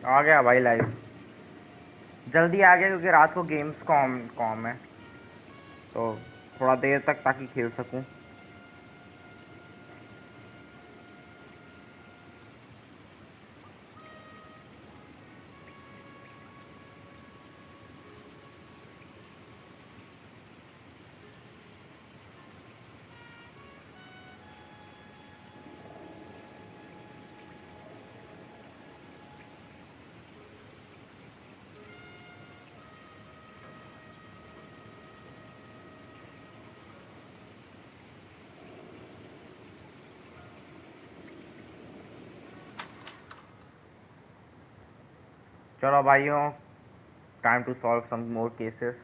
आ गया भाई लाइव, जल्दी आ गया क्योंकि रात को गेम्स कॉम है तो थोड़ा देर तक ताकि खेल सकूं। चलो भाइयों, time to solve some more cases.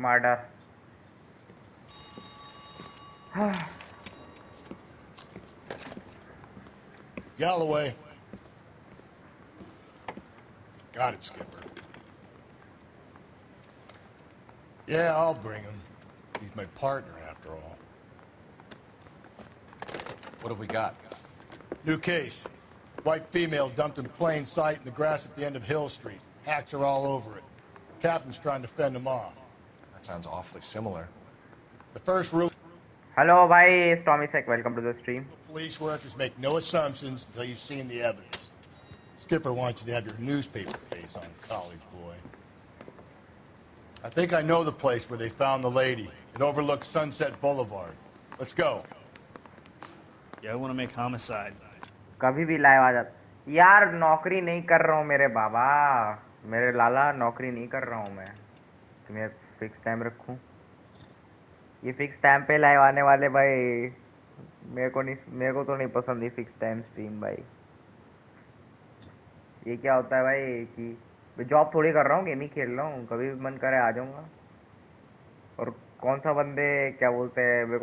Murder. Galloway. Got it, Skipper. Yeah, I'll bring him. He's my partner, after all. What have we got? New case. White female dumped in plain sight in the grass at the end of Hill Street. Hacks are all over it. Captain's trying to fend him off. That sounds awfully similar. The first rule... Hello, bhai. Stormy Sec. Welcome to the stream. Police workers make no assumptions until you've seen the evidence. Skipper wants you to have your newspaper face on, college boy. I think I know the place where they found the lady. It overlooks Sunset Boulevard. Let's go. Yeah, I want to make homicide. कभी भी live आ जाता यार। नौकरी नहीं कर रहा हूँ मेरे बाबा, मेरे लाला, नौकरी नहीं कर रहा हूँ मैं कि मैं फिक्स टाइम रखूँ। ये फिक्स टाइम पे लाइव आने वाले भाई मेरे को तो नहीं पसंद ये फिक्स टाइम स्ट्रीम भाई। ये क्या होता है भाई कि जॉब थोड़ी कर रहा हूँ, गेम ही खेल रहा हूँ, कभी भी मन करे आ जाऊँगा। और कौन सा बंदे क्या बोलते हैं मेरे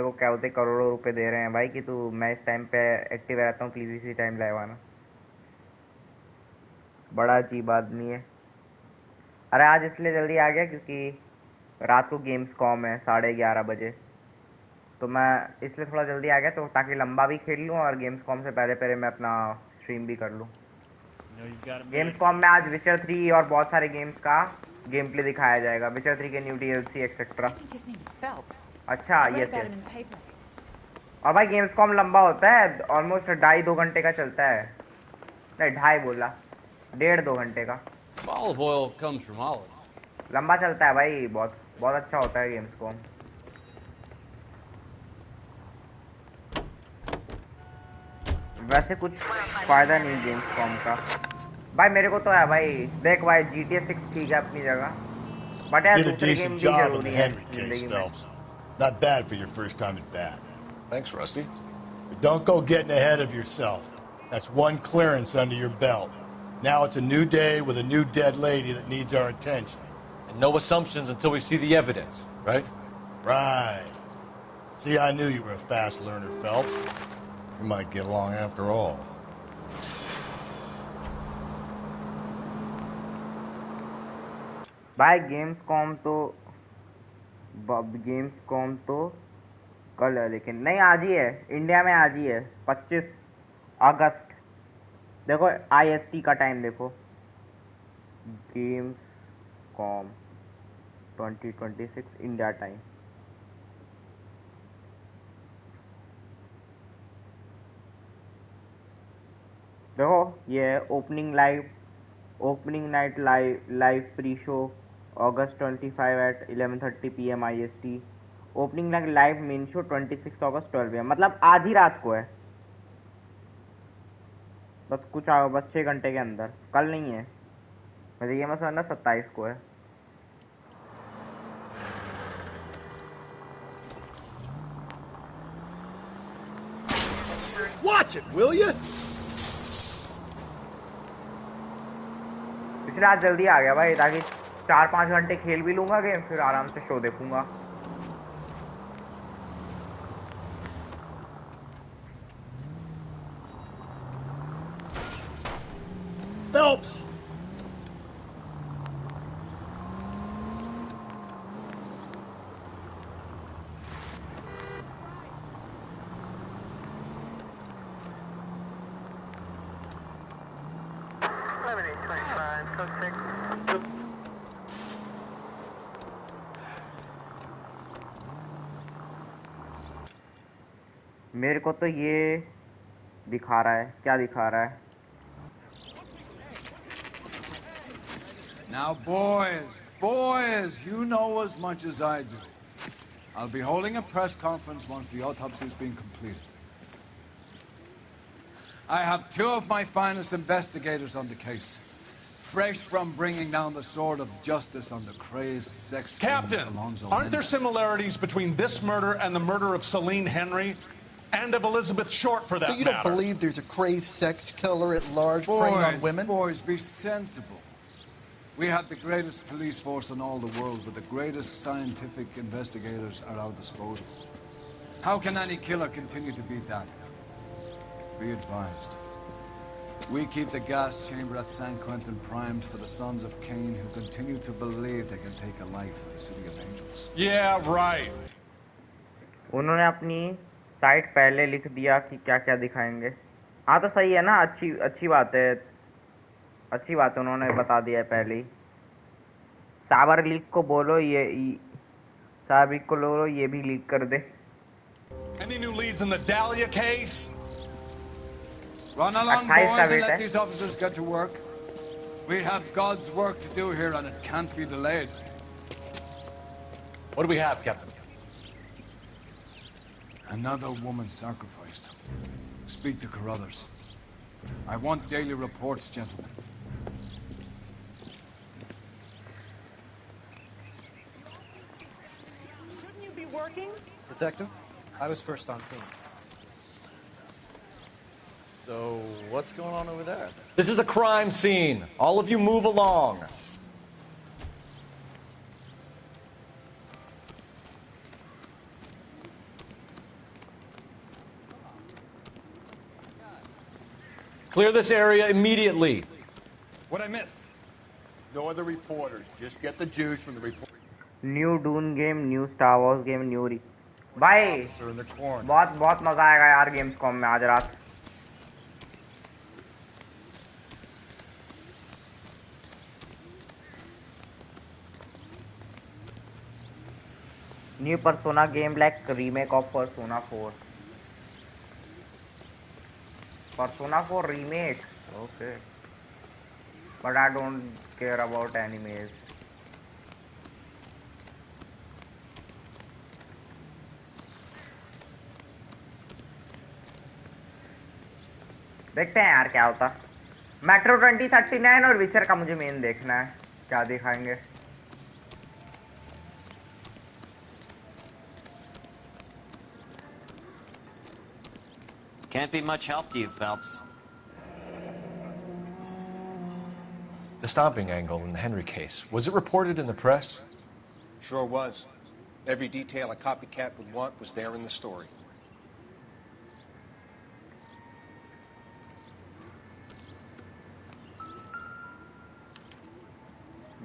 को क्या बोलते करोड़ों रुपए दे रहे हैं भाई कि तू मैं इस टाइम पे एक्टिव रहता हूँ, प्लीज़ इसी टाइम लाइव आना। बड़ा अजीब आदमी है। अरे आज इसलिए जल्दी आ गया क्योंकि रात को गेम्स कॉम है 11:30 बजे, तो मैं इसलिए थोड़ा जल्दी आ गया तो ताकि लंबा भी खेल लूँ और गेम्स कॉम से पहले पहले मैं अपना स्ट्रीम भी कर लूँ। गेम्स कॉम में आज विचर 3 और बहुत सारे गेम्स का गेम प्ले दिखाया जाएगा, विचर 3 के न्यू DLC एक्सेट्रा। अच्छा ये से। और भाई गेम्स कॉम लंबा होता है, ऑलमोस्ट 2.5-2 घंटे का चलता है। नहीं 2.5 बोला, 1.5-2 घंटे का। Olive oil comes from olive. लंबा चलता है भाई, बहुत बहुत अच्छा होता है गेम्स कॉम। वैसे कुछ फायदा नहीं गेम्स कॉम का भाई, मेरे को तो है भाई। देख भाई GTA 6 ठीक है अपनी जगह, बट यार दूसरे गेम भी जरूरी है जिंदगी में। Not bad for your first time at bat. Thanks, Rusty. But don't go getting ahead of yourself. That's one clearance under your belt. Now it's a new day with a new dead lady that needs our attention. And no assumptions until we see the evidence, right? Right. See, I knew you were a fast learner, Phelps. We might get along after all. भाई games com तो कल है, लेकिन नहीं आज ही है, India में आज ही है 25 अगस्त। देखो IST का टाइम देखो, गेम्स कॉम 2026 इंडिया टाइम। देखो ये opening night live pre show August 25 at 11:30 PM IST। Opening night live main show 26 August 12 PM, मतलब आज ही रात को है। बस कुछ आओ, बस 6 घंटे के अंदर, कल नहीं है। मुझे ये मत समझना 27 को है। Watch it, will you? इसलिए आज जल्दी आ गया भाई, ताकि 4-5 घंटे खेल भी लूंगा गेम, फिर आराम से शो देखूंगा। Phelps! मेरे को तो ये दिखा रहा है, क्या दिखा रहा है? Now, boys, you know as much as I do. I'll be holding a press conference once the autopsy's been completed. I have two of my finest investigators on the case, fresh from bringing down the sword of justice on the crazed sex Captain, Alonzo aren't there Mendes. similarities between this murder and the murder of Celine Henry and of Elizabeth Short, for that So you don't matter? believe there's a crazed sex killer at large preying on women? Boys, be sensible. We have the greatest police force in all the world, but the greatest scientific investigators are our disposal. How can any killer continue to be that? Be advised. We keep the gas chamber at San Quentin primed for the sons of Cain who continue to believe they can take a life in the City of Angels. Yeah, right. उन्होंने अपनी site पहले लिख दिया कि क्या क्या दिखाएंगे। हाँ तो सही है ना, अच्छी बात है, अच्छी बात है, उन्होंने बता दिया है पहले ही। साबर लीक को बोलो ये भी लीक कर दे। Any new leads in the Dahlia case? Run along, 28 boys, and का let these officers get to work. We have God's work to do here, and it can't be delayed. What do we have, Captain? Another woman sacrificed. Speak to Carruthers. I want daily reports, gentlemen. Shouldn't you be working? Detective, I was first on scene. So, what's going on over there? This is a crime scene. All of you move along. Clear this area immediately. What'd I miss? No other reporters. Just get the juice from the report. New Dune game, new Star Wars game, new भाई Officer in the corner. बहुत मजा आएगा यार games com में आज रात। New persona game like remake of persona 4। Persona 4 remake. Okay. But I don't care about animes. देखते हैं यार क्या होता। मेट्रो 2039 और विचर का मुझे मेन देखना है, क्या दिखाएंगे। Can't be much help to you, Phelps. The stomping angle in the Henry case, was it reported in the press? Sure was. Every detail a copycat would want was there in the story.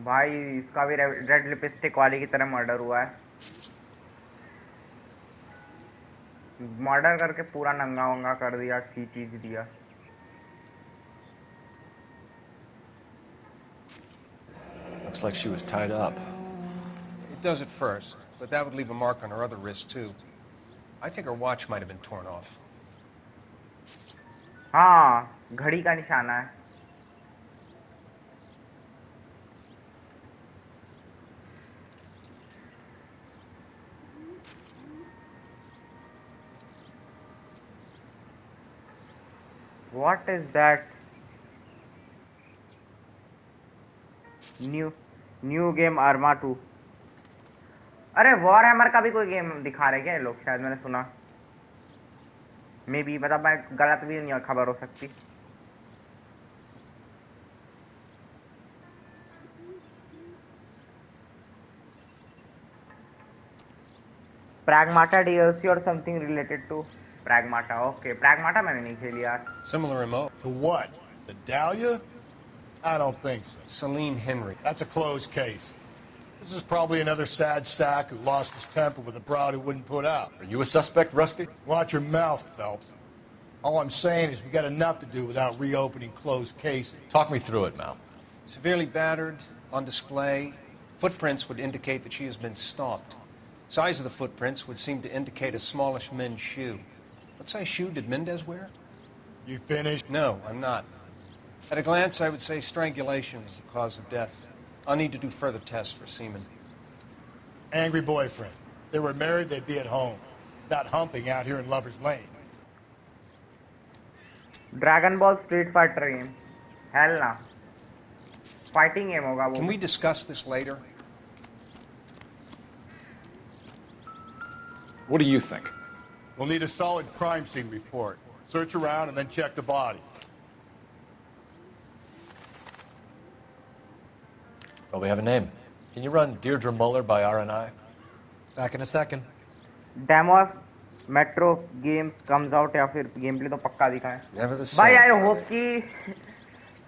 भाई इसका भी red lipstick वाली की तरह murder हुआ है। Murder करके पूरा नंगा वंगा कर दिया, चीज दिया। Looks like she was tied up. It does at first, but that would leave a mark on her other wrist, too. I think her watch might have been torn off. हाँ, घड़ी का निशाना है। What is that? New game Arma 2। अरे war hammer का भी कोई game दिखा रहे क्या ये लोग? शायद मैंने सुना, मे बी, मतलब मैं गलत भी नहीं खबर हो सकती। Pragmata DLC or something related to Pragmata. Okay, Pragmata मैंने नहीं खेली यार. Similar remote. To what? The Dahlia? I don't think so. Celine Henry. That's a closed case. This is probably another sad sack who lost his temper with a broad who wouldn't put out. Are you a suspect, Rusty? Watch your mouth, Phelps. All I'm saying is we got enough to do without reopening closed cases. Talk me through it, Mal. Severely battered, on display. Footprints would indicate that she has been stalked. Size of the footprints would seem to indicate a smallish men's shoe. What size shoe did Mendez wear? You finished? No, I'm not. At a glance, I would say strangulation was the cause of death. I'll need to do further tests for semen. Angry boyfriend. If they were married, they'd be at home. Not humping out here in Lover's Lane. Dragon Ball Street Fighter game. Hell ना. Fighting game होगा वो. Can we discuss this later? What do you think? We'll need a solid crime scene report. Search around and then check the body. Well, we have a name. Can you run Deirdre Muller by RNI? Back in a second. Demo of Metro Games comes out या फिर gameplay तो पक्का दिखा है. Never the भाई same. I hope कि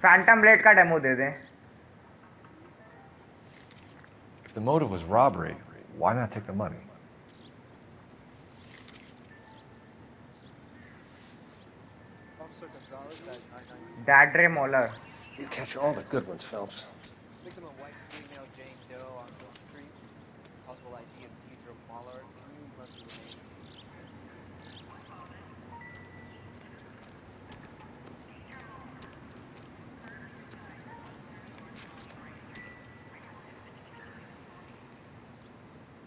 Phantom Blade का demo दे दें. If the motive was robbery, why not take the money? Deirdre Muller. You catch all the good ones, Phelps. Victim of white female Jane Doe on Mill Street. Possible ID of Deidre Muller. Can you run through the name?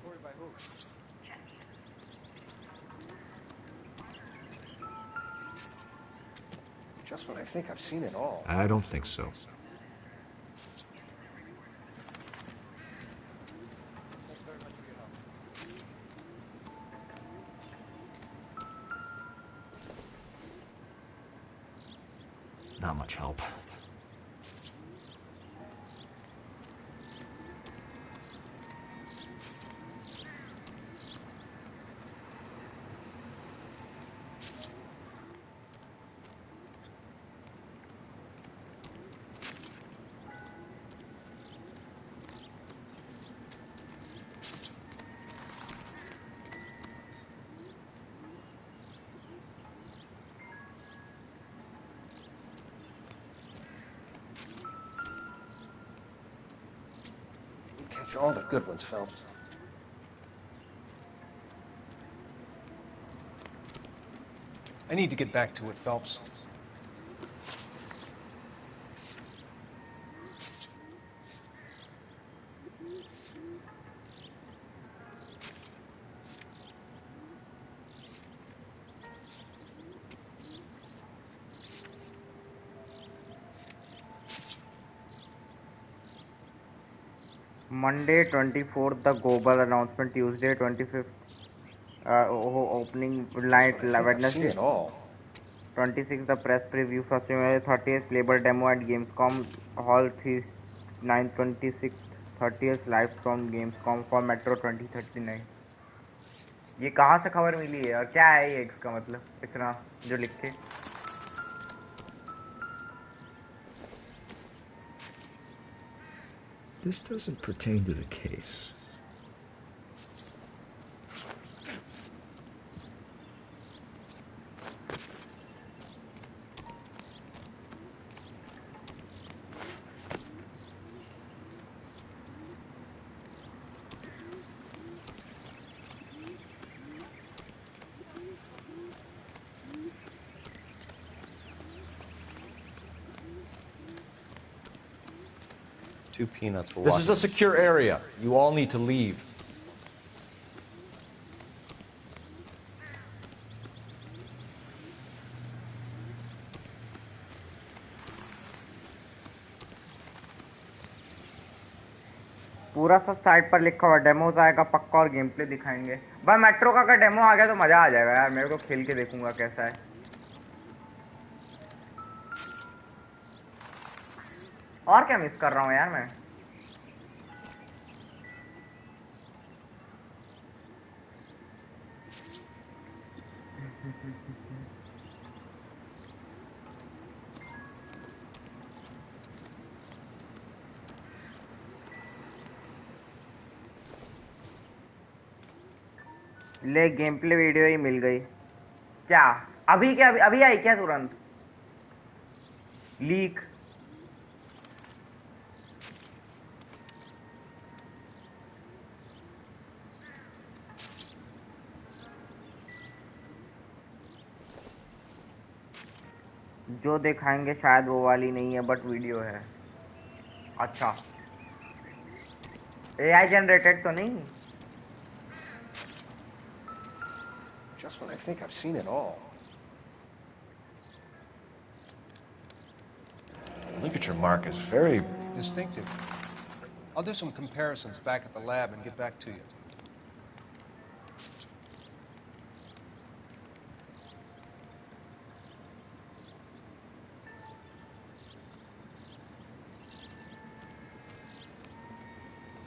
Reported by who? Just when I think I've seen it all. I don't think so. Thanks very much for your help. Not much help. You catch all the good ones, Phelps. I need to get back to it, Phelps. Monday 24th the global announcement. Tuesday 25th opening night. Just when I think I've seen Wednesday it all. 26th the press preview. First 30th playable demo at Gamescom Hall 3 9/26th 30th live from Gamescom for Metro 2039. ये कहाँ से खबर मिली है और क्या है ये इसका मतलब इतना जो लिखे. This doesn't pertain to the case. Two peanuts for This is a secure area. You all need to leave. पूरा सब साइट पर लिखा हुआ डेमोज आएगा पक्का और गेम प्ले दिखाएंगे भाई मेट्रो का अगर डेमो आ गया तो मजा आ जाएगा यार मेरे को खेल के देखूंगा कैसा है और क्या मिस कर रहा हूँ यार मैं ले गेम प्ले वीडियो ही मिल गई क्या? अभी क्या अभी आई क्या तुरंत लीक? जो दिखाएंगे शायद वो वाली नहीं है बट वीडियो है। अच्छा एआई जनरेटेड तो नहीं? Just when I think I've seen it all. The ligature mark is very Distinctive. I'll do some comparisons back at the lab and get back to you.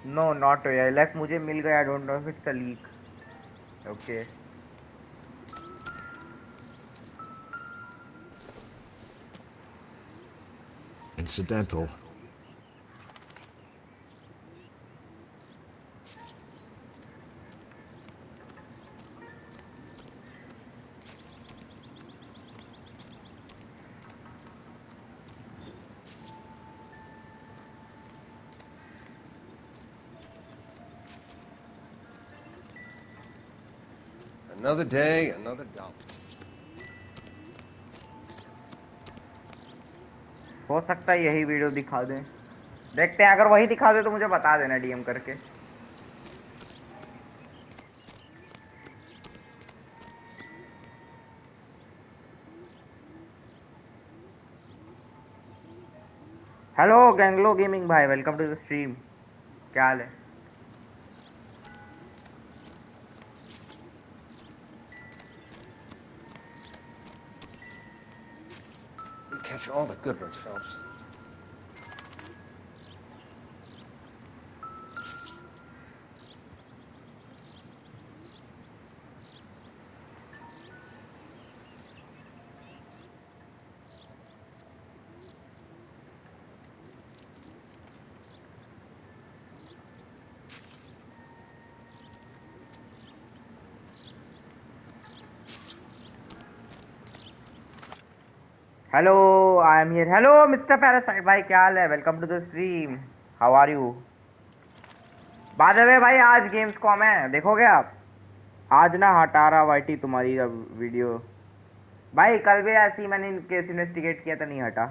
No not AI like मुझे मिल गया। I don't know if it's a leak. Okay Incidental. Another day, another dollar. हो सकता है यही video दिखा दें। देखते हैं अगर वही दिखा दे तो मुझे बता देना डीएम करके। हेलो गैंगलो गेमिंग भाई, वेलकम टू द स्ट्रीम। क्या हाल है? You catch all the good ones, Phelps. Hello I am here. Hello mister parasite भाई, क्या हाल है? Welcome to the stream. How are you? By the way भाई आज गेम्स कॉम है, देखोगे आप? आज ना हटा रहा वाईटी तुम्हारी वीडियो भाई। कल भी ऐसे ही मैंने केस इन्वेस्टिगेट किया था, नहीं हटा।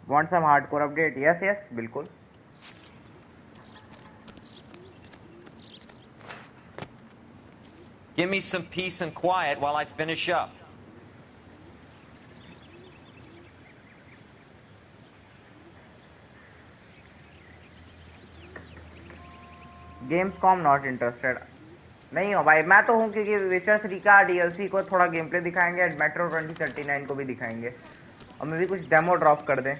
Want some hardcore update? Yes yes बिल्कुल। Give me some peace and quiet while I finish up. Games com not interested. नहीं हो भाई, मैं तो हूँ क्योंकि विचर 3 का डीएलसी को थोड़ा गेम प्ले दिखाएंगे, मेट्रो 2039 को भी दिखाएंगे और मैं भी कुछ डेमो ड्रॉप कर दें।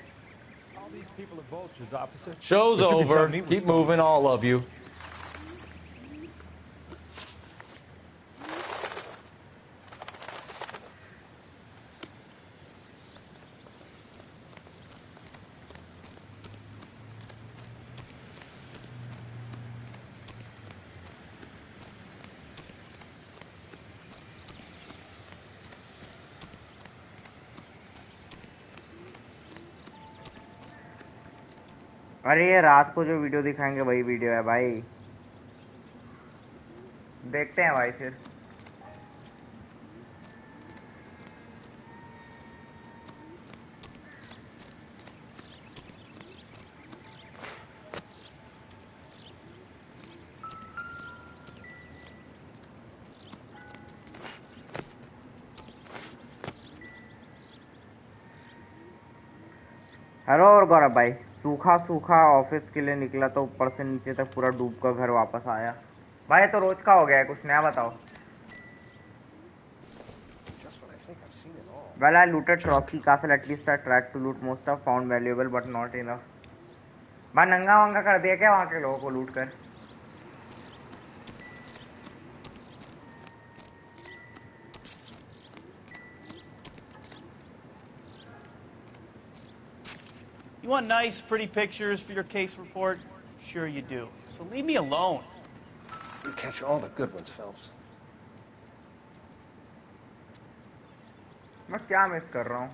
Show's over. Keep moving, all of you. अरे ये रात को जो वीडियो दिखाएंगे वही वीडियो है भाई, देखते हैं भाई फिर। हेलो और गौरव भाई, सूखा सूखा ऑफिस के लिए निकला तो ऊपर से नीचे तक पूरा डूब कर घर वापस आया। भाई तो रोज का हो गया है, कुछ नया बताओ। Well, I looted Trotsky Castle. At least I tried to loot most stuff. Found valuable, but not enough. भाई नंगा वंगा कर दिया क्या वहाँ के लोगों को लूट कर? You want nice, pretty pictures for your case report? Sure you do. So leave me alone. You catch all the good ones, Phelps. मैं क्या मिस कर रहा हूँ?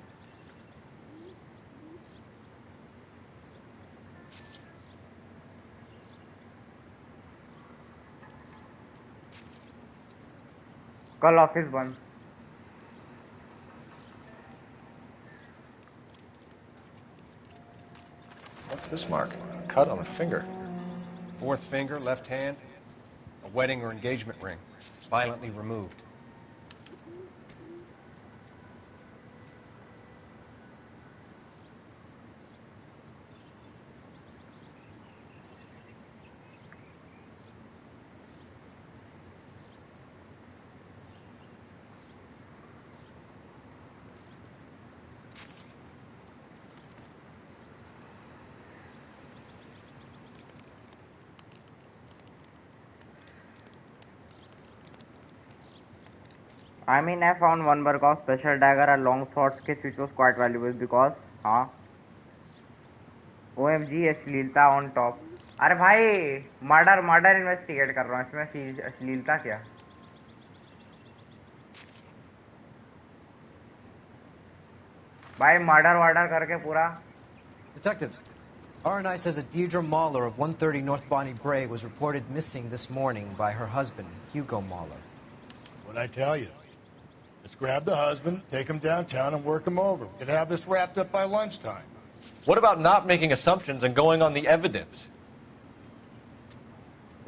कल ऑफिस बंद। What's this mark? Cut on a finger. Fourth finger, left hand. A wedding or engagement ring. Violently removed. I mean, I found one Burgos special dagger and long sword sketch which was quite valuable because, हाँ, OMG अश्लीलता on top. अरे भाई, murder investigate कर रहा हूँ, इसमें अश्लीलता क्या? भाई मर्डर करके पूरा. Detectives, RNI says that Deirdre Mahler of 130 North Bonnie Bray was reported missing this morning by her husband, Hugo Mahler. What'd I tell you? Let's grab the husband, take him downtown, and work him over. We could have this wrapped up by lunchtime. What about not making assumptions and going on the evidence?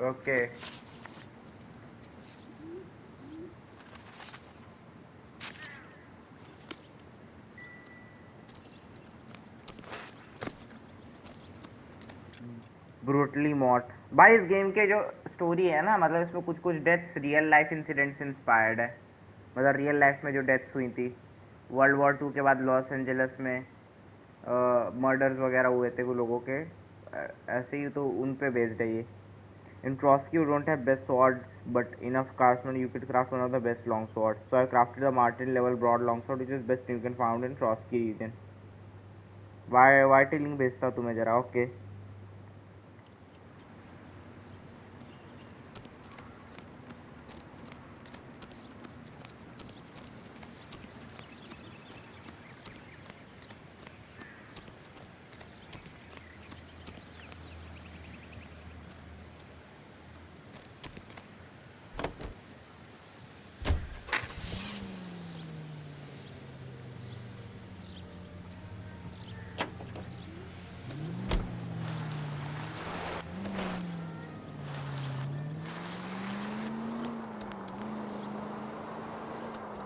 Okay. Brutally मॉट भाई, इस game के जो story है ना, मतलब इसमें कुछ कुछ डेथ्स रियल लाइफ इंसिडेंट से इंस्पायर्ड है. मतलब रियल लाइफ में जो डेथ्स हुई थी वर्ल्ड वॉर 2 के बाद लॉस एंजलिस में मर्डर्स वगैरह हुए थे वो लोगों के, ऐसे ही तो उन पे बेस्ड है ये. In Trotsky, you don't have best swords, but enough craftsmen, you could craft one of the best long swords. So I crafted the Martin level broad long sword, which is best you can found in Trotsky region. Why telling भेजता हूँ तुम्हें जरा, okay.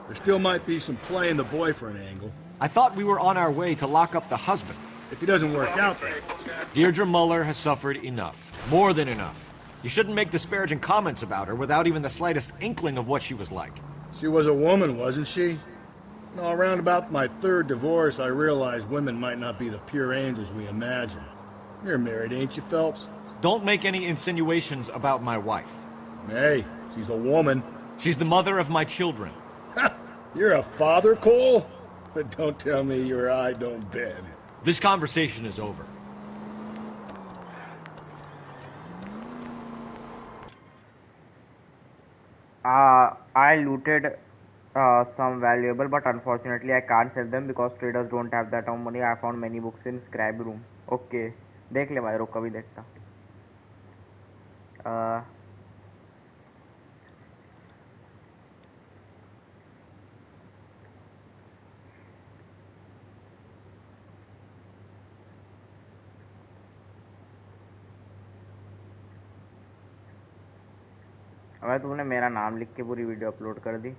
There still might be some play in the boyfriend angle. I thought we were on our way to lock up the husband. If he doesn't work out, then. Deirdre Muller has suffered enough. More than enough. You shouldn't make disparaging comments about her without even the slightest inkling of what she was like. She was a woman, wasn't she? No, around about my third divorce, I realized women might not be the pure angels we imagine. You're married, ain't you, Phelps? Don't make any insinuations about my wife. Hey, she's a woman. She's the mother of my children. You're a father, Cole? But don't tell me your eye don't bend. This conversation is over. I looted some valuable, but unfortunately I can't sell them because traders don't have that amount of money. I found many books in scrap room. Okay, देख ले भाई, रुक कभी देखता. अबे तूने मेरा नाम लिख के पूरी वीडियो अपलोड कर दी.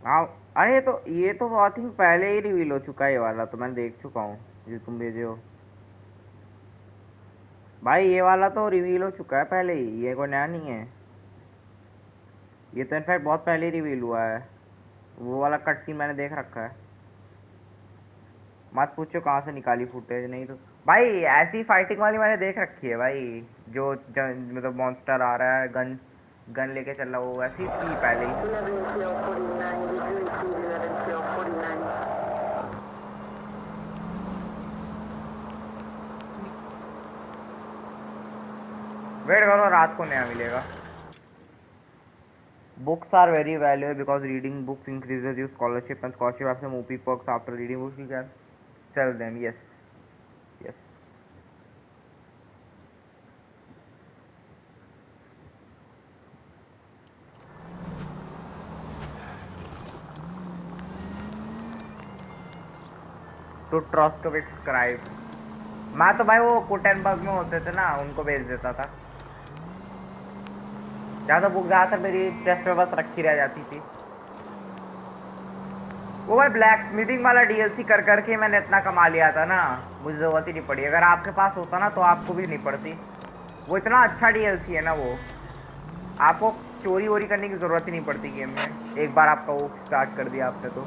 हाँ, अरे ये तो आई थिंक पहले ही रिवील हो चुका है. ये वाला तो मैं देख चुका हूँ जो तुम भेजे हो भाई. ये वाला तो रिवील हो चुका है पहले ही, ये कोई नया नहीं है. ये तो इनफैक्ट बहुत पहले ही रिवील हुआ है. वो वाला कट सीन मैंने देख रखा है. मत पूछो कहाँ से निकाली फुटेज. नहीं तो भाई ऐसी फाइटिंग वाली मैंने देख रखी है भाई, जो मतलब मॉन्स्टर आ रहा है गन लेके चल रहा, वो ऐसी थी पहले ही. वेट करो, रात को नया मिलेगा। Books are very valuable because reading books increases your scholarship, and scholarship have some OP perks. After reading books, you can sell them. Yes, yes. To Troskowitz scribe. मैं तो भाई वो गुटेनबर्ग में होते थे ना, उनको भेज देता था। ज्यादा बुक ज्यादातर मेरी टेस्ट में बस रखी रह जाती थी। वो भाई ब्लैक स्मिथिंग वाला डीएलसी कर करके मैंने इतना कमा लिया था ना, मुझे जरूरत ही नहीं पड़ी। अगर आपके पास होता ना तो आपको भी नहीं पड़ती। वो इतना अच्छा डीएलसी है ना, वो आपको चोरी वोरी करने की जरूरत ही नहीं पड़ती गेम में, एक बार आपका वो स्टार्ट कर दिया आपने तो।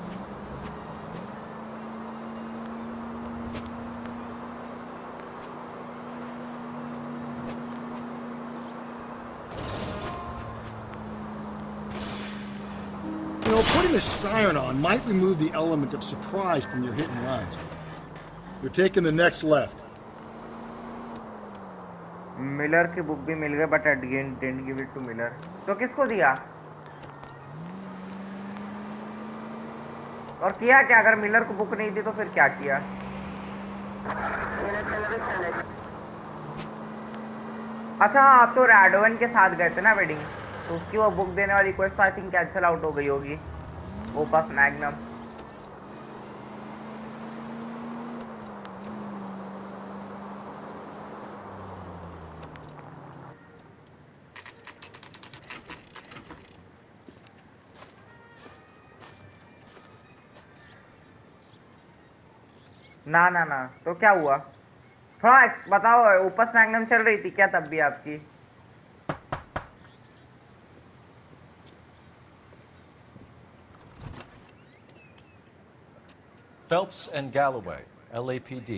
You know, putting a siren on might remove the element of surprise from your hit and runs. You're taking the next left. Miller की बुक भी मिल गई, but it didn't give it to Miller. तो किसको दिया और किया क्या? अगर मिलर को बुक नहीं दी तो फिर क्या किया? अच्छा हाँ, आप तो रैडोवन के साथ गए थे ना वेडिंग, तो उसकी वो बुक देने वाली request I think cancel out हो गई होगी। Opus magnum. ना ना ना, तो क्या हुआ? थोड़ा बताओ। ओपस मैग्नम चल रही थी क्या तब भी आपकी? Phelps and Galloway, LAPD.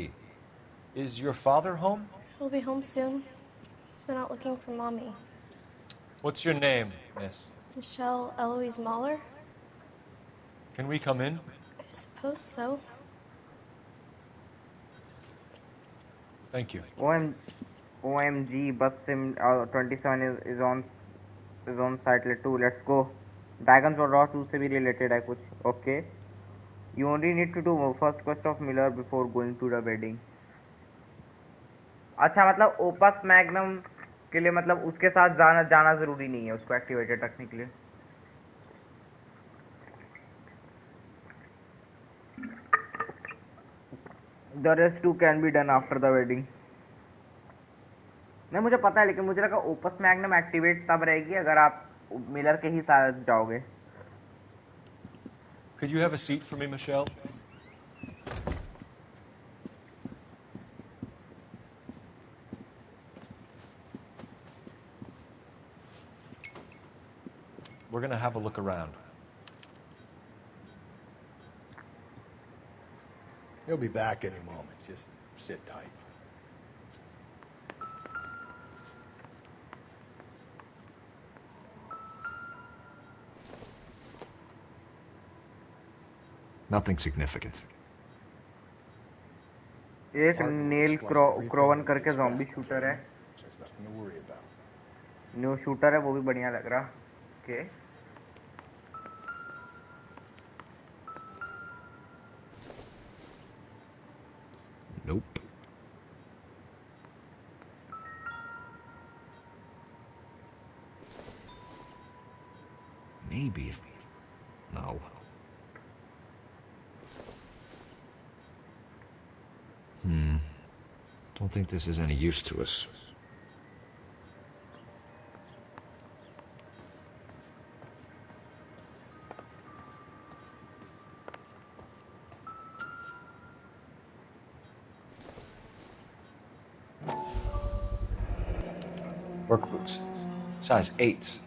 Is your father home? He'll be home soon. He's been out looking for Mommy. What's your name, miss? Michelle Eloise Mahler? Can we come in? I suppose so. Thank you. OMG, bus sim 27 is on site too. Let's go. Dragons और Raw 2 से भी related है कुछ. Okay. You only need to do first quest of Miller before going to the wedding. अच्छा, मतलब opus magnum के लिए मतलब उसके साथ जाना जरूरी नहीं है उसको एक्टिवेटेड रखने के लिए। The rest too can be done after the wedding. नहीं मुझे पता है, लेकिन मुझे लगा ओपस मैग्नम एक्टिवेट तब रहेगी अगर आप मिलर के ही साथ जाओगे। Could you have a seat for me, Michelle? We're going to have a look around. He'll be back any moment. Just sit tight. Nothing significant. एक नेल क्रोवन करके ज़ॉम्बी शूटर है, न्यू शूटर है, वो भी बढ़िया लग रहा। Okay Nope. Maybe if... No. Don't think this is any use to us. Work boots. Size 8.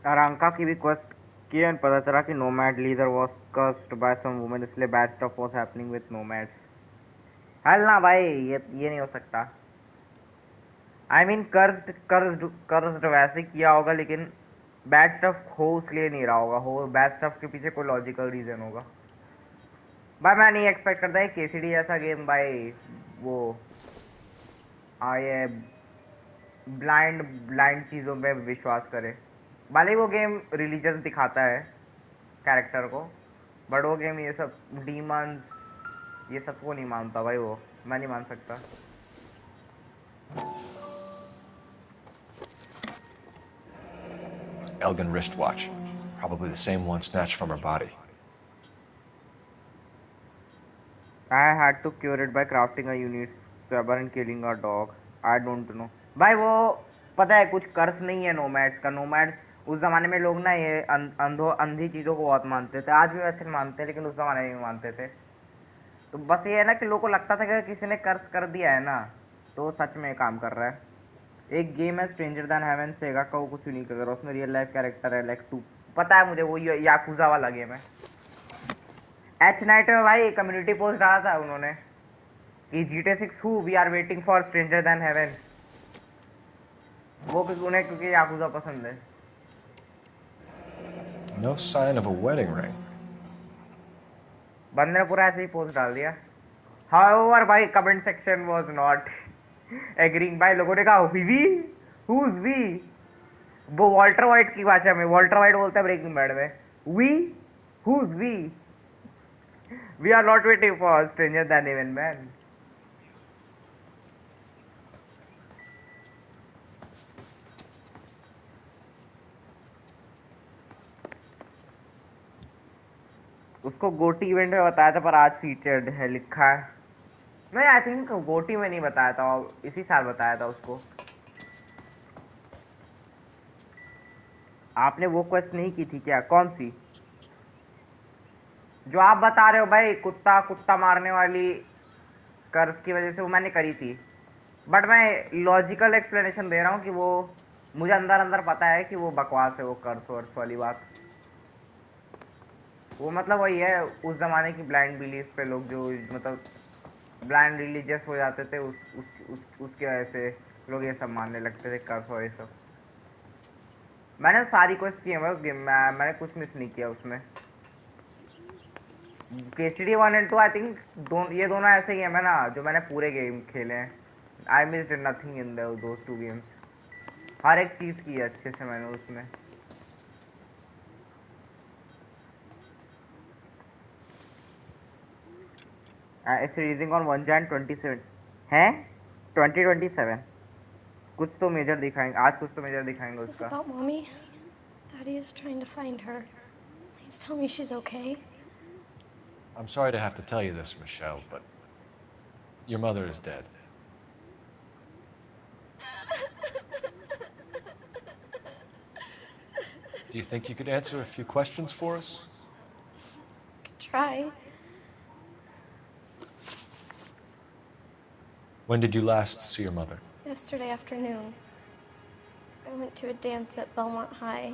Aranka की भी क्वेस्ट की है, पता चला कि nomad leader was cursed by some woman, इसलिए bad stuff was happening with nomads. हल ना भाई, ये नहीं हो सकता। आई मीन कर्स्ड वैसे किया होगा, लेकिन बैड स्टफ हो इसलिए नहीं रहा होगा। हो बैड स्टफ के पीछे कोई लॉजिकल रीजन होगा। भाई मैं नहीं एक्सपेक्ट करता है केसीडी ऐसा गेम भाई वो आए ब्लाइंड ब्लाइंड चीज़ों पे विश्वास करे। भले ही वो गेम रिलीजियस दिखाता है कैरेक्टर को, बट वो गेम ये सब डीमंस ये सब को नहीं मानता भाई। वो मैं नहीं मान सकता। Elgin wristwatch. Probably the same one snatched from her body. I had to cure it by crafting a unit saber and killing a dog. I don't know भाई। वो पता है कुछ कर्स नहीं है नोमैड्स का। नोमैड्स उस जमाने में लोग ना ये अंधी चीज़ों को बहुत मानते थे। आज भी वैसे मानते हैं, लेकिन उस जमाने में मानते थे। तो बस ये है ना कि लोगों को लगता था कि किसी ने कर्स कर दिया है ना, तो सच में काम कर रहा है। एक गेम है स्ट्रेंजर दैन हेवन, सेगा का, वो कुछ नहीं कर रहा। उसमें रियल लाइफ कैरेक्टर है लाइक 2, पता है मुझे, वो याकुजा वाला गेम है। एच नाइट में भाई कम्युनिटी पोस्ट डाला था उन्होंने कि GTA 6 who we are waiting for Stranger Than Heaven. वो उन्हें क्योंकि याकुजा पसंद है। No sign of a wedding ring. बंदे ने पूरा ऐसे ही पोस्ट डाल दिया। However भाई comment section was not agreeing भाई। लोगों ने कहा वी हु इज वी। वो वॉल्टर वाइट की भाषा में, वॉल्टर वाइट बोलता है ब्रेकिंग बैड में, we who is we are not waiting for Stranger Than Heaven man. उसको गोटी इवेंट में बताया था, पर आज फीचर्ड है लिखा है। नहीं, आई थिंक गोटी में नहीं बताया था, इसी साल बताया था उसको। आपने वो क्वेस्ट नहीं की थी क्या? कौन सी जो आप बता रहे हो भाई? कुत्ता मारने वाली कर्स की वजह से वो मैंने करी थी, बट मैं लॉजिकल एक्सप्लेनेशन दे रहा हूँ कि वो मुझे अंदर अंदर पता है कि वो बकवास है, वो कर्स वर्स वाली बात। वो मतलब वही है उस जमाने की ब्लाइंड बिलीफ पे लोग जो मतलब ब्लाइंड रिलीजियस हो जाते थे, उसके वजह से लोग ये सब मानने लगते थे, कर्स और ये सब। मैंने सारी क्वेस्ट की है उस गेम में, मैंने कुछ मिस नहीं किया उसमें। KCD 1 और 2 आई थिंक ये दोनों ऐसे गेम है ना जो मैंने पूरे गेम खेले हैं। I missed nothing in those 2 games. हर एक चीज़ की है अच्छे से मैंने उसमें। इट्स रिलीजिंग ऑन 1 Jan 27 है 2027। कुछ तो मेजर दिखाएंगे आज, कुछ तो मेजर दिखाएंगे Is this उसका। about Mommy? Daddy is trying to find her. Please tell me she's okay. I'm sorry to have to tell you this, Michelle, but your mother is dead. Do you think you could answer a few questions for us? Could try. When did you last see your mother? Yesterday afternoon. I went to a dance at Belmont High.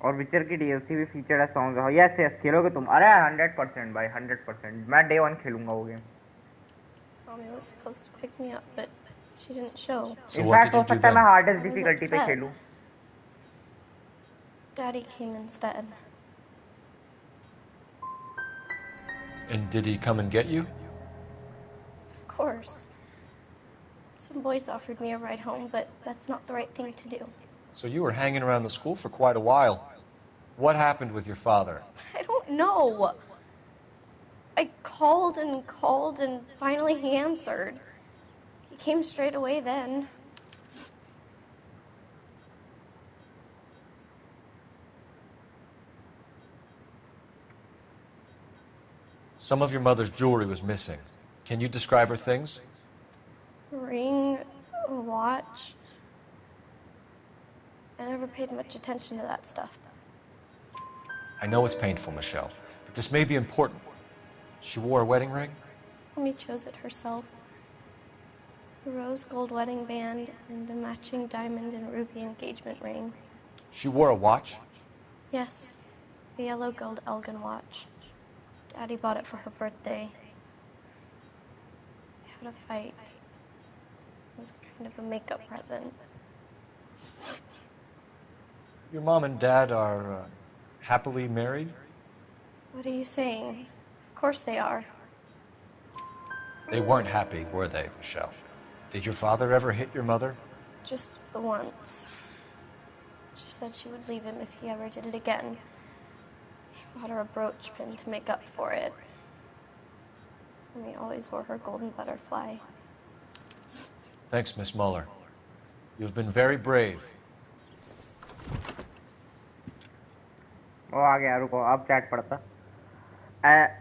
और विचर की DLC भी featured है song. Yes yes, खेलोगे तुम? अरे 100% भाई, 100%। मैं डे 1 खेलूंगा वो game. Mommy was supposed to pick me up, but she didn't show. In fact हो सकता है मैं हार्डेस्ट डिफिकल्टी पे खेलूं। Daddy came instead. And did he come and get you? Of course. Some boys offered me a ride home, but that's not the right thing to do. So you were hanging around the school for quite a while. What happened with your father? I don't know. I called and finally he answered. He came straight away then. Some of your mother's jewelry was missing. Can you describe her things? A ring, a watch. I never paid much attention to that stuff. I know it's painful, Michelle, but this may be important. She wore a wedding ring? Mommy chose it herself. A rose gold wedding band and a matching diamond and ruby engagement ring. She wore a watch? Yes, a yellow gold Elgin watch. Daddy bought it for her birthday. We had a fight. It was kind of a makeup present. Your mom and dad are happily married? What are you saying? Of course they are. They weren't happy, were they, Michelle? Did your father ever hit your mother? Just the once. She said she would leave him if he ever did it again. He bought her a brooch pin to make up for it. And he always wore her golden butterfly. Thanks, Miss Muller. You've been very brave. वो आ गया, रुको अब chat पढ़ता.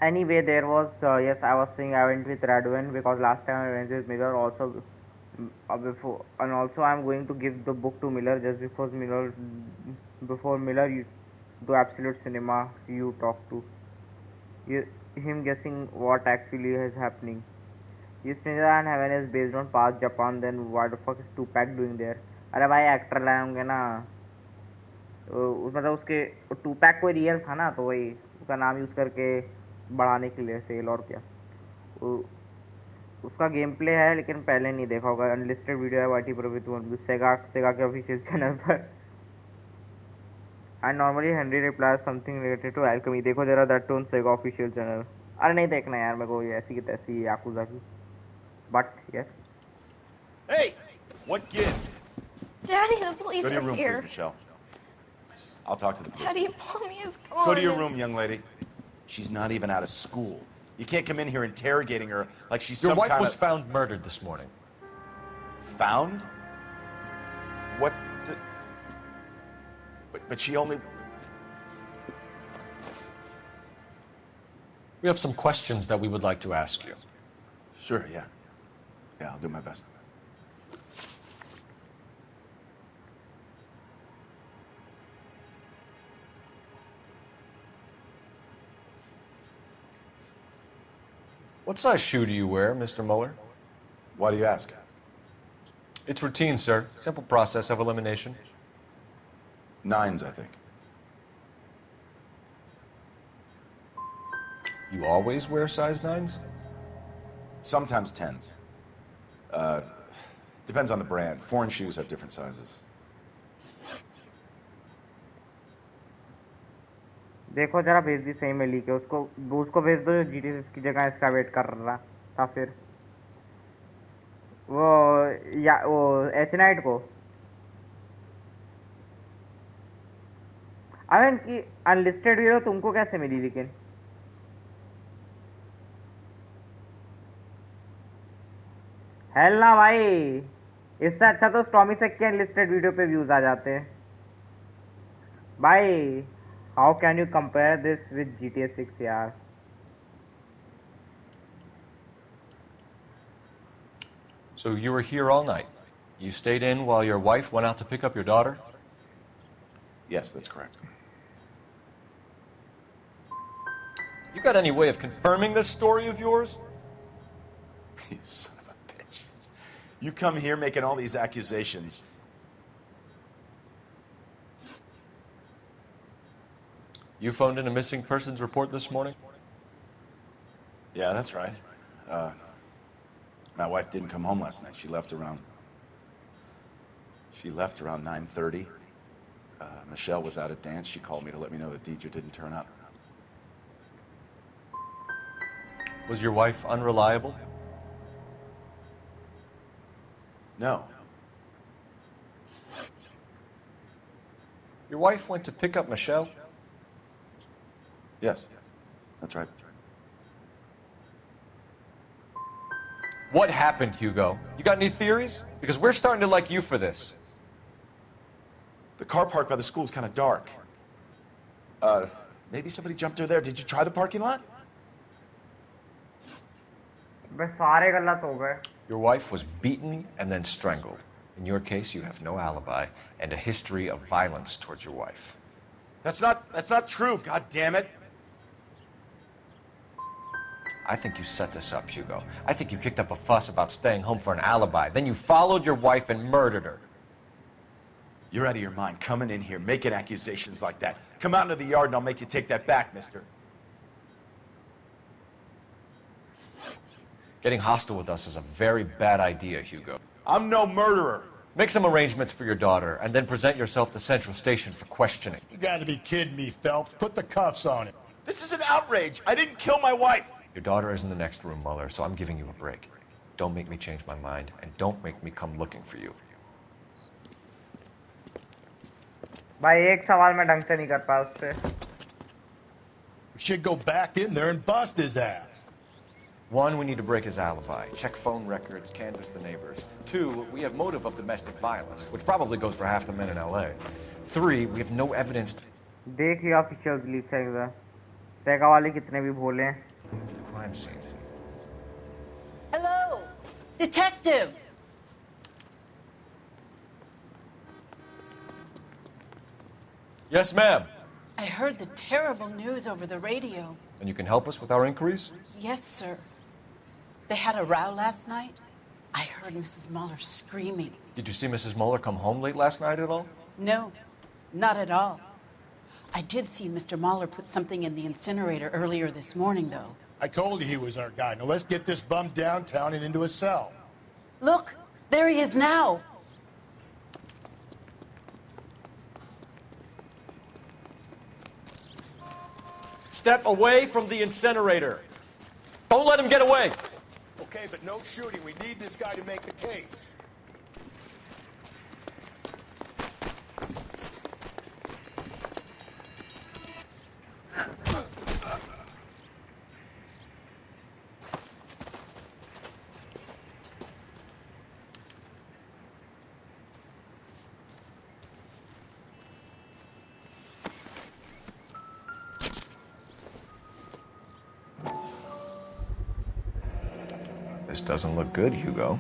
Anyway, there was yes, I was saying I went with Radwin because last time I went with Miller also. Before, and also I'm going to give the book to Miller just because before Miller you do absolute cinema you talk to him guessing what actually is happening. Yes, Ninja and Heaven is based on past Japan, then what the fuck is Tupac doing there? अरे भाई actor लाए होंगे ना, मतलब उसके टूपैक कोई real था ना, तो वही उसका नाम यूज़ करके बढ़ाने के लिए सेल. और क्या उसका गेम प्ले है, लेकिन पहले नहीं देखा होगा. अनलिस्टेड वीडियो है वाईटी पर विद सेगा के ऑफिशियल चैनल पर. And normally Henry reply something related to alchemy. देखो जरा that too on Sega official channel. अरे नहीं देखना यार मेरे को ये ऐसी की तैसी याकुजा की. But yes. Hey, what gives? Daddy, the police Go to your are room, here. please, Michelle. I'll talk to the police. Daddy, Mommy is gone. Go to your room, young lady. She's not even out of school. You can't come in here interrogating her like she's Your some wife kind was of... found murdered this morning. Found? What the... But she only... We have some questions that we would like to ask you. Sure, yeah. Yeah, I'll do my best. What size shoe do you wear, Mr. Muller? Why do you ask? It's routine, sir. Simple process of elimination. 9s, I think. You always wear size 9s? Sometimes 10s. Depends on the brand. Foreign shoes have different sizes. देखो जरा भेज दी सही में leak है. उसको भेज दो जो जीटीएस की जगह इसका वेट कर रहा था. फिर वो एच नाइट को अवन की अनलिस्टेड वीडियो तुमको कैसे मिली? लेकिन हेल ना भाई, इससे अच्छा तो स्टॉमी से के अनलिस्टेड वीडियो पे व्यूज आ जाते हैं भाई. How can you compare this with GTA 6 यार? So you were here all night. You stayed in while your wife went out to pick up your daughter? Yes, that's correct. You got any way of confirming this story of yours? You son of a bitch. You come here making all these accusations. You phoned in a missing persons report this morning? Yeah, that's right. My wife didn't come home last night. She left around 9:30. Michelle was out at dance. She called me to let me know that Deidre didn't turn up. Was your wife unreliable? No. Your wife went to pick up Michelle? Yes, that's right. What happened, Hugo? You got any theories? Because we're starting to like you for this. The car park by the school is kind of dark. Maybe somebody jumped her there. Did you try the parking lot? Your wife was beaten and then strangled. In your case, you have no alibi and a history of violence towards your wife. That's not true, God damn it. I think you set this up, Hugo. I think you kicked up a fuss about staying home for an alibi. Then you followed your wife and murdered her. You're out of your mind coming in here making accusations like that. Come out into the yard and I'll make you take that back, mister. Getting hostile with us is a very bad idea, Hugo. I'm no murderer. Make some arrangements for your daughter and then present yourself to Central Station for questioning. You gotta be kidding me, Phelps. Put the cuffs on him. This is an outrage. I didn't kill my wife. Your daughter is in the next room, Muller, so I'm giving you a break. Don't make me change my mind, and don't make me come looking for you. भाई एक सवाल मैं ढंग से नहीं कर पाया उससे. We should go back in there and bust his ass. 1, we need to break his alibi. Check phone records, canvass the neighbors. 2, we have motive of domestic violence, which probably goes for half the men in LA. 3, we have no evidence. देखिए officials leak है. सेगा वाले कितने भी भोले हैं. Crime scene. Hello, detective. Yes, ma'am. I heard the terrible news over the radio. And you can help us with our inquiries? Yes, sir. They had a row last night. I heard Mrs. Muller screaming. Did you see Mrs. Muller come home late last night at all? No, not at all. I did see Mr. Muller put something in the incinerator earlier this morning, though. I told you he was our guy. Now let's get this bum downtown and into a cell. Look, there he is now. Step away from the incinerator. Don't let him get away. Okay, but no shooting. We need this guy to make the case. This doesn't look good, Hugo.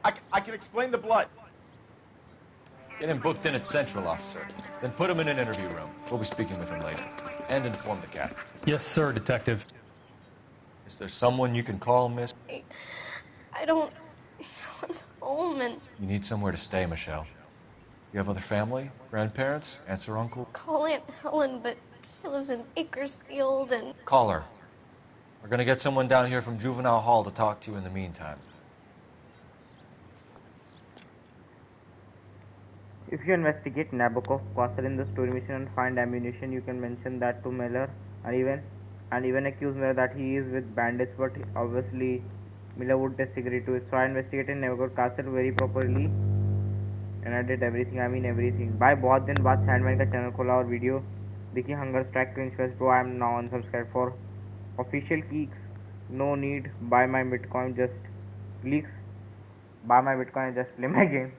I can explain the blood. Get him booked in at Central, officer. Then put him in an interview room. We'll be speaking with him later. And inform the captain. Yes, sir, detective. Is there someone you can call, miss? I don't want home and You need somewhere to stay, Michelle. You have other family? Grandparents? Aunts or uncle? call Aunt Helen, but she lives in Bakersfield and Call her. We're gonna get someone down here from Juvenile Hall to talk to you in the meantime. If you investigate Nabokov castle in the story mission and find ammunition, you can mention that to Miller and even accuse Miller that he is with bandits, but obviously Miller would disagree to it. So I investigated Nabokov castle very properly and I did everything. I mean everything. By बहुत दिन बाद Sandman का channel खोला और video देखिए. Hunger strike cringe fest bro. I am now unsubscribe for official geeks. No need. Buy my Bitcoin. Just leaks. Buy my Bitcoin and just play my game.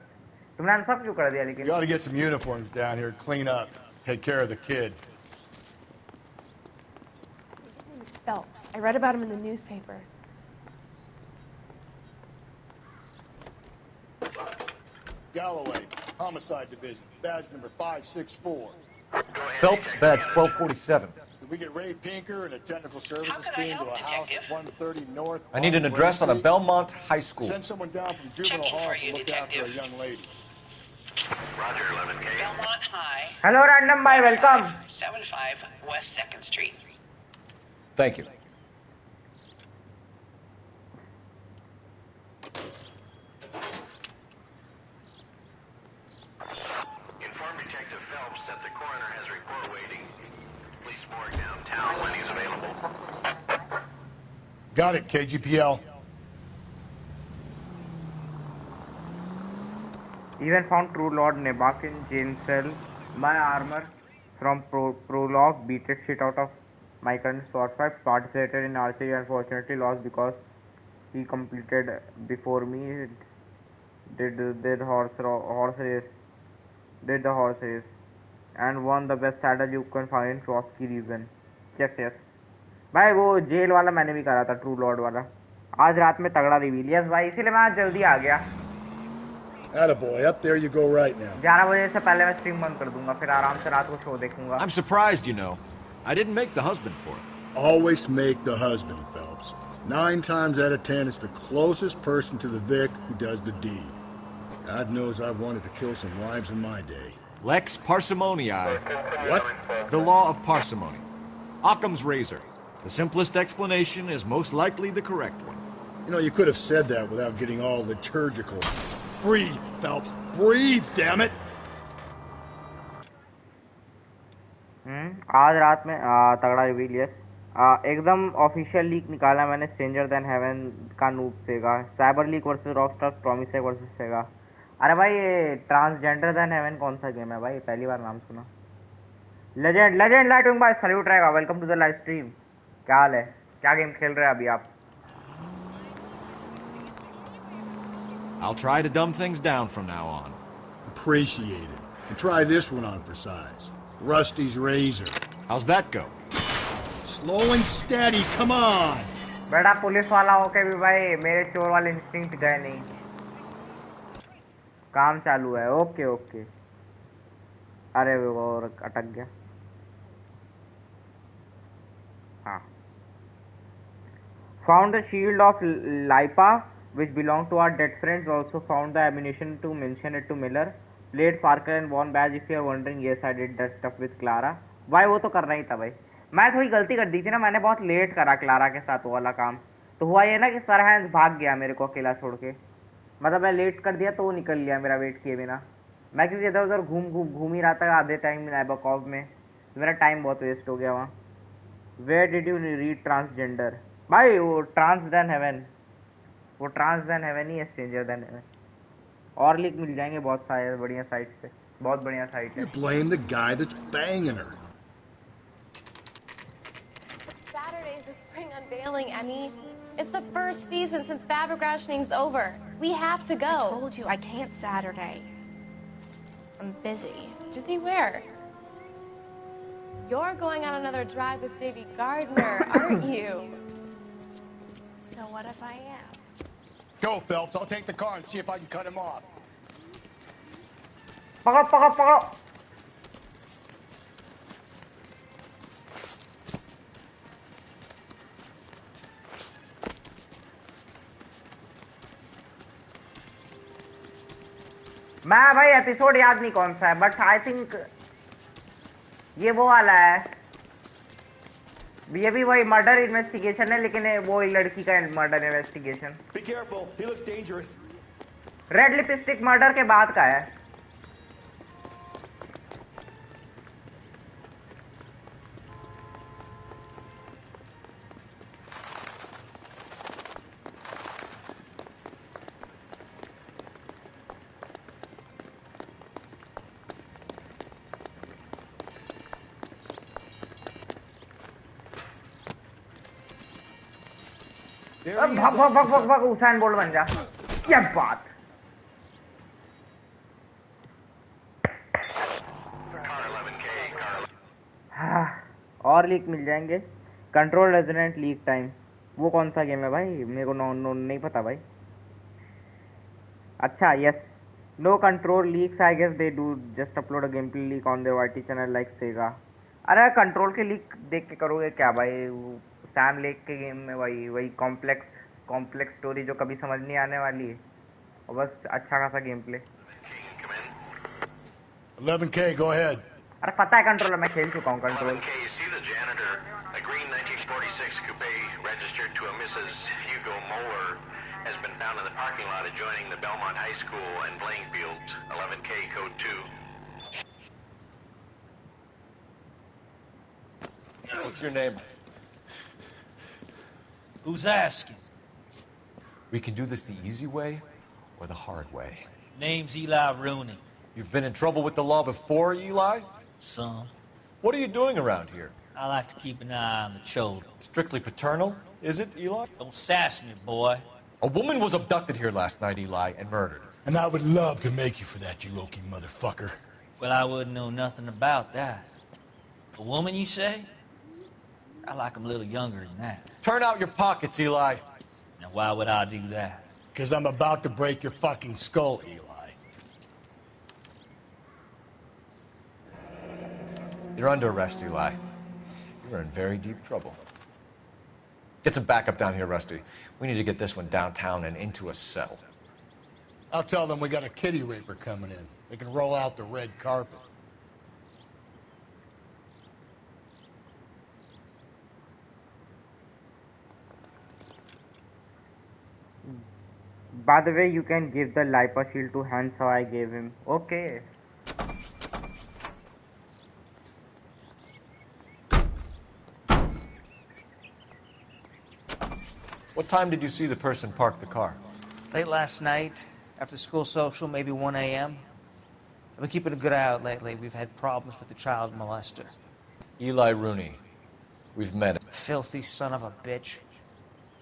तुमने answer क्यों कर दिया लेकिन? You ought to get some uniforms down here, clean up, take care of the kid. His name is Phelps. I read about him in the newspaper. Galloway, Homicide Division, badge number 564. Phelps, badge 1247. Did we get Ray Pinker and a technical services team to a house at 130 North? I need an address on a Belmont High School. Send someone down from Juvenile Hall to look after a young lady. Roger, 11K. Belmont High. Hello, random boy. Welcome. 75 West 2nd Street. Thank you. Inform Detective Phelps that the coroner has a report waiting. Police morgue downtown when he's available. Got it, KGPL. Even found True Lord Nebak in jail cell. My armor from prologue beat it shit out of my current sword fight. Participated in archery, unfortunately lost because he completed before me. Did the horse race. Did the horse race and won the best saddle you can find in Trotsky region. Yes. भाई वो jail वाला मैंने भी करा था. True Lord वाला आज रात में तगड़ा रिवील. यस भाई इसीलिए मैं आज जल्दी आ गया. Attaboy, up there you go right now. 11 बजे से पहले मैं स्ट्रीम बंद कर दूंगा. फिर आराम से रात को शो देखूंगा. I'm surprised, you know. I didn't make the husband for it. Always make the husband, Phelps. 9 times out of 10, it's the closest person to the Vic who does the deed. God knows I've wanted to kill some wives in my day. Lex parsimoniae. What? The law of parsimony. Occam's razor. The simplest explanation is most likely the correct one. You know, you could have said that without getting all liturgical. Breathe, Phelps. Breathe, damn it! आज रात में तगड़ा reveal. Yes एकदम official leak निकाला मैंने stranger then heaven का noob Sega, cyber leak versus Rockstar, स्ट्रॉमीसेक versus Sega. अरे भाई ये ट्रांसजेंडर देन हेवन कौन सा गेम है भाई, पहली बार नाम सुना। लेजेंड लेजेंड लाइटिंग भाई सैल्यूट रहेगा, welcome to the live stream. क्या हाल है, क्या गेम खेल रहे हैं अभी आप? I'll try to dumb things down from now on. Appreciate it. And try this one on for size. Rusty's Razor. How's that go? Slow and steady, come on! बेटा पुलिस वाला होके भी भाई मेरे चोर वाले इंस्टिंक्ट गए नहीं। काम चालू है, ओके ओके। अरे वो अटक गया। हाँ। Found the shield of Lipa which belonged to our dead friends. Also found the ammunition to mention it to Miller. Played Parker and won badge. If you are wondering, yes I did that stuff with Clara. भाई वो तो करना ही था भाई। मैं थोड़ी गलती कर दी थी ना, मैंने बहुत लेट करा क्लारा के साथ वो वाला काम। तो हुआ ये ना कि सरहैंस भाग गया मेरे को अकेला छोड़ के। मतलब मैं लेट कर दिया तो वो निकल लिया मेरा वेट किए बिना। मैं क्योंकि इधर उधर घूम ही रहा था आधे टाइम नाइबकॉव में, तो मेरा टाइम बहुत वेस्ट हो गया वहाँ। Where did you read transgender? भाई वो ट्रांस देन हेवन, वो ट्रांस देन हेवन ही है, स्ट्रेंजर देन हेवन। और लीक मिल जाएंगे बहुत सारे बढ़िया साइट पे, बहुत बढ़िया साइट है। You blame the guy that's banging her. Saturday's the spring unveiling, Emmy. It's the first season since fabric rationing's over. We have to go. I told you I can't Saturday. I'm busy. Busy where? You're going on another drive with Davy Gardner, aren't you? So what if I am? Go, Phelps. I'll take the car and see if I can cut him off. पकड़ो पकड़ो पकड़ो। मैं भाई episode याद नहीं कौन सा है, बट आई थिंक ये वो वाला है। ये भी वही मर्डर इन्वेस्टिगेशन है, लेकिन वो लड़की का murder investigation. Be careful. He looks dangerous. Red lipstick murder के बाद का है। भाग भाग भाग भाग भाग, हुसैन बोल्ट बन जा। क्या बात। हाँ, और लीक मिल जाएंगे। कंट्रोल रेजिडेंट लीक टाइम, वो कौन सा गेम है भाई? मेरे को नो नहीं पता भाई। अच्छा yes, no control leaks I guess they do just upload a game play leak on their YT channel like Sega. अरे कंट्रोल के लीक देख के करोगे क्या भाई? सैम लेक के गेम में वही कॉम्प्लेक्स स्टोरी जो कभी समझ नहीं आने वाली है, और बस अच्छा खासा game play. 11K, go ahead. अरे पता है कंट्रोल, मैं खेल चुका हूँ control. 11K, see the janitor, a green 1946 coupe registered to a Mrs. Hugo Moeller has been found in the parking lot adjoining the Belmont High School and playing fields. 11K code 2. What's your name? Who's asking? We can do this the easy way or the hard way. Name's Eli Rooney. You've been in trouble with the law before, Eli? Some. What are you doing around here? I like to keep an eye on the children. Strictly paternal, is it, Eli? Don't sass me, boy. A woman was abducted here last night, Eli, and murdered. And I would love to make you for that, you Okie motherfucker. Well, I wouldn't know nothing about that. A woman, you say? I like 'em a little younger than that. Turn out your pockets, Eli. Now, why would I do that? Because I'm about to break your fucking skull, Eli. You're under arrest, Eli. You're in very deep trouble. Get some backup down here, Rusty. We need to get this one downtown and into a cell. I'll tell them we got a kitty raper coming in. They can roll out the red carpet. By the way, you can give the Lipa shield to Hans how I gave him. Okay. What time did you see the person park the car? Late last night, after school social, maybe 1 a.m. I've been keeping a good eye out lately. We've had problems with the child molester. Eli Rooney. We've met him. Filthy son of a bitch.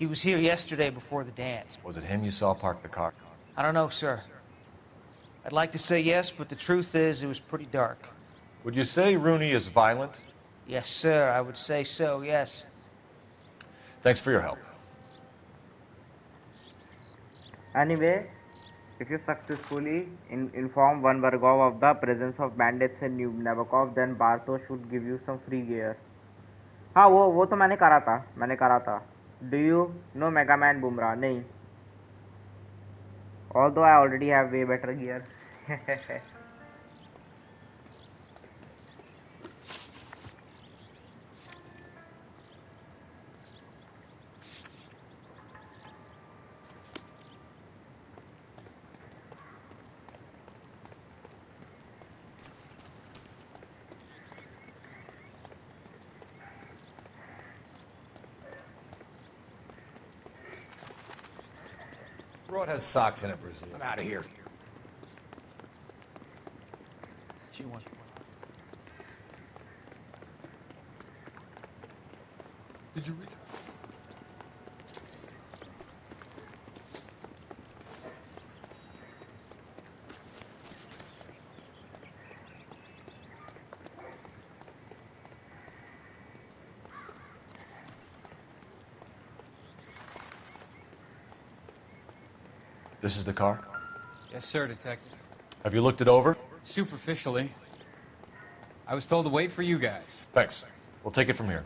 He was here yesterday before the dance. Was it him you saw park the car? I don't know, sir. I'd like to say yes, but the truth is it was pretty dark. Would you say Rooney is violent? Yes, sir. I would say so, yes. Thanks for your help. Anyway, if you successfully inform one Vargov of the presence of bandits in New Nabokov, then Bartosz would give you some free gear. हाँ वो तो मैंने करा था. Do you know Mega Man Bumrah? नहीं. Although I already have way better gear. Rod has socks in it, Brazil. I'm out of here. She wants. Did you read? This is the car? Yes, sir, Detective. Have you looked it over? Superficially. I was told to wait for you guys. Thanks. We'll take it from here.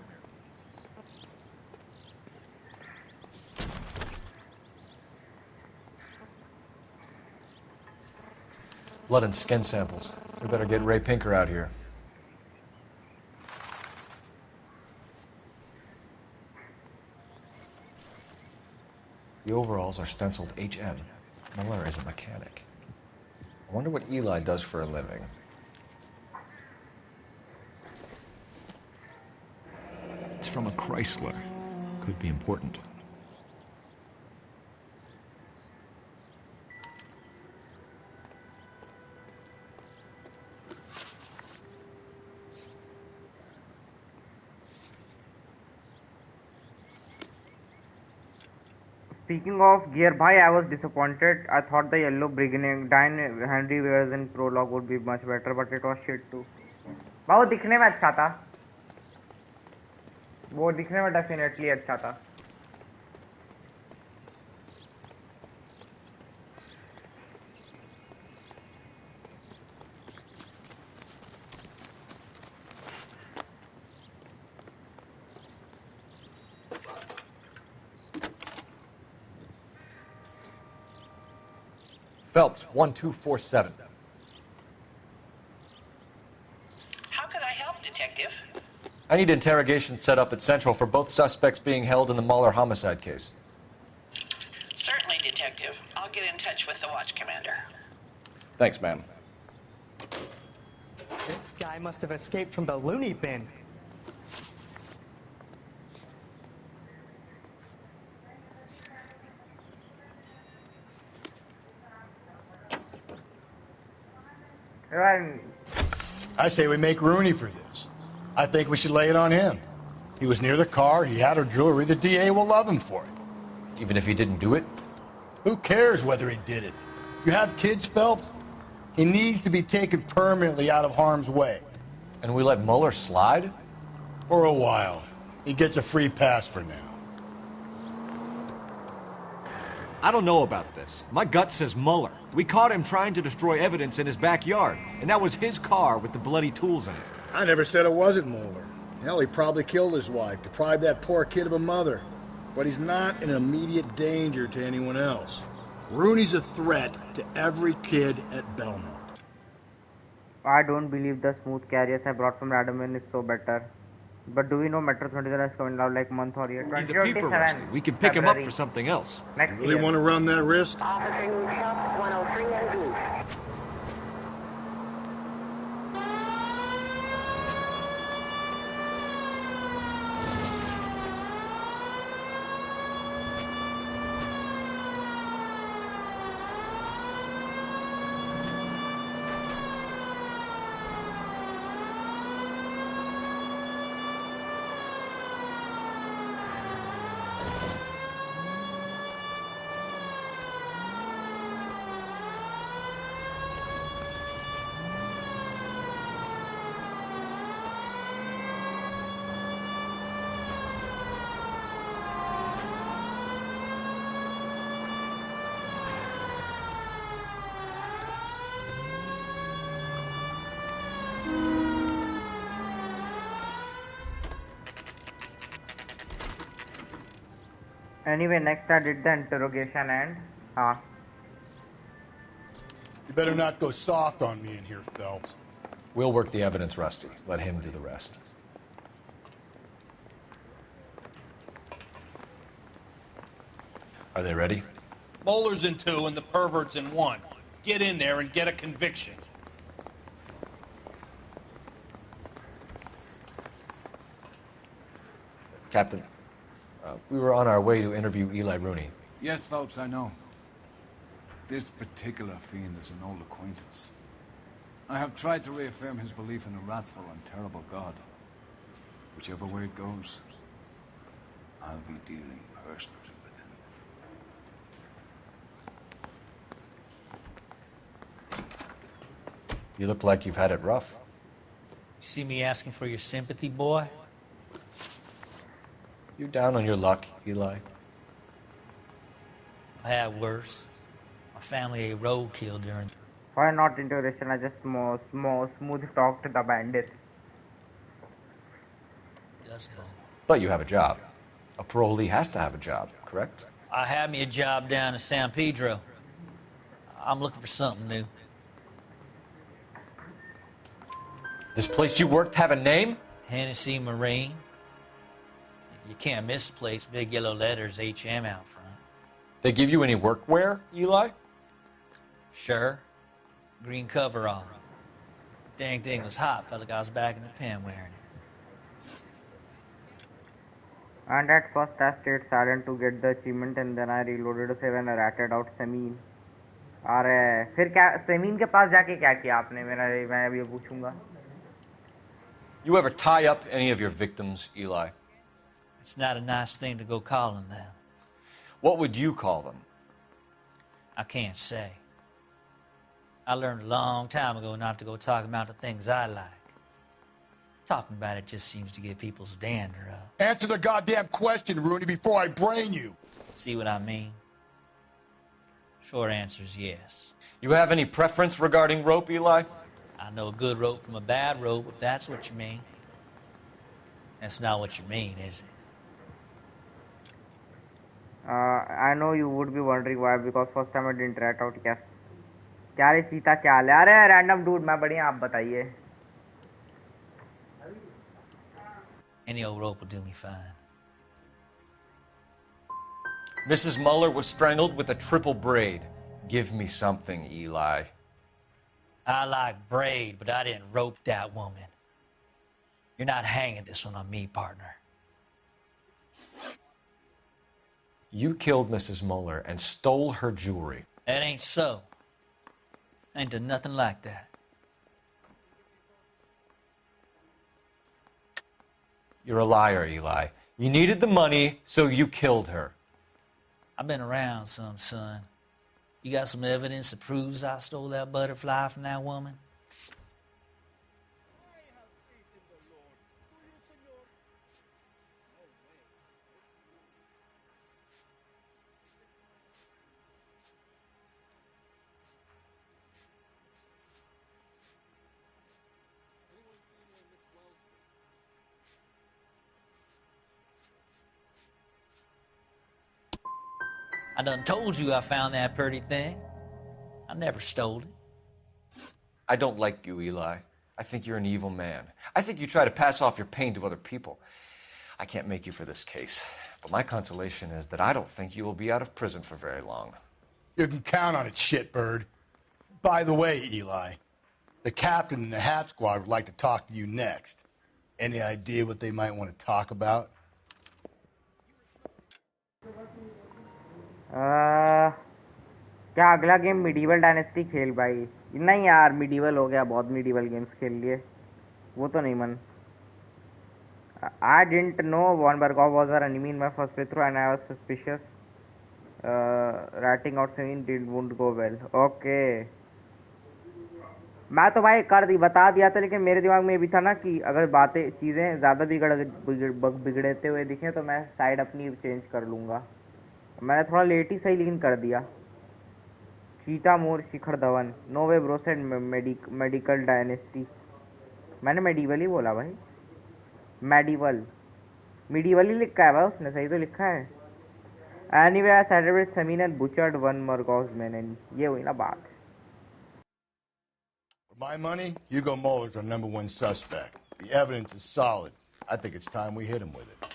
Blood and skin samples. We better get Ray Pinker out here. The overalls are stenciled HM. Miller is a mechanic. I wonder what Eli does for a living. It's from a Chrysler. Could be important. Speaking of gear, bhai, I was disappointed. I thought the yellow brigandine Henry wears in prologue would be much better, but it was shit too. भाई वो दिखने में अच्छा था. वो दिखने में definitely अच्छा था. Phelps, 1247. How can I help, Detective? I need interrogation set up at Central for both suspects being held in the Mahler homicide case. Certainly, Detective. I'll get in touch with the watch commander. Thanks, ma'am. This guy must have escaped from the loony bin. I say we make Rooney for this. I think we should lay it on him. He was near the car, he had her jewelry, the DA will love him for it. Even if he didn't do it? Who cares whether he did it? You have kids, Phelps? He needs to be taken permanently out of harm's way. And we let Mueller slide? For a while. He gets a free pass for now. I don't know about this. My gut says Mueller. We caught him trying to destroy evidence in his backyard, and that was his car with the bloody tools in it. I never said it wasn't Mueller. Hell, he probably killed his wife, deprived that poor kid of a mother. But he's not an immediate danger to anyone else. Rooney's a threat to every kid at Belmont. I don't believe the smooth carriers I brought from Radomin is so better. But do we know Metro 27 is coming out like month or year? He's a peeper, Rusty. We can pick him up for something else. You really want to run that risk? Officer News Shop 103 and East. Anyway, next I did the interrogation and You better not go soft on me in here, Phelps. We'll work the evidence, Rusty. Let him do the rest. Are they ready? Moeller's in 2 and the pervert's in 1. Get in there and get a conviction. Captain, we were on our way to interview Eli Rooney. Yes, Phelps, I know. This particular fiend is an old acquaintance. I have tried to reaffirm his belief in a wrathful and terrible God. Whichever way it goes, I'll be dealing personally with him. You look like you've had it rough. You see me asking for your sympathy, boy? You're down on your luck, Eli. I had worse. My family ate roadkill during... Why not interrogation? I just smooth talk to the bandit. Dust Bowl. But you have a job. A parolee has to have a job, correct? I had me a job down in San Pedro. I'm looking for something new. This place you worked have a name? Hennessy Marine. You can't miss the place. Big yellow letters, HM out front. They give you any workwear, Eli? Sure. Green coverall. Dang thing was hot. Felt like I was back in the pen wearing it. And at first I stayed silent to get the achievement and then I reloaded to save and I ratted out Samin. अरे फिर क्या समीन के पास जाके क्या किया आपने मैं अभी पूछूंगा. You ever tie up any of your victims, Eli? It's not a nice thing to go calling them. What would you call them? I can't say. I learned a long time ago not to go talking about the things I like. Talking about it just seems to get people's dander up. Answer the goddamn question, Rooney, before I brain you. See what I mean? Short answer is yes. You have any preference regarding rope, Eli? I know a good rope from a bad rope, if that's what you mean. That's not what you mean, is it? I know you would be wondering why, because first time I didn't rat out. Yes. क्या रे चीता क्या ले? अरे random dude मैं बढ़िया आप बताइए. Any old rope will do me fine. Mrs. Muller was strangled with a triple braid. Give me something, Eli. I like braid, but I didn't rope that woman. You're not hanging this one on me, partner. You killed Mrs. Muller and stole her jewelry. That ain't so. I ain't done nothing like that. You're a liar, Eli. You needed the money, so you killed her. I've been around some, son. You got some evidence that proves I stole that butterfly from that woman? I done told you I found that pretty thing. I never stole it. I don't like you, Eli. I think you're an evil man. I think you try to pass off your pain to other people. I can't make you for this case, but my consolation is that I don't think you will be out of prison for very long. You can count on it, shitbird. By the way, Eli, the captain and the Hat Squad would like to talk to you next. Any idea what they might want to talk about? क्या अगला game medieval dynasty खेल भाई? नहीं यार medieval हो गया, बहुत medieval games खेल लिए, वो तो नहीं मन. I didn't know Von Berghoff was our enemy in my first playthrough and I was suspicious. Ratting out scene won't go well. Okay. मैं तो भाई कर दी बता दिया था, लेकिन मेरे दिमाग में ये भी था ना कि अगर बातें चीज़ें ज़्यादा बिगड़ते हुए दिखें तो मैं साइड अपनी चेंज कर लूँगा. मैंने थोड़ा लेट ही सही लेकिन कर दिया. चीता मोर Shikhar Dhawan no way bro said medical dynasty. मैंने मेडिवल ही बोला भाई. मेडिवल ही लिखा है भाई उसने, सही तो लिखा है. Anyway, I sat with Samin and butchered one Murgaugh's men, and ये हुई ना बात. For my money, Hugo Muller's our #1 suspect. The evidence is solid. I think it's time we hit him with it.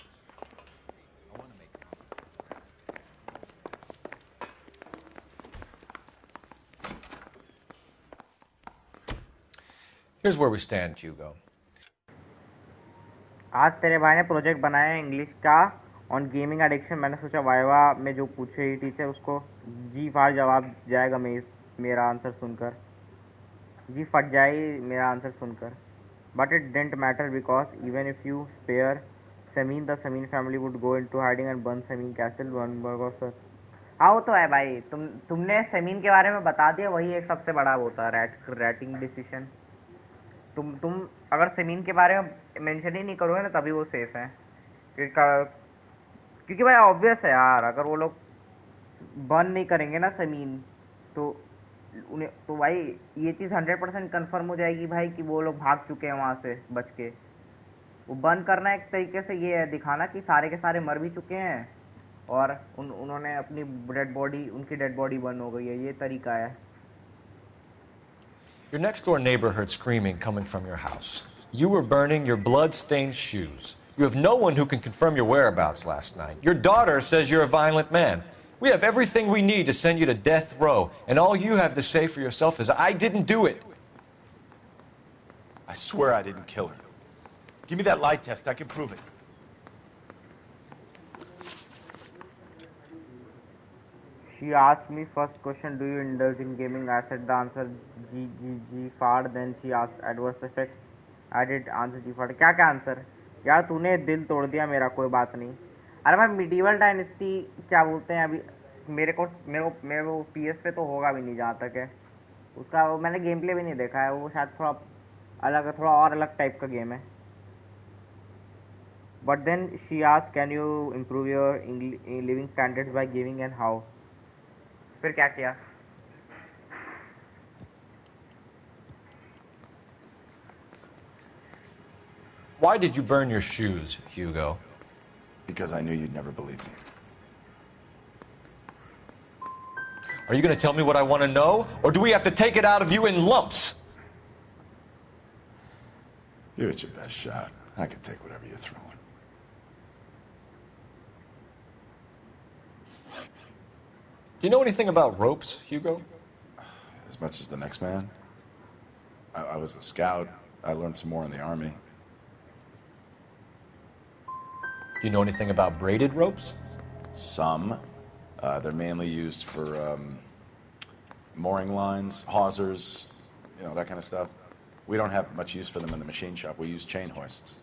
Here's where we stand, Hugo. आज तेरे भाई ने project बनाया है इंग्लिश का ऑन गेमिंग एडिक्शन. मैंने सोचा वाइवा में जो पूछे टीचर उसको जी फाड़ जवाब जाएगा मेरा आंसर सुनकर. जी फट जाए मेरा आंसर सुनकर. But it didn't matter because even if you spare Samin the Samin family would go into hiding and burn Samin castle one burger sir. हाँ वो तो है भाई. तुमने समीन के बारे में बता दिया. वही एक सबसे बड़ा होता है रैटिंग डिसीजन. तुम अगर समीन के बारे में मेंशन ही नहीं करोगे ना तभी वो सेफ है. क्योंकि भाई ऑब्वियस है यार, अगर वो लोग बर्न नहीं करेंगे ना समीन तो उन्हें तो भाई ये चीज़ 100% कन्फर्म हो जाएगी भाई कि वो लोग भाग चुके हैं वहाँ से बच के. वो बर्न करना एक तरीके से ये है दिखाना कि सारे के सारे मर भी चुके हैं और उन्होंने अपनी उनकी डेड बॉडी बर्न हो गई है. ये तरीका है. Your next-door neighbor heard screaming coming from your house. You were burning your blood-stained shoes. You have no one who can confirm your whereabouts last night. Your daughter says you're a violent man. We have everything we need to send you to death row, and all you have to say for yourself is, I didn't do it. I swear I didn't kill her. Give me that lie test. I can prove it. She asked me first question, do you indulge in gaming? I said the answer G far. Then she asked adverse effects. I did answer G far. क्या answer यार? तूने दिल तोड़ दिया मेरा. कोई बात नहीं. अरे भाई मिडीवल डायनेस्टी क्या बोलते हैं अभी मेरे को PS पे तो होगा भी नहीं जहाँ तक है उसका. वो मैंने गेम प्ले भी नहीं देखा है. वो शायद थोड़ा और अलग टाइप का गेम है. But then she asked, can you improve your living standards by gaming and how? फिर क्या किया? Why did you burn your shoes, Hugo? Because I knew you'd never believe me. Are you going to tell me what I want to know, or do we have to take it out of you in lumps? Give it your best shot. I can take whatever you're throwing. Do you know anything about ropes, Hugo? As much as the next man. I was a scout. I learned some more in the Army. Do you know anything about braided ropes? Some. They're mainly used for mooring lines, hawsers, that kind of stuff. We don't have much use for them in the machine shop. We use chain hoists.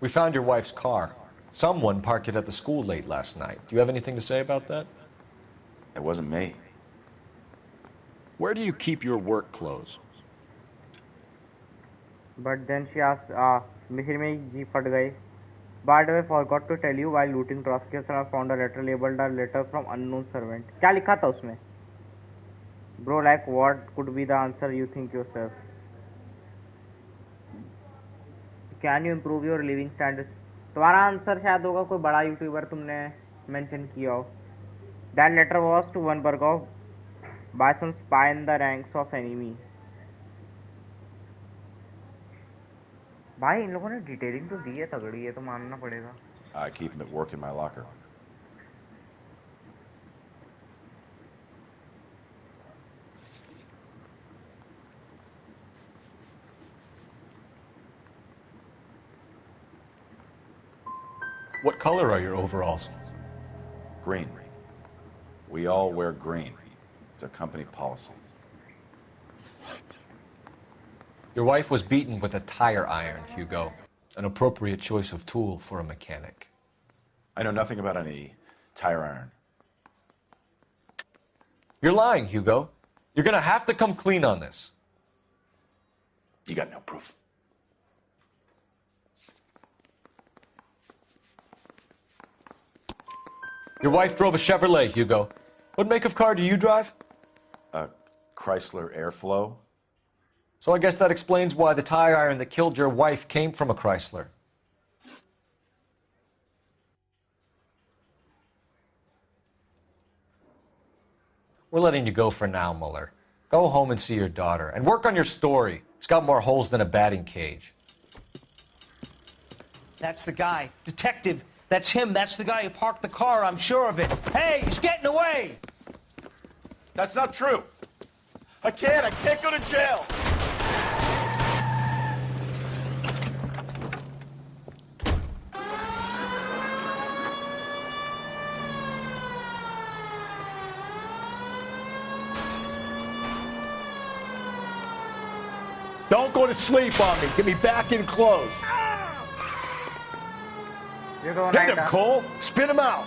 We found your wife's car. Someone parked it at the school late last night. Do you have anything to say about that? It wasn't me. Where do you keep your work clothes? But then she asked, फिर मेरी जी फट गई. But I forgot to tell you, while looting trash cans, I found a letter labeled a letter from unknown servant. क्या लिखा था उसमें? Bro, like what could be the answer you think yourself? Can you improve your living standards? तुम्हारा answer शायद होगा कोई बड़ा YouTuber तुमने मेंशन किया हो. That letter was to one Burgov by some spy in the ranks of enemy. भाई इन लोगों ने डिटेलिंग तो दी है तगड़ी. है तो मानना पड़ेगा. I keep them at work in my locker. What color are your overalls? Green. We all wear green. It's a company policy. Your wife was beaten with a tire iron, Hugo. An appropriate choice of tool for a mechanic. I know nothing about any tire iron. You're lying, Hugo. You're gonna have to come clean on this. You got no proof. Your wife drove a Chevrolet, Hugo. What make of car do you drive? A Chrysler Airflow. So I guess that explains why the tire iron that killed your wife came from a Chrysler. We're letting you go for now, Mueller. Go home and see your daughter, and work on your story. It's got more holes than a batting cage. That's the guy. Detective. That's him. That's the guy who parked the car. I'm sure of it. Hey, he's getting away! That's not true. I can't go to jail. Don't go to sleep on me. Get me back in close. You're going Hit him, Cole. Spin him out.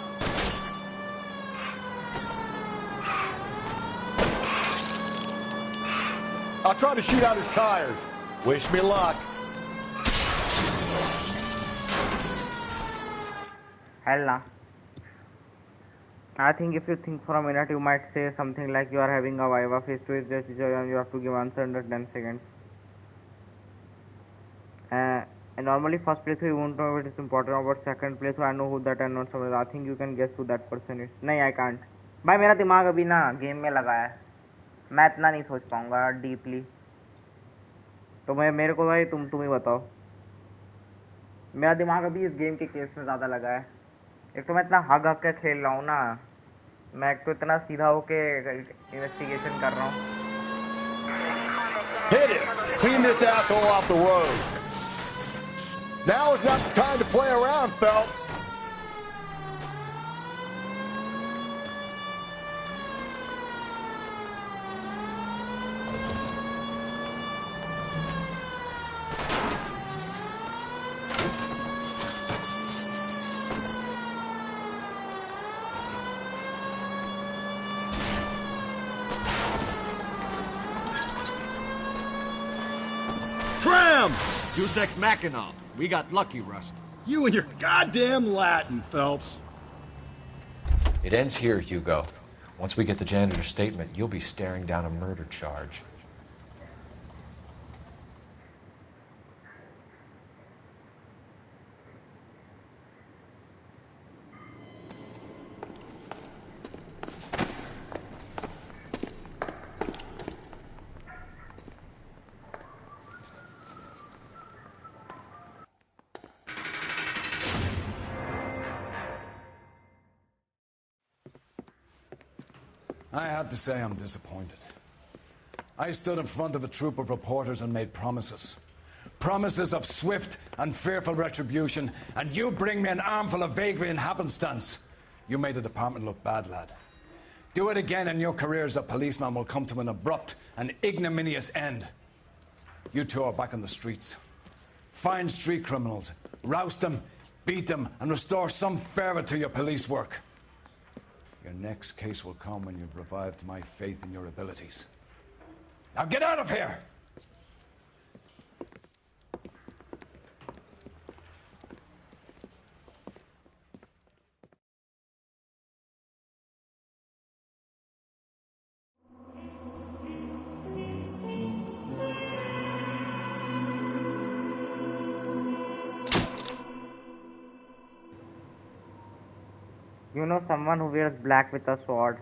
I'll try to shoot out his tires. Wish me luck. Hell nah. I think if you think for a minute, you might say something like you are having a Viva face-to-face decision and you have to give answer under 10 seconds. And normally first playthrough you won't know if it is important, but second playthrough I know who that unknown someone is. I think you can guess who that person is. नहीं, I can't. भाई मेरा दिमाग अभी ना game में लगा है. मैं इतना नहीं सोच पाऊंगा डीपली. तो मेरे को भाई तुम ही बताओ. मेरा दिमाग अभी इस गेम के केस में ज़्यादा लगा है. एक तो मैं इतना हग के खेल रहा हूँ ना. मैं एक तो इतना सीधा होके इन्वेस्टिगेशन कर रहा हूँ. Hit it. Clean this asshole off the road. Now is not the time to play around, Phelps. Tram! Deus Ex Machina. We got lucky, Rust. You and your goddamn Latin, Phelps. It ends here, Hugo. Once we get the janitor's statement, you'll be staring down a murder charge. I have to say I'm disappointed. I stood in front of a troop of reporters and made promises. Promises of swift and fearful retribution, and you bring me an armful of vagary and happenstance. You made the department look bad, lad. Do it again and your career as a policeman will come to an abrupt and ignominious end. You two are back on the streets. Find street criminals, roust them, beat them, and restore some fervor to your police work. Your next case will come when you've revived my faith in your abilities. Now get out of here! You know someone who wears black with a sword.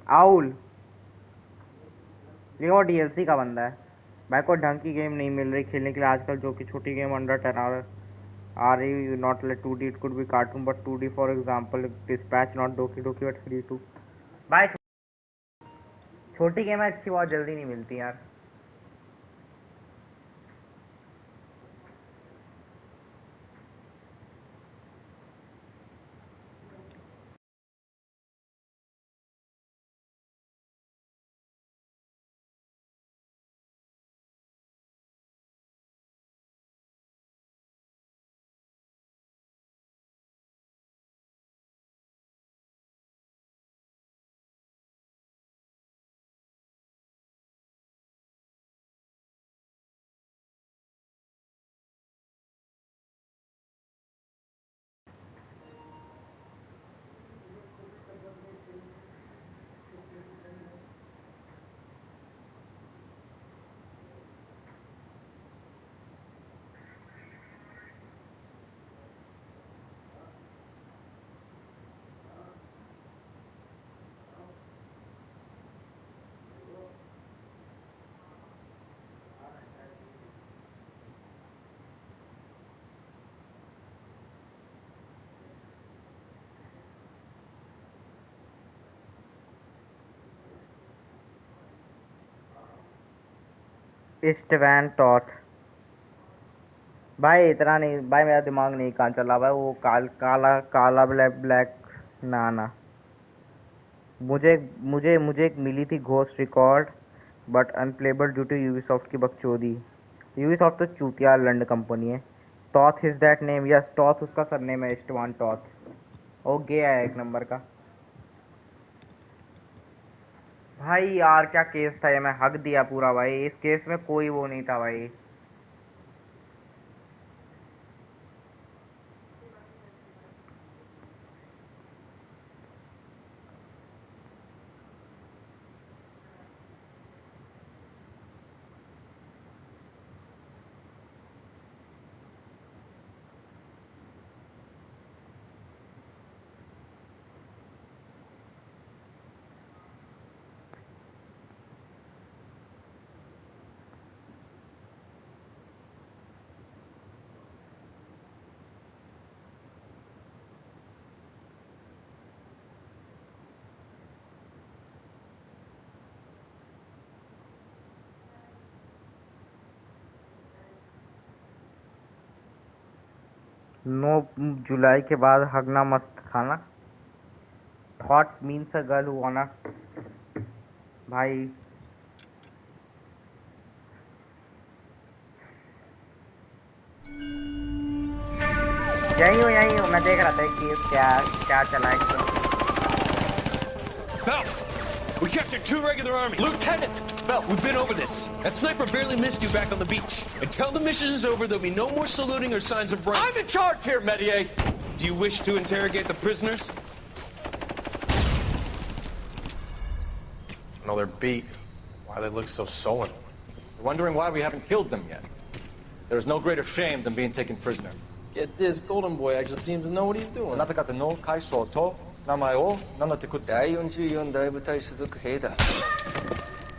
Owl. ये वो DLC का बंदा है. भाई को ढंग की game नहीं मिल रही खेलने के लिए आजकल, जो कि छोटी गेम अंडर 10 आवर आ रही. Not like 2D, it could be cartoon, but 2D for example Dispatch, not Doki Doki but 3-2. भाई छोटी गेम अच्छी बहुत जल्दी नहीं मिलती यार. इस्टवैन टॉथ। भाई इतना नहीं भाई, मेरा दिमाग नहीं काम चला भाई। वो काला काला ब्लैक ब्लैक ना ना। मुझे मुझे मुझे एक मिली थी ghost record, but unplayable due to Ubisoft की बकचोदी। यूबीसॉफ्ट तो चूतिया लंड कंपनी है। Toth is that name? Yes, Toth उसका सरनेम है, इस्टवान टॉथ। ओ गया है एक नंबर का। भाई यार क्या केस था ये, मैं हक दिया पूरा भाई। इस केस में कोई वो नहीं था भाई। नो जुलाई के बाद हगना मस्त खाना। Thought means a girl who वाना। भाई यही हूँ मैं देख रहा था केस क्या क्या चला है। Phelps, we captured 2 regular army. Lieutenant! Phelps, we've been over this. That sniper barely missed you back on the beach. Until the mission is over, there'll be no more saluting or signs of break. I'm in charge here, Medier! Do you wish to interrogate the prisoners? No, they're beat. Why they look so sullen? They're wondering why we haven't killed them yet. There's no greater shame than being taken prisoner. Yet this golden boy actually seems to know what he's doing. No kai soto, namai o, nanatekutsu.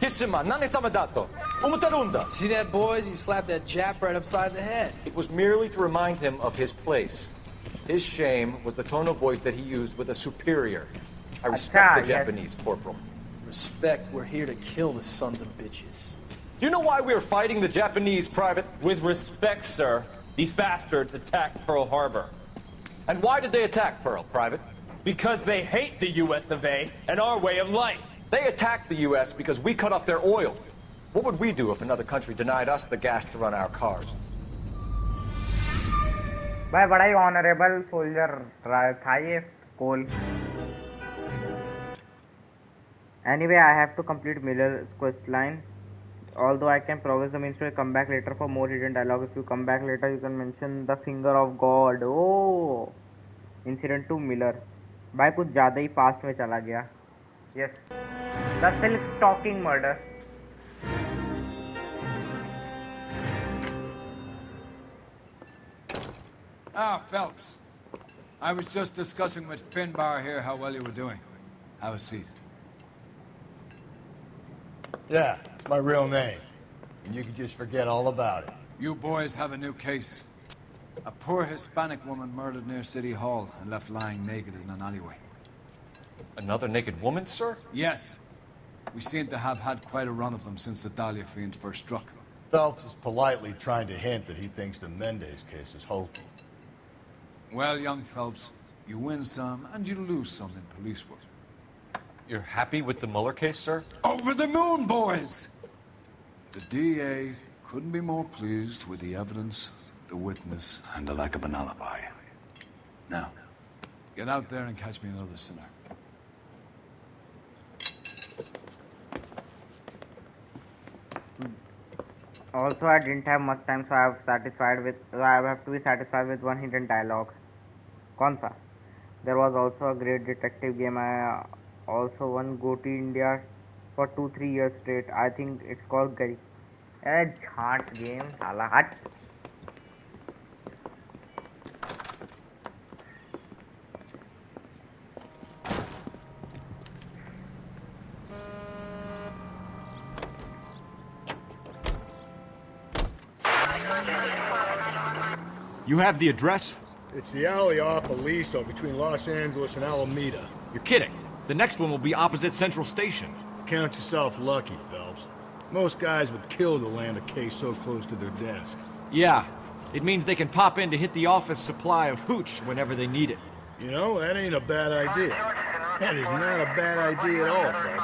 Kissima, nane samadato, umutarunda. See that, boys? He slapped that Jap right upside the head. It was merely to remind him of his place. His shame was the tone of voice that he used with a superior. I respect the Japanese, Corporal. Respect, we're here to kill the sons of bitches. Do you know why we are fighting the Japanese, Private? With respect, sir, these bastards attacked Pearl Harbor. And why did they attack Pearl, Private? Because they hate the US of A and our way of life. They attacked the US because we cut off their oil. What would we do if another country denied us the gas to run our cars? भाई बड़ा ही honourable soldier था ये कोल। Anyway, I have to complete Miller's quest line. Although I can progress the main story, come back later for more hidden dialogue. If you come back later, you can mention the finger of God. Oh, incident to Miller. भाई कुछ ज़्यादा ही past में चला गया। Yes, the self-stalking murder. Ah, Phelps. I was just discussing with Finbar here how well you were doing. Have a seat. Yeah, my real name. And you can just forget all about it. You boys have a new case. A poor Hispanic woman murdered near City Hall and left lying naked in an alleyway. Another naked woman, sir? Yes. We seem to have had quite a run of them since the Dahlia fiend first struck. Phelps is politely trying to hint that he thinks the Mendez case is hokey. Well, young Phelps, you win some and you lose some in police work. You're happy with the Mueller case, sir? Over the moon, boys! The DA couldn't be more pleased with the evidence, the witness, and the lack of an alibi. Now, get out there and catch me another sinner. Also, I didn't have much time, so I have to be satisfied with one hidden dialogue. कौन सा? There was also a great detective game. I also won Go to India for 2-3 years straight. I think it's called Gary. झांट game, साला हट. You have the address? It's the alley off Aliso between Los Angeles and Alameda. You're kidding. The next one will be opposite Central Station. Count yourself lucky, Phelps. Most guys would kill to land a case so close to their desk. Yeah, it means they can pop in to hit the office supply of hooch whenever they need it. You know, that ain't a bad idea. That is not a bad idea at all, folks.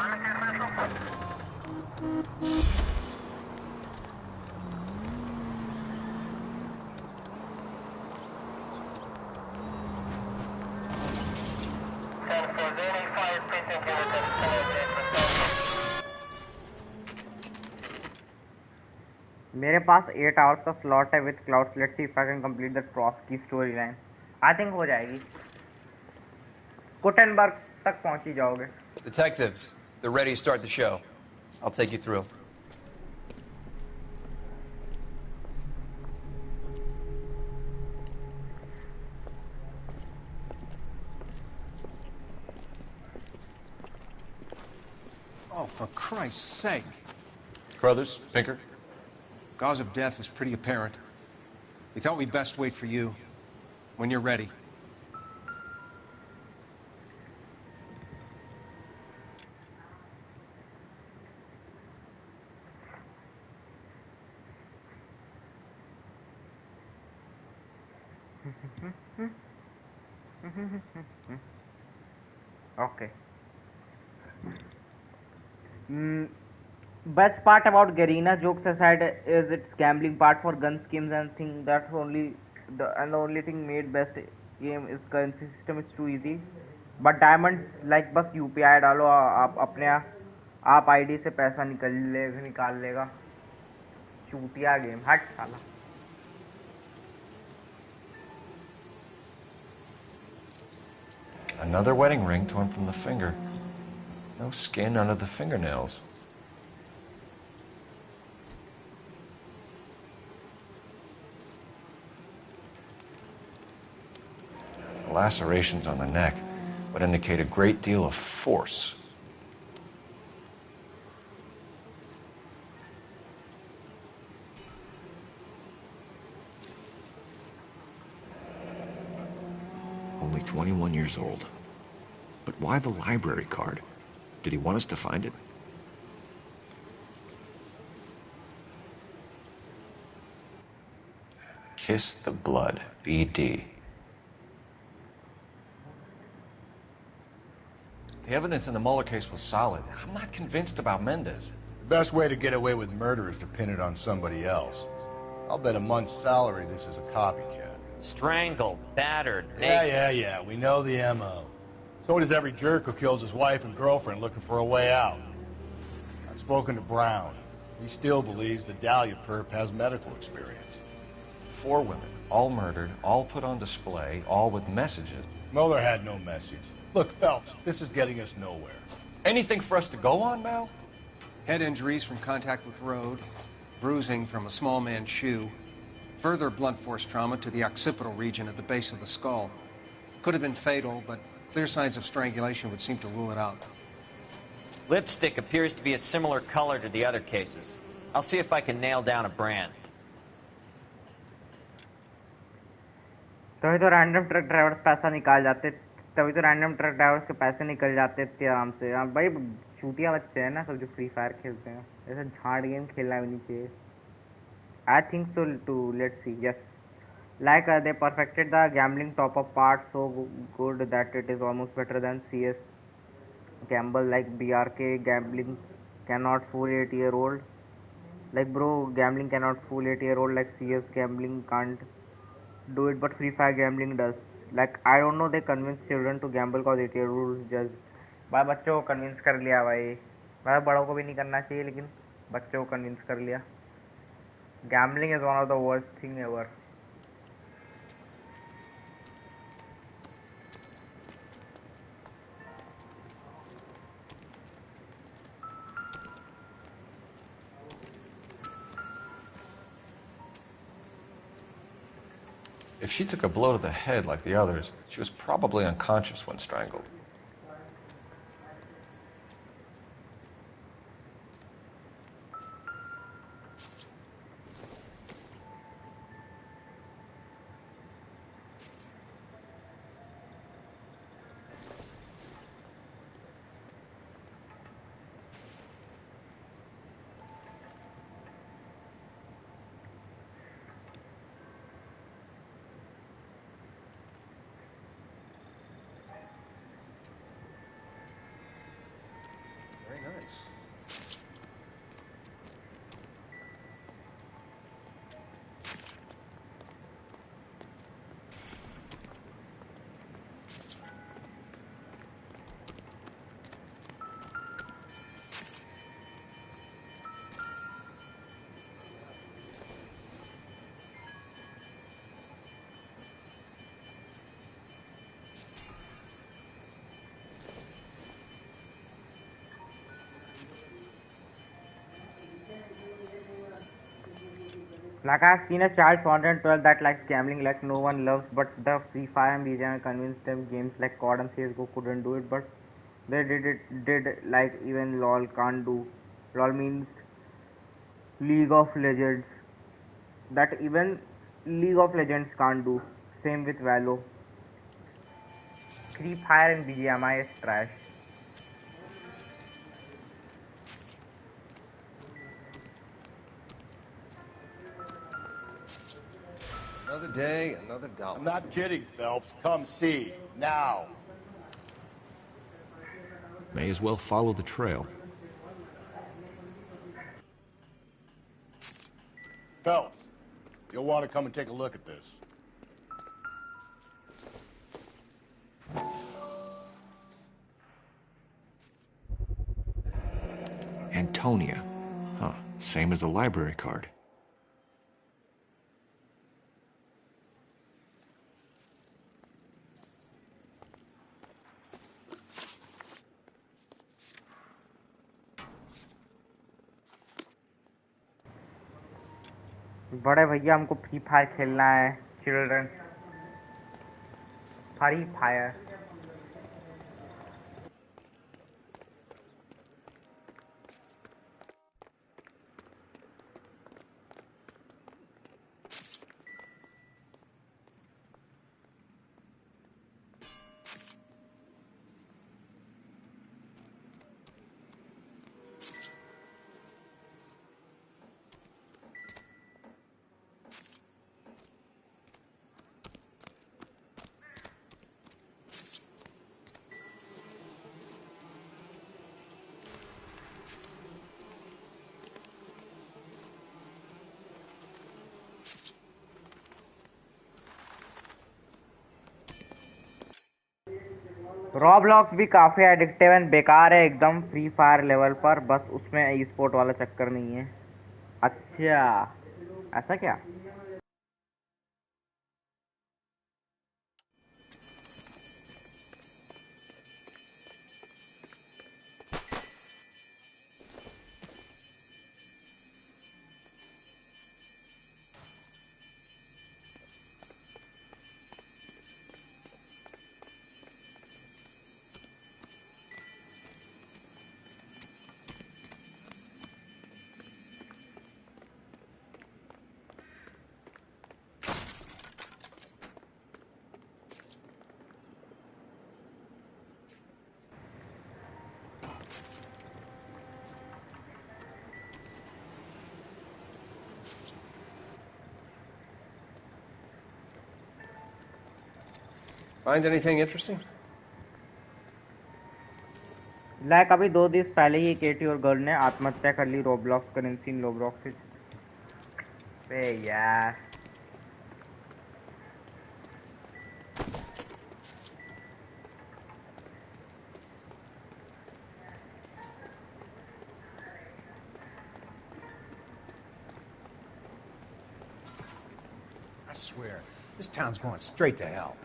मेरे पास 8 hours का slot है with clouds. Let's see if I can complete the ट्रॉस की story line. I think हो जाएगी. कुटनबर्ग तक पहुंच ही जाओगे. Detectives, they're ready to start the show. I'll take you through. Oh, for Christ's sake. Carruthers, Pinker. Cause of death is pretty apparent. We thought we'd best wait for you. When you're ready. Okay. Best part about Garena, jokes aside, is its gambling part for gun schemes and thing. That's the only thing made best game is currency system. It's too easy. But diamonds like बस UPI डालो आप अपने आप ID से पैसा निकाल लेगा. चूतिया गेम. हट साला. Another wedding ring torn from the finger. No skin under the fingernails. The lacerations on the neck would indicate a great deal of force. Only 21 years old. But why the library card? Did he want us to find it? Kiss the blood, BD. The evidence in the Mueller case was solid. I'm not convinced about Mendez. The best way to get away with murder is to pin it on somebody else. I'll bet a month's salary this is a copycat. Strangled, battered, naked. Yeah. We know the M.O. So does every jerk who kills his wife and girlfriend looking for a way out. I've spoken to Brown. He still believes the Dahlia perp has medical experience. 4 women, all murdered, all put on display, all with messages. Mueller had no message. Look, Phelps, this is getting us nowhere. Anything for us to go on, Mal? Head injuries from contact with road, bruising from a small man's shoe, further blunt force trauma to the occipital region at the base of the skull. Could have been fatal, but clear signs of strangulation would seem to rule it out. Lipstick appears to be a similar color to the other cases. I'll see if I can nail down a brand. तभी तो random truck drivers पैसा निकाल जाते. तभी तो random truck drivers के पैसे निकल जाते इतने आराम से. हाँ भाई, चूतिया बच्चे हैं ना सब जो फ्री फायर खेलते हैं. ऐसा झाड़ गेम खेलना भी नहीं चाहिए. I think so too. Let's see. Yes, like they perfected the gambling top-up part so good that it is almost better than CS Gamble. Like BRK gambling cannot fool 8-year-old. Like bro, gambling cannot fool 8-year-old. Like CS gambling can't do it, but Free Fire gambling does. Like I don't know, they convince children to gamble cause 8-year-olds just. भाई बच्चों को convince कर लिया भाई. भाई बड़ों को भी नहीं करना चाहिए लेकिन बच्चों को कन्विंस कर लिया. Gambling is one of the worst thing ever. If she took a blow to the head like the others, she was probably unconscious when strangled. Like I've seen a child 412 that likes gambling like no one loves, but the Free Fire and BGM convinced them games like COD and CSGO couldn't do it, but they did like even LOL can't do. LOL means League of Legends. That even League of Legends can't do. Same with Valo. Free Fire and BGMI is trash. Another day, another dollar. I'm not kidding, Phelps. Come see. Now. May as well follow the trail. Phelps, you'll want to come and take a look at this. Antonia. Huh. Same as the library card. बड़े भैया हमको free fire खेलना है children free fire Roblox भी काफ़ी addictive and बेकार है एकदम फ्री फायर लेवल पर बस उसमें ई स्पोर्ट वाला चक्कर नहीं है अच्छा ऐसा क्या Find anything interesting? लाइक अभी 2 दिन पहले ही केटी और गर्ल ने आत्महत्या कर ली रोब्लॉक्स करेंसी इन लोब्लॉक्स पे यार I swear, this town's going straight to hell.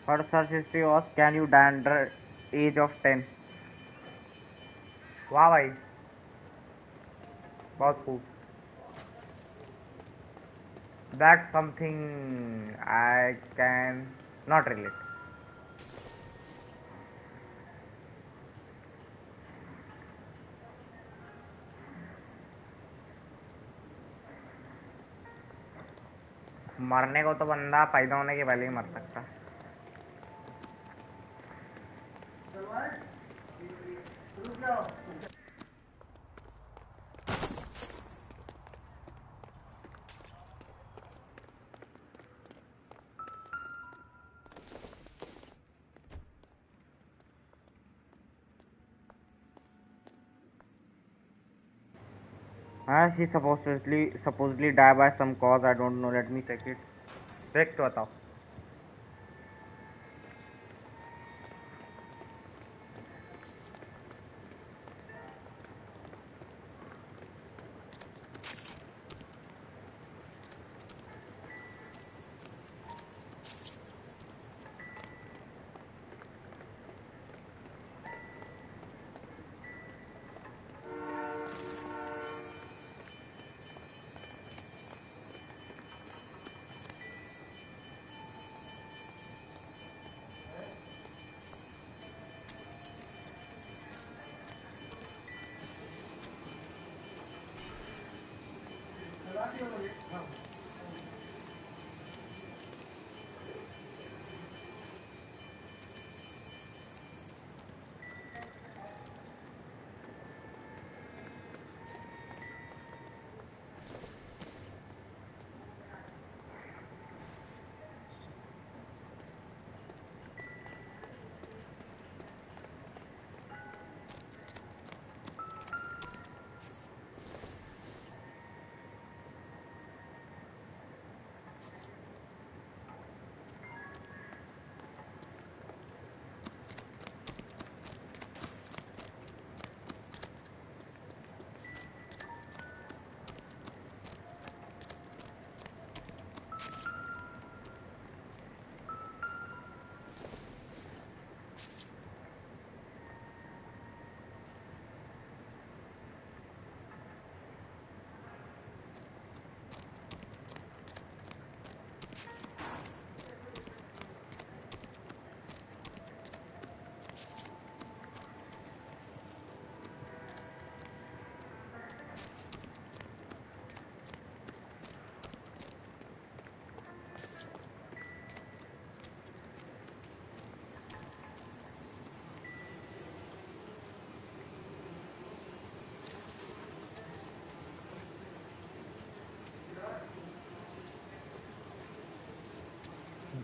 Her search history was can you die under age of 10 वाह भाई बहुत खूब that's something I can not relate मरने को तो बंदा पैदा होने के पहले ही मर सकता है She supposedly died by some cause. I don't know. Let me check it. देख तो बताओ.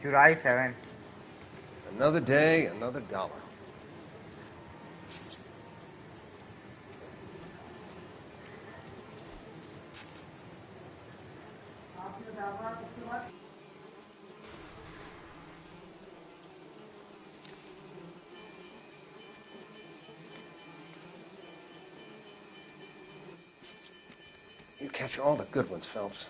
July 7. Another day, another dollar. You catch all the good ones, Phelps.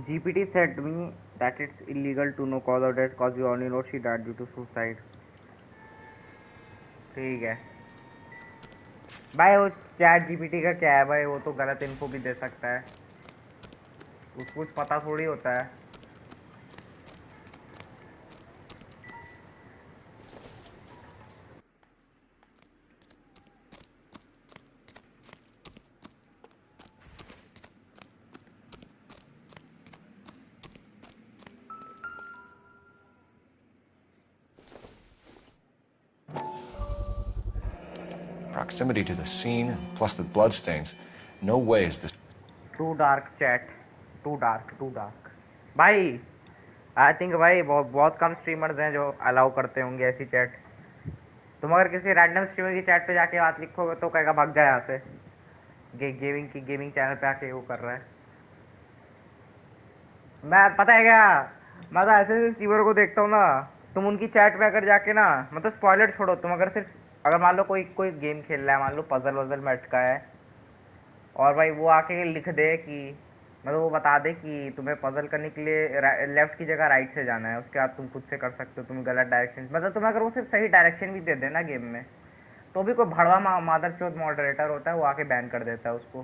GPT said me that it's illegal to know cause of death because we only know she died due to suicide. ठीक है भाई. वो chat GPT का क्या है भाई? वो तो गलत इन्फो भी दे सकता है. उसको कुछ पता थोड़ी होता है. proximity to the scene, plus the bloodstains, no way is this... Too dark chat. Too dark. भाई आई थिंक भाई बहुत कम स्ट्रीमर्स हैं जो अलाउ करते होंगे ऐसी चैट। तुम अगर किसी रैंडम स्ट्रीमर की चैट पे जाके बात लिखोगे तो कहेगा भाग जा यहाँ से, गेमिंग चैनल पे आके वो कर रहा है। मैं पता है क्या, मैं तो ऐसे स्ट्रीमर को देखता हूँ ना, तुम उनकी चैट पे अगर जाके ना, मतलब स्पॉइलर छोड़ो, तुम अगर सिर्फ अगर मान लो कोई गेम खेल रहा है, मान लो पजल वजल में अटका है, और भाई वो आके लिख दे कि मतलब वो बता दे कि तुम्हें पजल करने के लिए लेफ्ट की जगह राइट से जाना है, उसके बाद तुम खुद से कर सकते हो, तुम गलत डायरेक्शन, मतलब तुम्हें अगर वो सिर्फ सही डायरेक्शन भी दे देना गेम में, तो भी कोई भड़वा मादरचोद मॉडरेटर होता है, वो आके बैन कर देता है उसको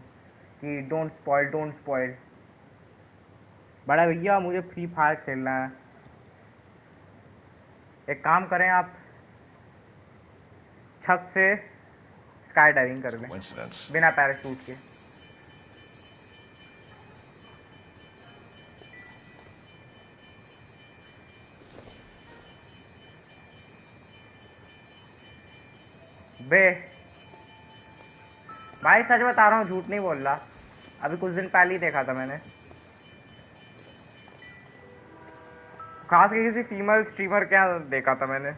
कि डोंट स्पॉइल। बड़ा भैया मुझे फ्री फायर खेलना है। एक काम करें, आप छत से स्काई डाइविंग कर लें बिना पैराशूट के। बे भाई सच बता रहा हूँ, झूठ नहीं बोल रहा, अभी कुछ दिन पहले ही देखा था मैंने, खास के किसी फीमेल स्ट्रीमर क्या देखा था मैंने।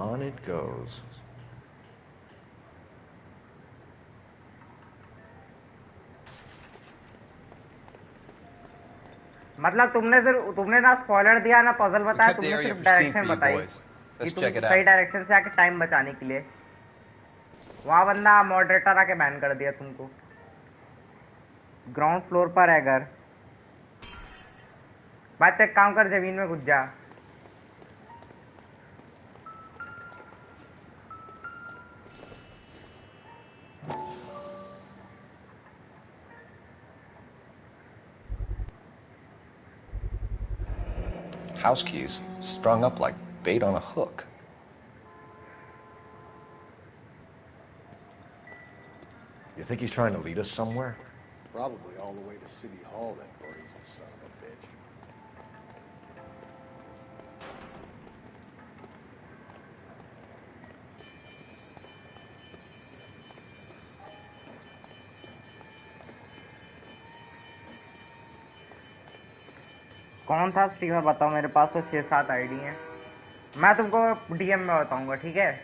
On it goes. मतलब तुमने ना स्पॉइलर दिया ना पजल बताया, तुमने सिर्फ डायरेक्शन बताई कि तुम सही डायरेक्शन से आके टाइम बचाने के लिए, वहां बंदा मॉडरेटर आके बैन कर दिया तुमको। ग्राउंड फ्लोर पर है घर भाई, तो एक काम कर, जमीन में घुस जा। House keys strung up like bait on a hook. You think he's trying to lead us somewhere? Probably all the way to City Hall, that brazen son of a bitch. कौन था स्ट्रीमर बताओ, मेरे पास तो 6-7 ID हैं, मैं तुमको DM में बताऊंगा, ठीक है?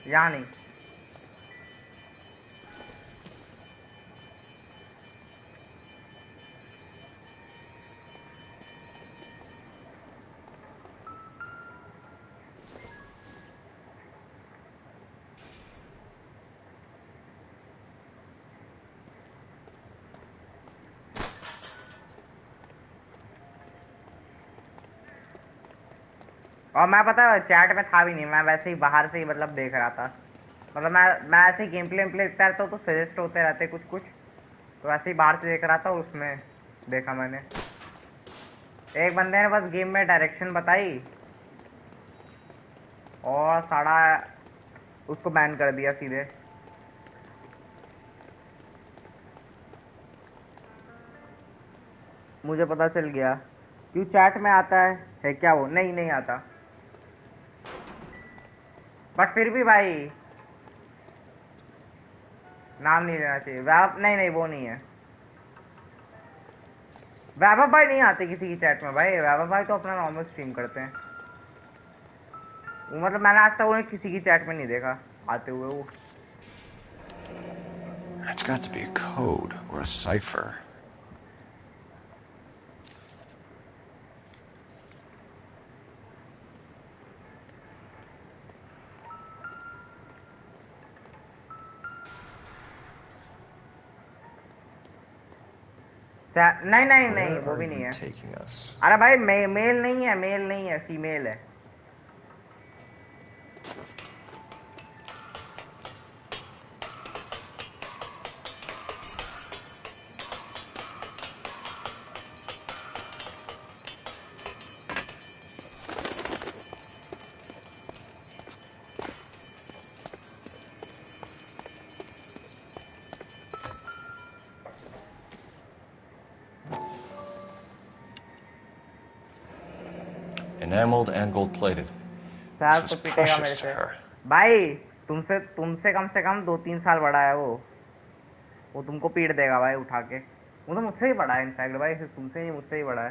यहाँ नहीं। और मैं पता है चैट में था भी नहीं, मैं वैसे ही बाहर से ही मतलब देख रहा था, मतलब मैं ऐसे ही गेम प्ले देखता रहता हूँ तो सजेस्ट होते रहते कुछ, तो वैसे ही बाहर से देख रहा था, उसमें देखा मैंने एक बंदे ने बस गेम में डायरेक्शन बताई और साड़ा उसको बैन कर दिया सीधे। मुझे पता चल गया क्यों चैट में आता है क्या वो? नहीं आता, बट फिर भी भाई नाम नहीं लेना चाहिए। नहीं वो नहीं है, वैभव भाई नहीं आते किसी की चैट में भाई, वैभव भाई तो अपना नॉर्मल स्ट्रीम करते हैं, मतलब मैंने आज तक उन्हें किसी की चैट में नहीं देखा आते हुए वो। That's got to be a code or a cipher. नहीं वो भी नहीं है। अरे भाई मेल नहीं है, फीमेल है। Enameled and gold-plated. This was precious to her. भाई तुमसे तुमसे कम से कम 2-3 साल बड़ा है वो तुमको पीट देगा भाई उठा के। वो तो मुझसे ही बड़ा है इनफैक्ट भाई, सिर्फ तुमसे ही मुझसे ही बड़ा है।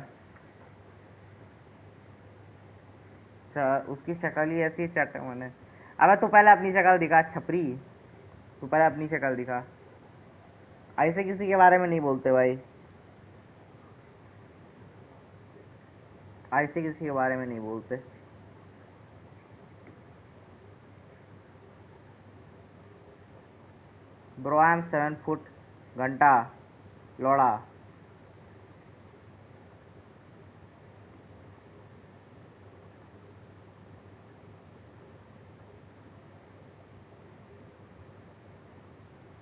अच्छा उसकी शक्ल ही ऐसी चट मैंने। अबे तू पहले अपनी शक्ल दिखा छपरी, तू पहले अपनी शक्ल दिखा। ऐसे किसी के बारे में नहीं बोलते भाई, ऐसे किसी के बारे में नहीं बोलते। ब्रो आई एम 7 फुट घंटा लौड़ा।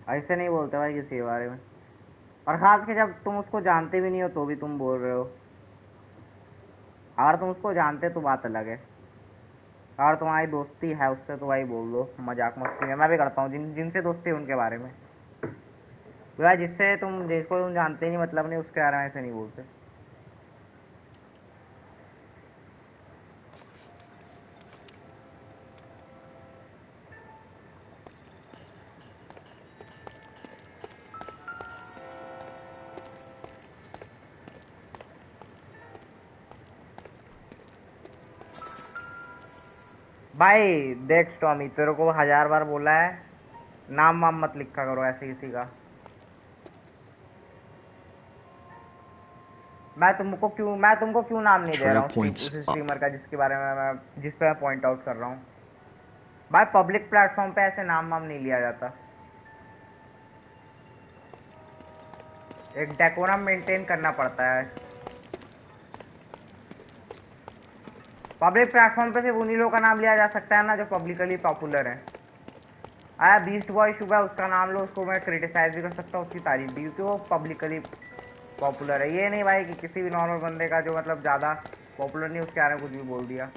ऐसे नहीं बोलते भाई किसी के बारे में, और खास के जब तुम उसको जानते भी नहीं हो तो भी तुम बोल रहे हो। अगर तुम उसको जानते तो बात अलग है, अगर तुम्हारी दोस्ती है उससे तो भाई बोल दो मजाक मस्ती में। मैं भी करता हूँ जिनसे दोस्ती है उनके बारे में भाई, जिसको तुम जानते नहीं मतलब नहीं उसके बारे में ऐसे नहीं बोलते। भाई देख स्टॉमी, तेरे को 1000 बार बोला है नाम वाम मत लिखा करो ऐसे किसी का। मैं तुमको क्यों नाम नहीं दे रहा हूँ उस स्ट्रीमर का जिसके बारे में जिस पे मैं पॉइंट आउट कर रहा हूँ। भाई पब्लिक प्लेटफॉर्म पे ऐसे नाम वाम नहीं लिया जाता, एक डेकोरम मेंटेन करना पड़ता है। पब्लिक प्लेटफॉर्म पे सिर्फ उन्हीं लोगों का नाम लिया जा सकता है ना जो पब्लिकली पॉपुलर है। आया बीस्ट बॉय शुभ है उसका नाम लो, उसको मैं क्रिटिसाइज भी कर सकता हूँ, उसकी तारीफ भी, क्योंकि वो पब्लिकली पॉपुलर है। ये नहीं भाई कि किसी भी नॉर्मल बंदे का जो मतलब ज़्यादा पॉपुलर नहीं उसके बारे में कुछ भी बोल दिया।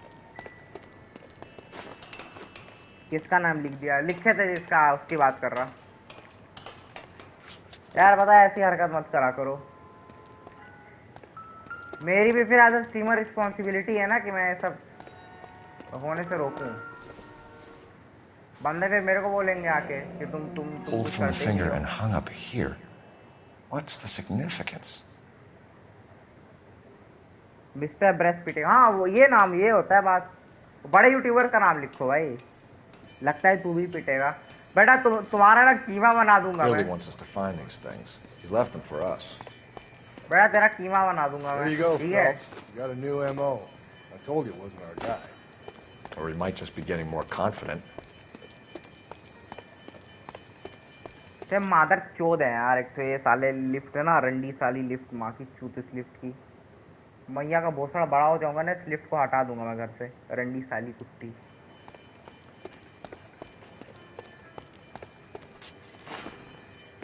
किसका नाम लिख दिया, लिखे थे जिसका उसकी बात कर रहा। यार पता है ऐसी हरकत मत करा करो। मेरी भी फिर एज अ स्ट्रीमर रिस्पॉन्सिबिलिटी है ना कि मैं सब होने से रोकूं। बंदे फिर मेरे को बोलेंगे आके कि तुम Pulled from the finger and hung up here. What's the significance? Mister breast पिटे, हाँ वो ये नाम ये होता है बात। बड़े यूट्यूबर का नाम लिखो भाई, लगता है तू भी पिटेगा बेटा। तुम्हारा ना कीमा बना दूंगा मैं। Billy wants us to find these things. He's left them for us. बेटा तेरा कीमा बना दूंगा मैं। There you go, Phelps. You got a new MO. I told you it wasn't our guy. Or he might just be getting more confident. ते मादर चोद है यार, एक तो ये साले लिफ्ट है ना, रंडी साली लिफ्ट, माँ की चूत इस लिफ्ट की। मैया का भोसड़ा बड़ा हो जाऊंगा ना, इस लिफ्ट को हटा दूंगा मैं घर से, रंडी साली कुत्ती।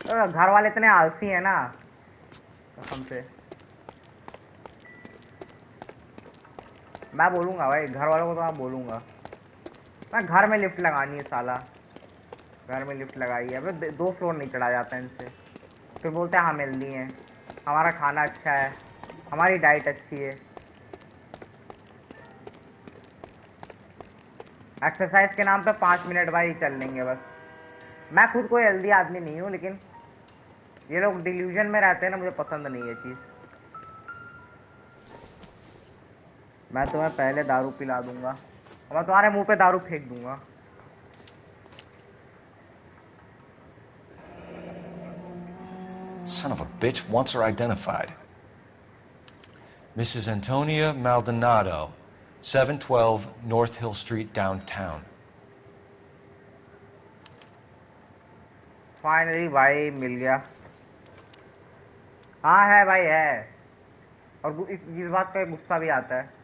घर वाले इतने आलसी है ना कसम से। मैं बोलूंगा भाई घर वालों को, तो मैं बोलूंगा मैं घर में लिफ्ट लगानी है साला, घर में लिफ्ट लगाई है। अबे 2 फ्लोर नहीं चढ़ा जाता इनसे। फिर बोलते हैं हम हेल्दी हैं, हमारा खाना अच्छा है, हमारी डाइट अच्छी है। एक्सरसाइज के नाम पे 5 मिनट भाई चल लेंगे बस। मैं खुद कोई हेल्दी आदमी नहीं हूँ, लेकिन ये लोग डिल्यूजन में रहते हैं ना, मुझे पसंद नहीं है चीज़। मैं तुम्हें पहले दारू पिला दूंगा और मैं तुम्हारे मुंह पे दारू फेंक दूंगा। Son of a bitch wants her identified. Mrs. Antonia Maldonado, 712 North Hill Street, downtown. Finally भाई मिल गया। हाँ है भाई है, और इस बात पे गुस्सा भी आता है।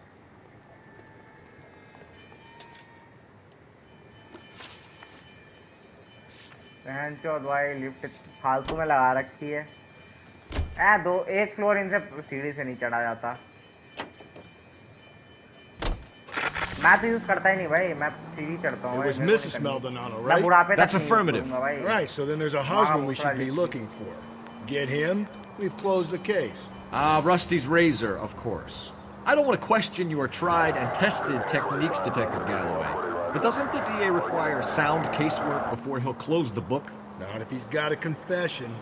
चौथ भाई लिफ्ट फालतू में लगा रखी है। एक फ्लोर इनसे सीढ़ी से नहीं चढ़ा जाता। मैं तो यूज करता ही नहीं भाई, मैं सीढ़ी चढ़ता हूँ। It was Mrs. Maldonado, right? मैं बुढ़ापे तक That's नहीं यूज affirmative. करूंगा भाई। Right, so then there's a husband we should be looking for. Get him, we've closed the case. Rusty's razor, of course. I don't want to question your tried and tested techniques, Detective Galloway. But doesn't the DA require sound casework before he'll close the book? Not if he's got a confession.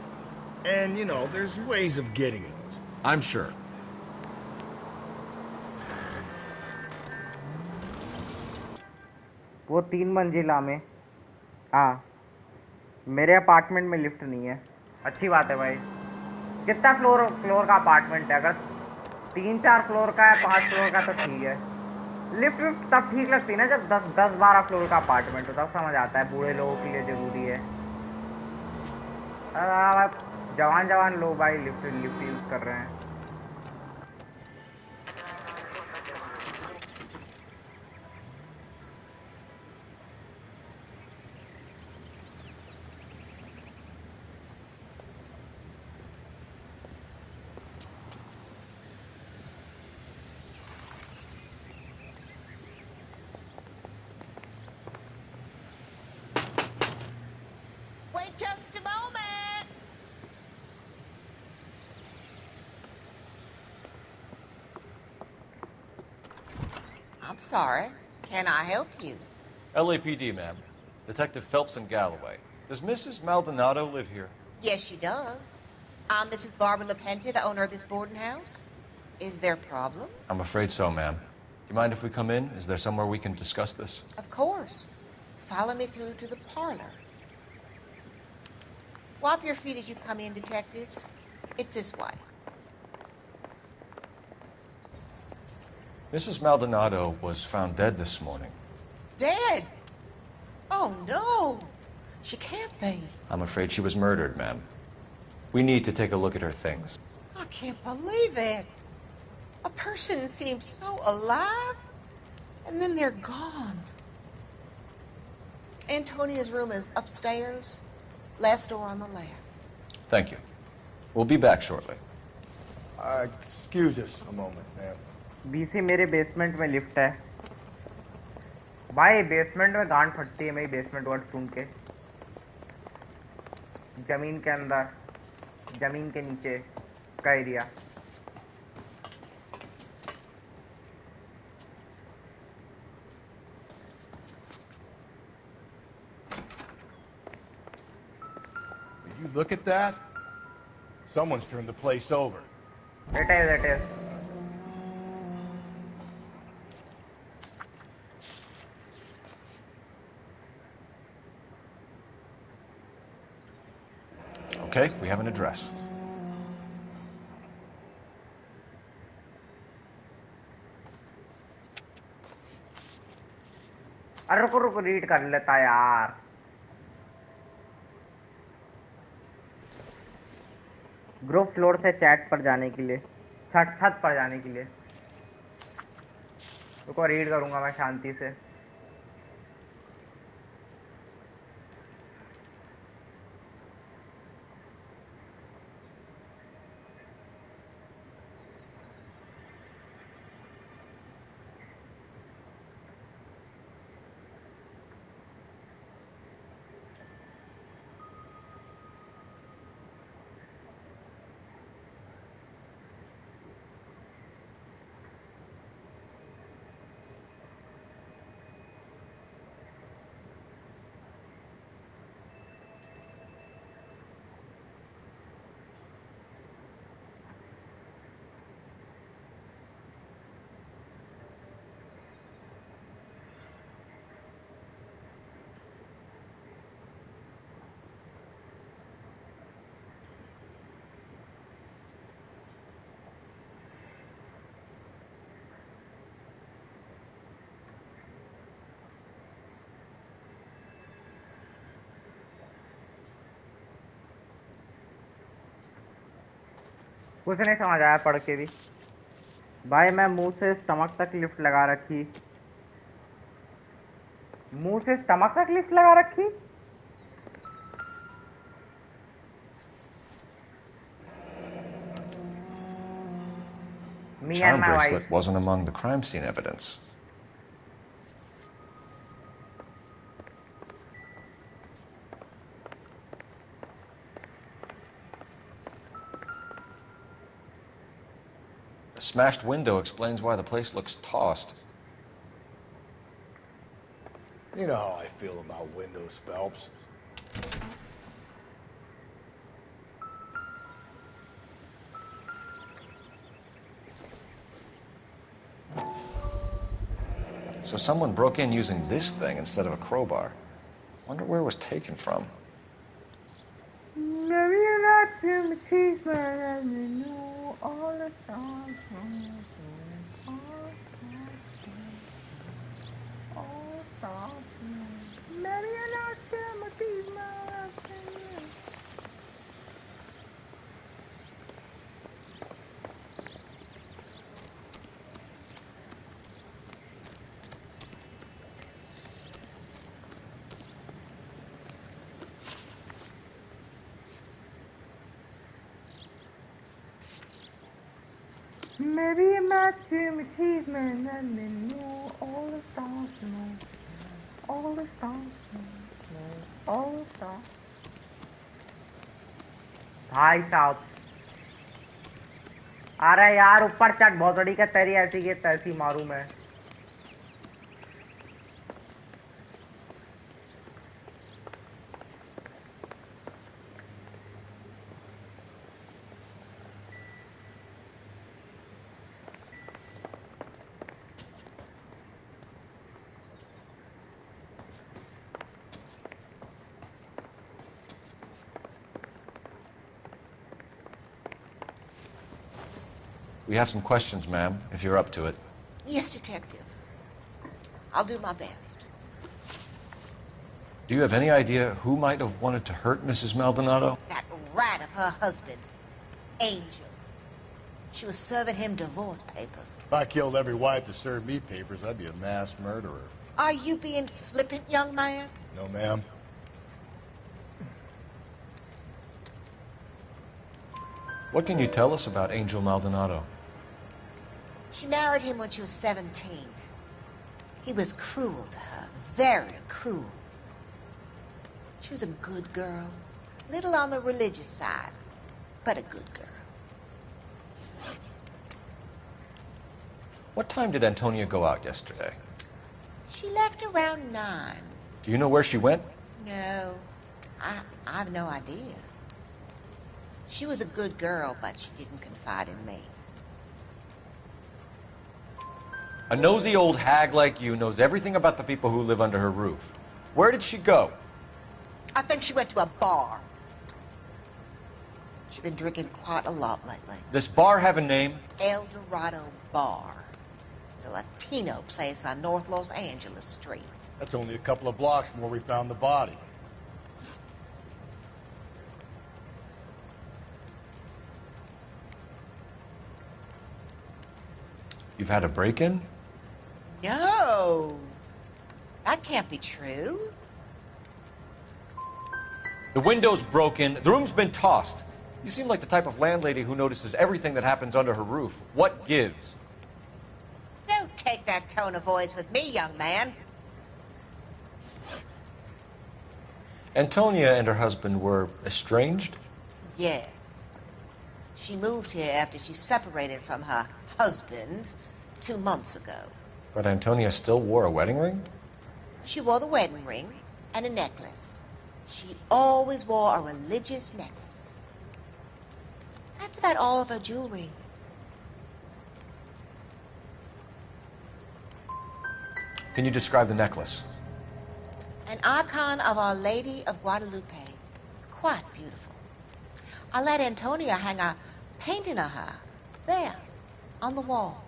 And, you know, there's ways of getting those. I'm sure. वो 3 मंजिला में, हाँ, मेरे apartment में lift नहीं है। अच्छी बात है भाई। कितना फ्लोर का अपार्टमेंट है? अगर 3-4 फ्लोर का है, 5 फ्लोर का तो ठीक है। लिफ्ट तब ठीक लगती है ना जब 10-12 फ्लोर का अपार्टमेंट हो, तब समझ आता है बूढ़े लोगों के लिए जरूरी है। जवान लोग भाई लिफ्ट यूज कर रहे हैं। Just a moment. I'm sorry. Can I help you? LAPD, ma'am. Detective Phelps and Galloway. Does Mrs. Maldonado live here? Yes, she does. I'm Mrs. Barbara LaPenta, the owner of this boarding house. Is there a problem? I'm afraid so, ma'am. Do you mind if we come in? Is there somewhere we can discuss this? Of course. Follow me through to the parlor. Wipe your feet as you come in, detectives. It's this way. Mrs. Maldonado was found dead this morning. Dead? Oh, no. She can't be. I'm afraid she was murdered, ma'am. We need to take a look at her things. I can't believe it. A person seems so alive, and then they're gone. Antonia's room is upstairs, last door on the left. Thank you. We'll be back shortly. Excuse us a moment, ma'am. BC मेरे basement में lift है भाई। Basement में गांड फटती है मेरी basement word सुन के। जमीन के अंदर, जमीन के नीचे का area. Did you look at that? Someone's turned the place over. It is. Okay, we have an address. अरे रुको रीड कर लेता यार। ग्रुप फ्लोर से चैट पर जाने के लिए, छत पर जाने के लिए। रुको रीड करूंगा मैं शांति से। कुछ नहीं समझ आया पढ़ के भी भाई। मैं मुंह से स्टमक तक लिफ्ट लगा रखी, मुंह से स्टमक तक लिफ्ट लगा रखी। Me Charm and my bracelet wife. wasn't among the crime scene evidence. The smashed window explains why the place looks tossed. You know how I feel about windows, Phelps. So someone broke in using this thing instead of a crowbar. Wonder where it was taken from. Maybe you're not too much cheese, man. Let me know all the time. Maybe you're not too much cheese, man. Maybe I'm not too much cheese, man. Let me know all the stars, all the stars, all the stars. भाई साहब, अरे यार ऊपर चढ़ भोसड़ी का तेरी ऐसी के तैसी मारू मैं. We have some questions, ma'am, if you're up to it. Yes, Detective. I'll do my best. Do you have any idea who might have wanted to hurt Mrs. Maldonado? That rat of her husband, Angel. She was serving him divorce papers. If I killed every wife to serve me papers, I'd be a mass murderer. Are you being flippant, young man? No, ma'am. What can you tell us about Angel Maldonado? She married him when she was 17. He was cruel to her, very cruel. She was a good girl, little on the religious side, but a good girl. What time did Antonia go out yesterday? She left around 9. Do you know where she went? No, I have no idea. She was a good girl, but she didn't confide in me. A nosy old hag like you knows everything about the people who live under her roof. Where did she go? I think she went to a bar. She's been drinking quite a lot lately. This bar have a name? El Dorado Bar. It's a Latino place on North Los Angeles Street. That's only a couple of blocks from where we found the body. You've had a break-in? No. That can't be true. The window's broken, the room's been tossed. You seem like the type of landlady who notices everything that happens under her roof. What gives? Don't take that tone of voice with me, young man. Antonia and her husband were estranged? Yes. She moved here after she separated from her husband 2 months ago. But Antonia still wore a wedding ring? She wore the wedding ring and a necklace. She always wore a religious necklace. That's about all of her jewelry. Can you describe the necklace? An icon of Our Lady of Guadalupe. It's quite beautiful. I let Antonia hang a painting of her there on the wall.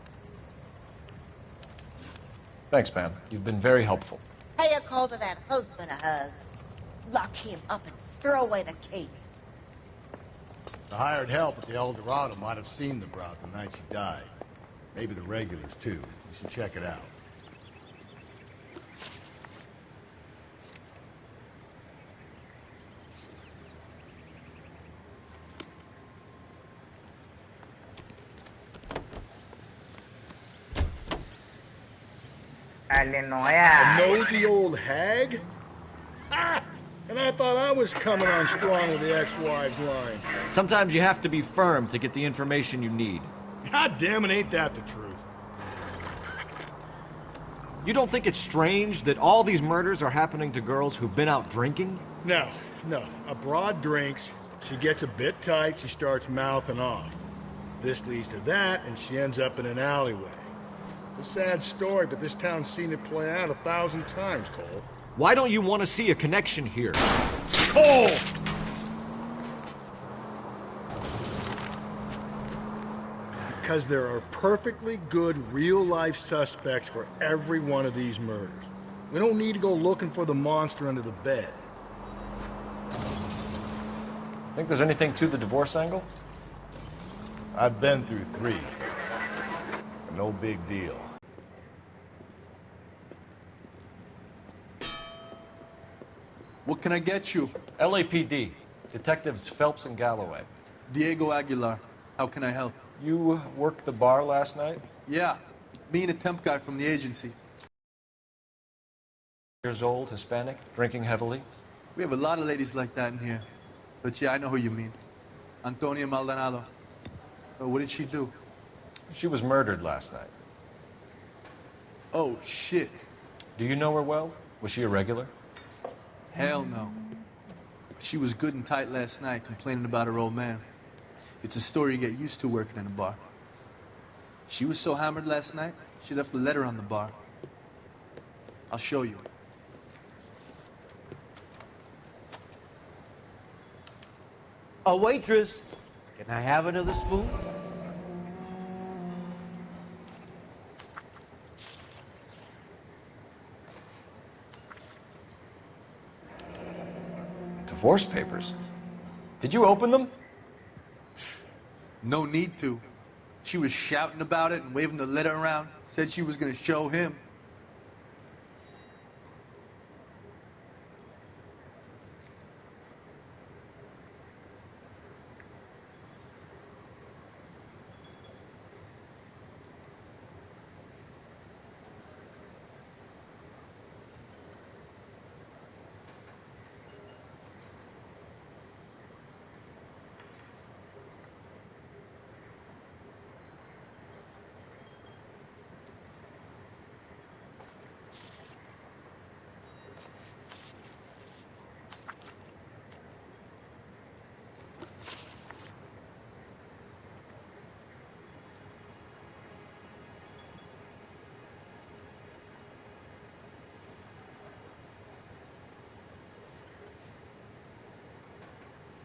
Thanks, ma'am. You've been very helpful. Pay a call to that husband of hers. Lock him up and throw away the key. The hired help at the El Dorado might have seen the broad the night she died. Maybe the regulars, too. You should check it out. LANoire. A nosy old hag? Ah! And I thought I was coming on strong with the ex-wives line. Sometimes you have to be firm to get the information you need. God damn it, ain't that the truth? You don't think it's strange that all these murders are happening to girls who've been out drinking? No, no. A broad drinks, she gets a bit tight, she starts mouthing off. This leads to that, and she ends up in an alleyway. It's a sad story, but this town's seen it play out 1,000 times, Cole. Why don't you want to see a connection here? Cole! Because there are perfectly good real-life suspects for every one of these murders. We don't need to go looking for the monster under the bed. Think there's anything to the divorce angle? I've been through 3. No big deal. What can I get you? LAPD. Detectives Phelps and Galloway. Diego Aguilar. How can I help? You worked the bar last night? Yeah. Me and a temp guy from the agency. Years old, Hispanic, drinking heavily? We have a lot of ladies like that in here. But yeah, I know who you mean. Antonia Maldonado. What did she do? She was murdered last night. Oh, shit. Do you know her well? Was she a regular? Hell no. She was good and tight last night, complaining about her old man. It's a story you get used to working in a bar. She was so hammered last night, she left a letter on the bar. I'll show you. A waitress. Can I have another spoon? Divorce papers? Did you open them? No need to. She was shouting about it and waving the letter around. Said she was going to show him.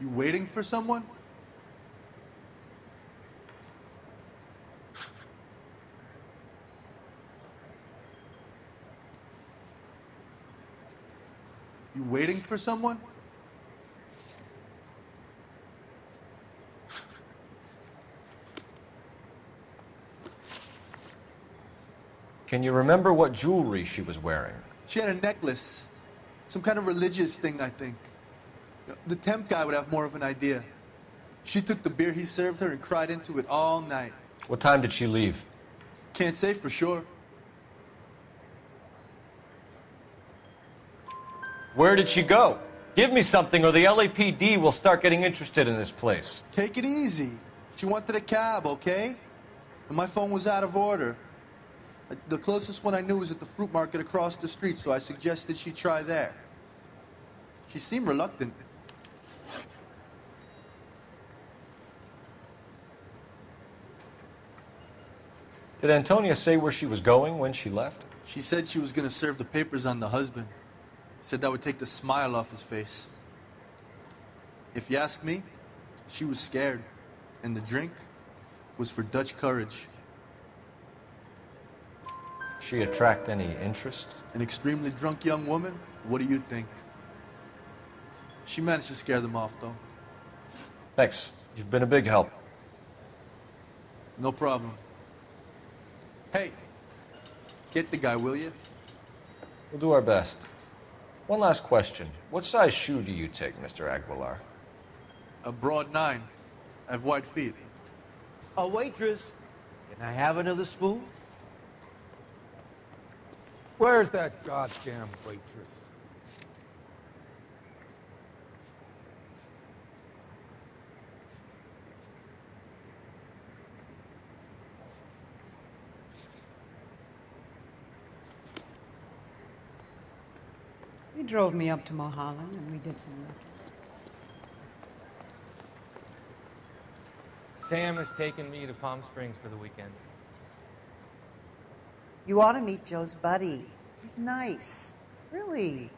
You waiting for someone? You waiting for someone? Can you remember what jewelry she was wearing? She had a necklace. Some kind of religious thing, I think. The temp guy would have more of an idea. She took the beer he served her and cried into it all night. What time did she leave? Can't say for sure. Where did she go? Give me something or the LAPD will start getting interested in this place. Take it easy. She wanted a cab, okay? And my phone was out of order. The closest one I knew was at the fruit market across the street, so I suggested she try there. She seemed reluctant. Did Antonia say where she was going when she left? She said she was going to serve the papers on the husband. Said that would take the smile off his face. If you ask me, she was scared. And the drink was for Dutch courage. She attract any interest? An extremely drunk young woman? What do you think? She managed to scare them off, though. Thanks. You've been a big help. No problem. Hey, get the guy, will you? We'll do our best. One last question. What size shoe do you take, Mr. Aguilar? A broad 9. I have wide feet. A waitress. Can I have another spoon? Where's that goddamn waitress? He drove me up to Mulholland, and we did some looking. Sam has taken me to Palm Springs for the weekend. You ought to meet Joe's buddy. He's nice. Really.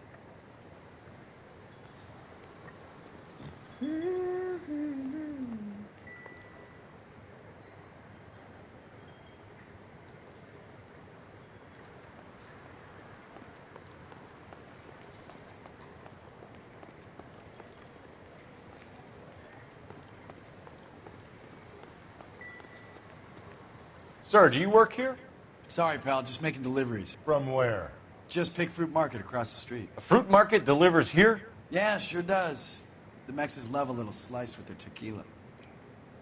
Sir, do you work here? Sorry, pal, just making deliveries. From where? Just Pig Fruit Market across the street. A fruit market delivers here? Yeah, sure does. The Mexicans love a little slice with their tequila.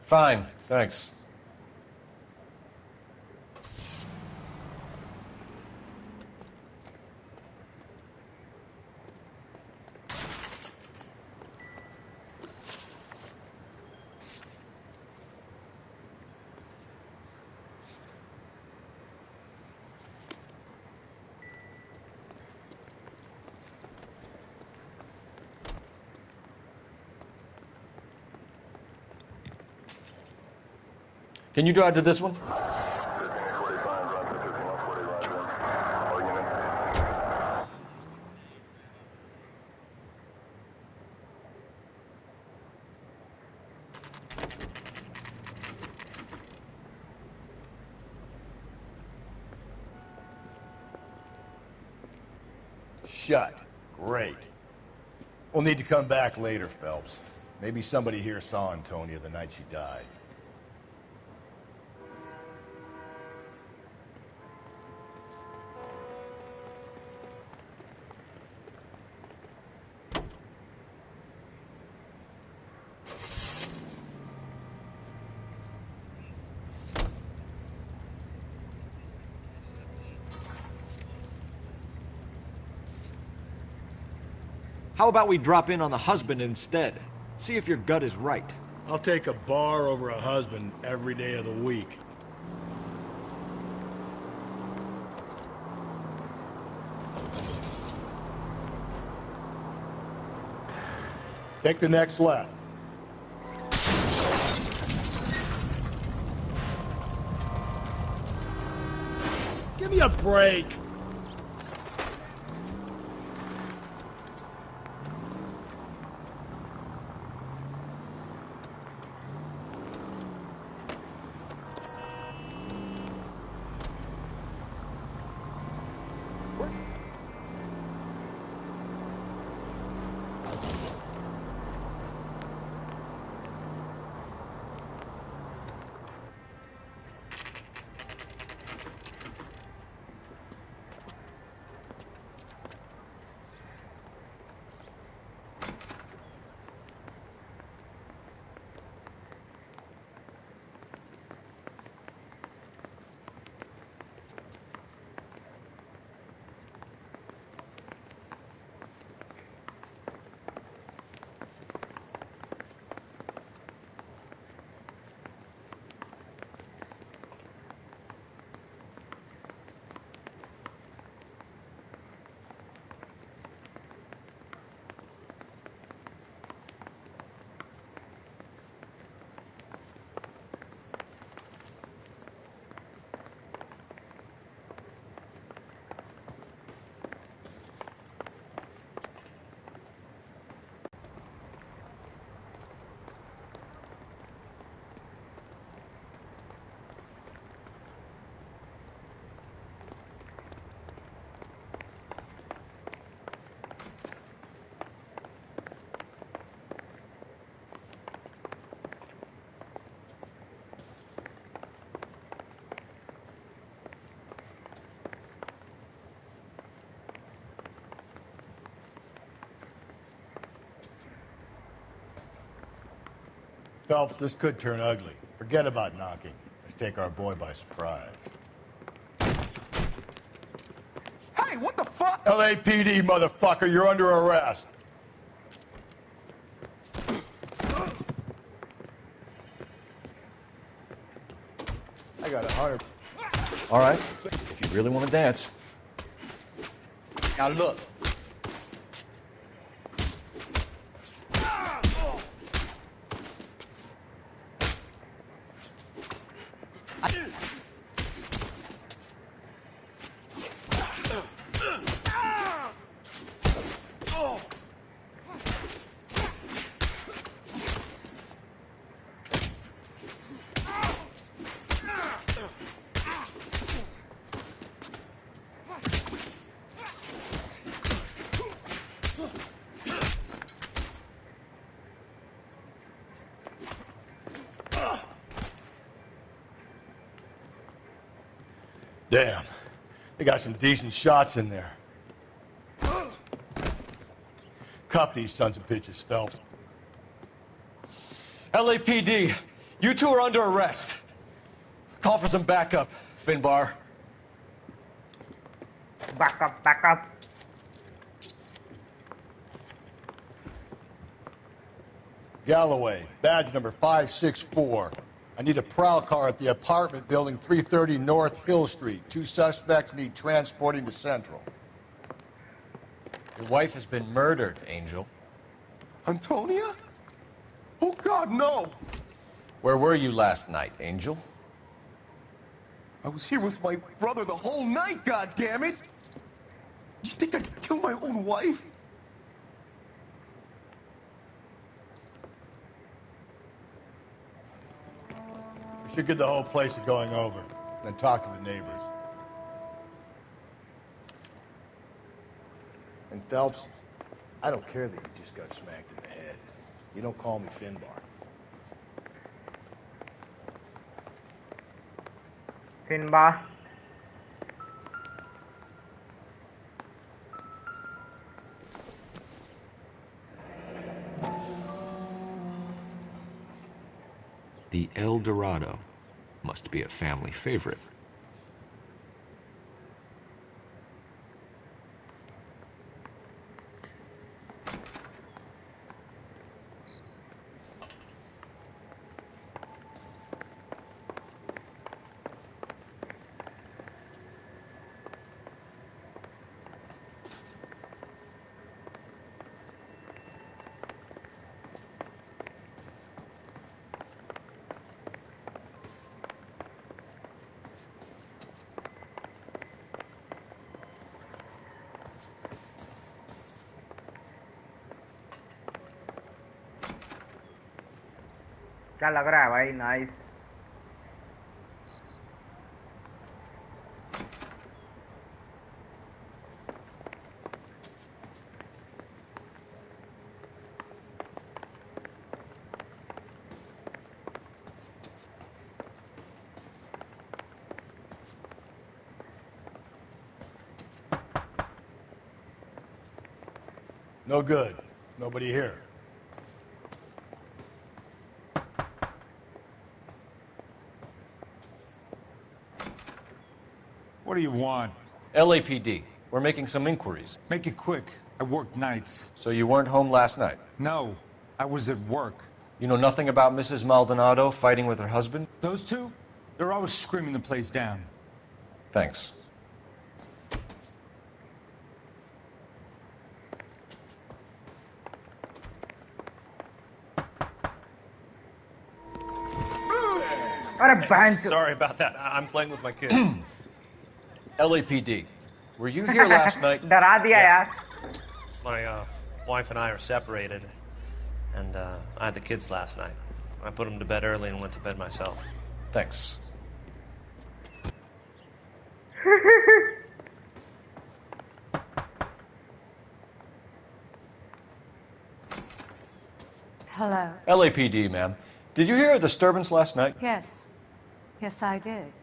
Fine, thanks. Can you drive to this one? Shut. Great. We'll need to come back later, Phelps. Maybe somebody here saw Antonia the night she died. How about we drop in on the husband instead? See if your gut is right. I'll take a bar over a husband every day of the week. Take the next left. Give me a break. Phelps, this could turn ugly. Forget about knocking. Let's take our boy by surprise. Hey, what the fuck? LAPD, motherfucker, you're under arrest. I got 100. All right, if you really want to dance. Now look, Damn. They got some decent shots in there. Cuff these sons of bitches, Phelps. LAPD, you two are under arrest. Call for some backup, Finbar. Back up. Galloway, badge number 564. I need a prowl car at the apartment building 330 North Hill Street. 2 suspects need transporting to Central. Your wife has been murdered, Angel. Antonia? Oh, God, no! Where were you last night, Angel? I was here with my brother the whole night, goddammit! You think I'd kill my own wife? We should get the whole place going over, then talk to the neighbors. And Phelps, I don't care that you just got smacked in the head. You don't call me Finbar. Finbar. The El Dorado must be a family favorite. क्या लग रहा है भाई? Nice. No good. Nobody here. What do you want? LAPD. We're making some inquiries. Make it quick. I work nights. So you weren't home last night? No, I was at work. You know nothing about Mrs. Maldonado fighting with her husband? Those two? They're always screaming the place down. Thanks. Sorry about that. I'm playing with my kids. LAPD. Were you here last night? डरा दिया यार. My wife and I are separated, and I had the kids last night. I put them to bed early and went to bed myself. Thanks. Hello. LAPD, ma'am. Did you hear a disturbance last night? Yes. Yes, I did.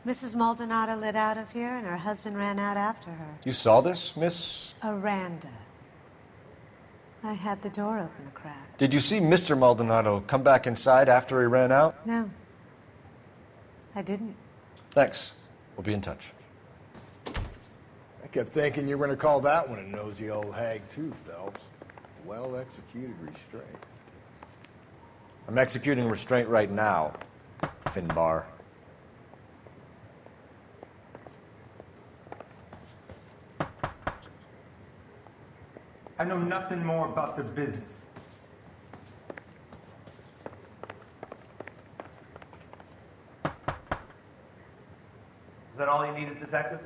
Mrs. Maldonado lit out of here, and her husband ran out after her. You saw this, Miss? Aranda. I had the door open a crack. Did you see Mr. Maldonado come back inside after he ran out? No. I didn't. Thanks. We'll be in touch. I kept thinking you were going to call that one a nosy old hag, too, Phelps. Well-executed restraint. I'm executing restraint right now, Finbar. I know nothing more about their business. Is that all you needed, Detective?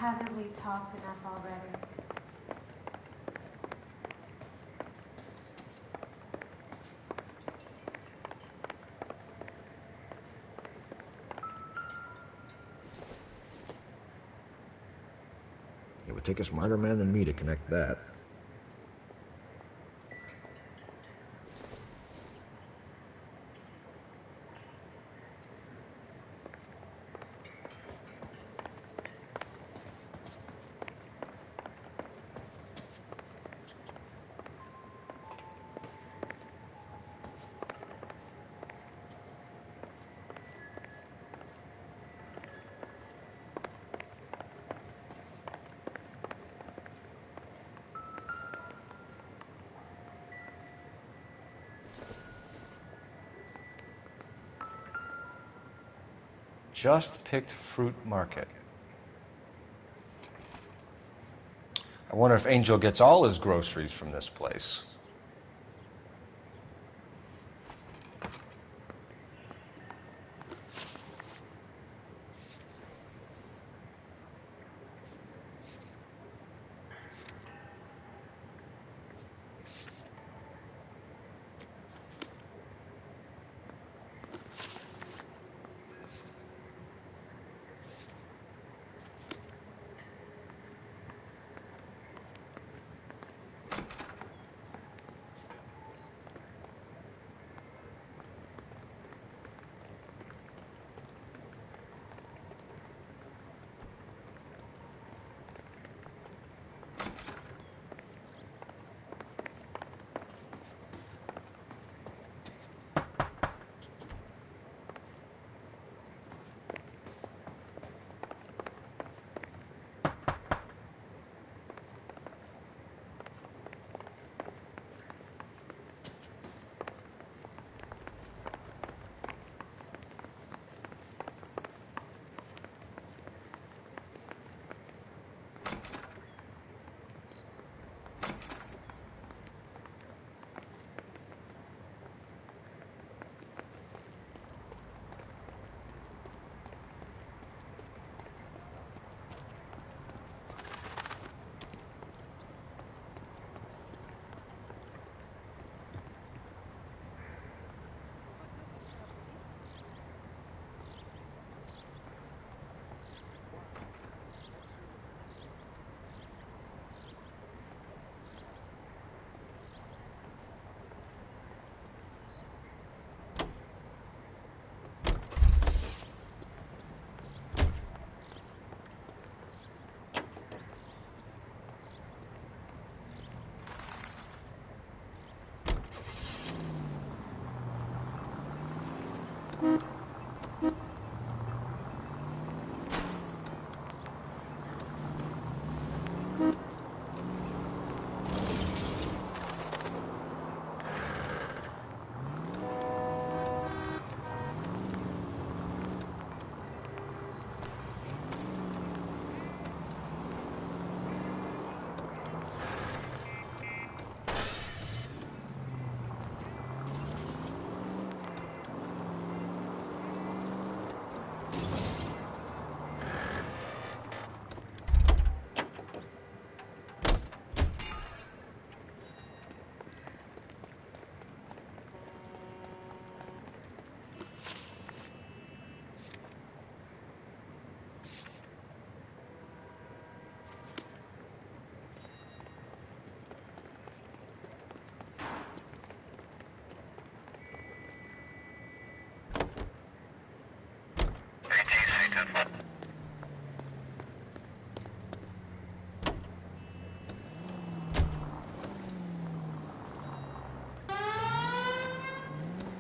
Haven't we talked enough already? It would take a smarter man than me to connect that. Just picked fruit market. I wonder if Angel gets all his groceries from this place.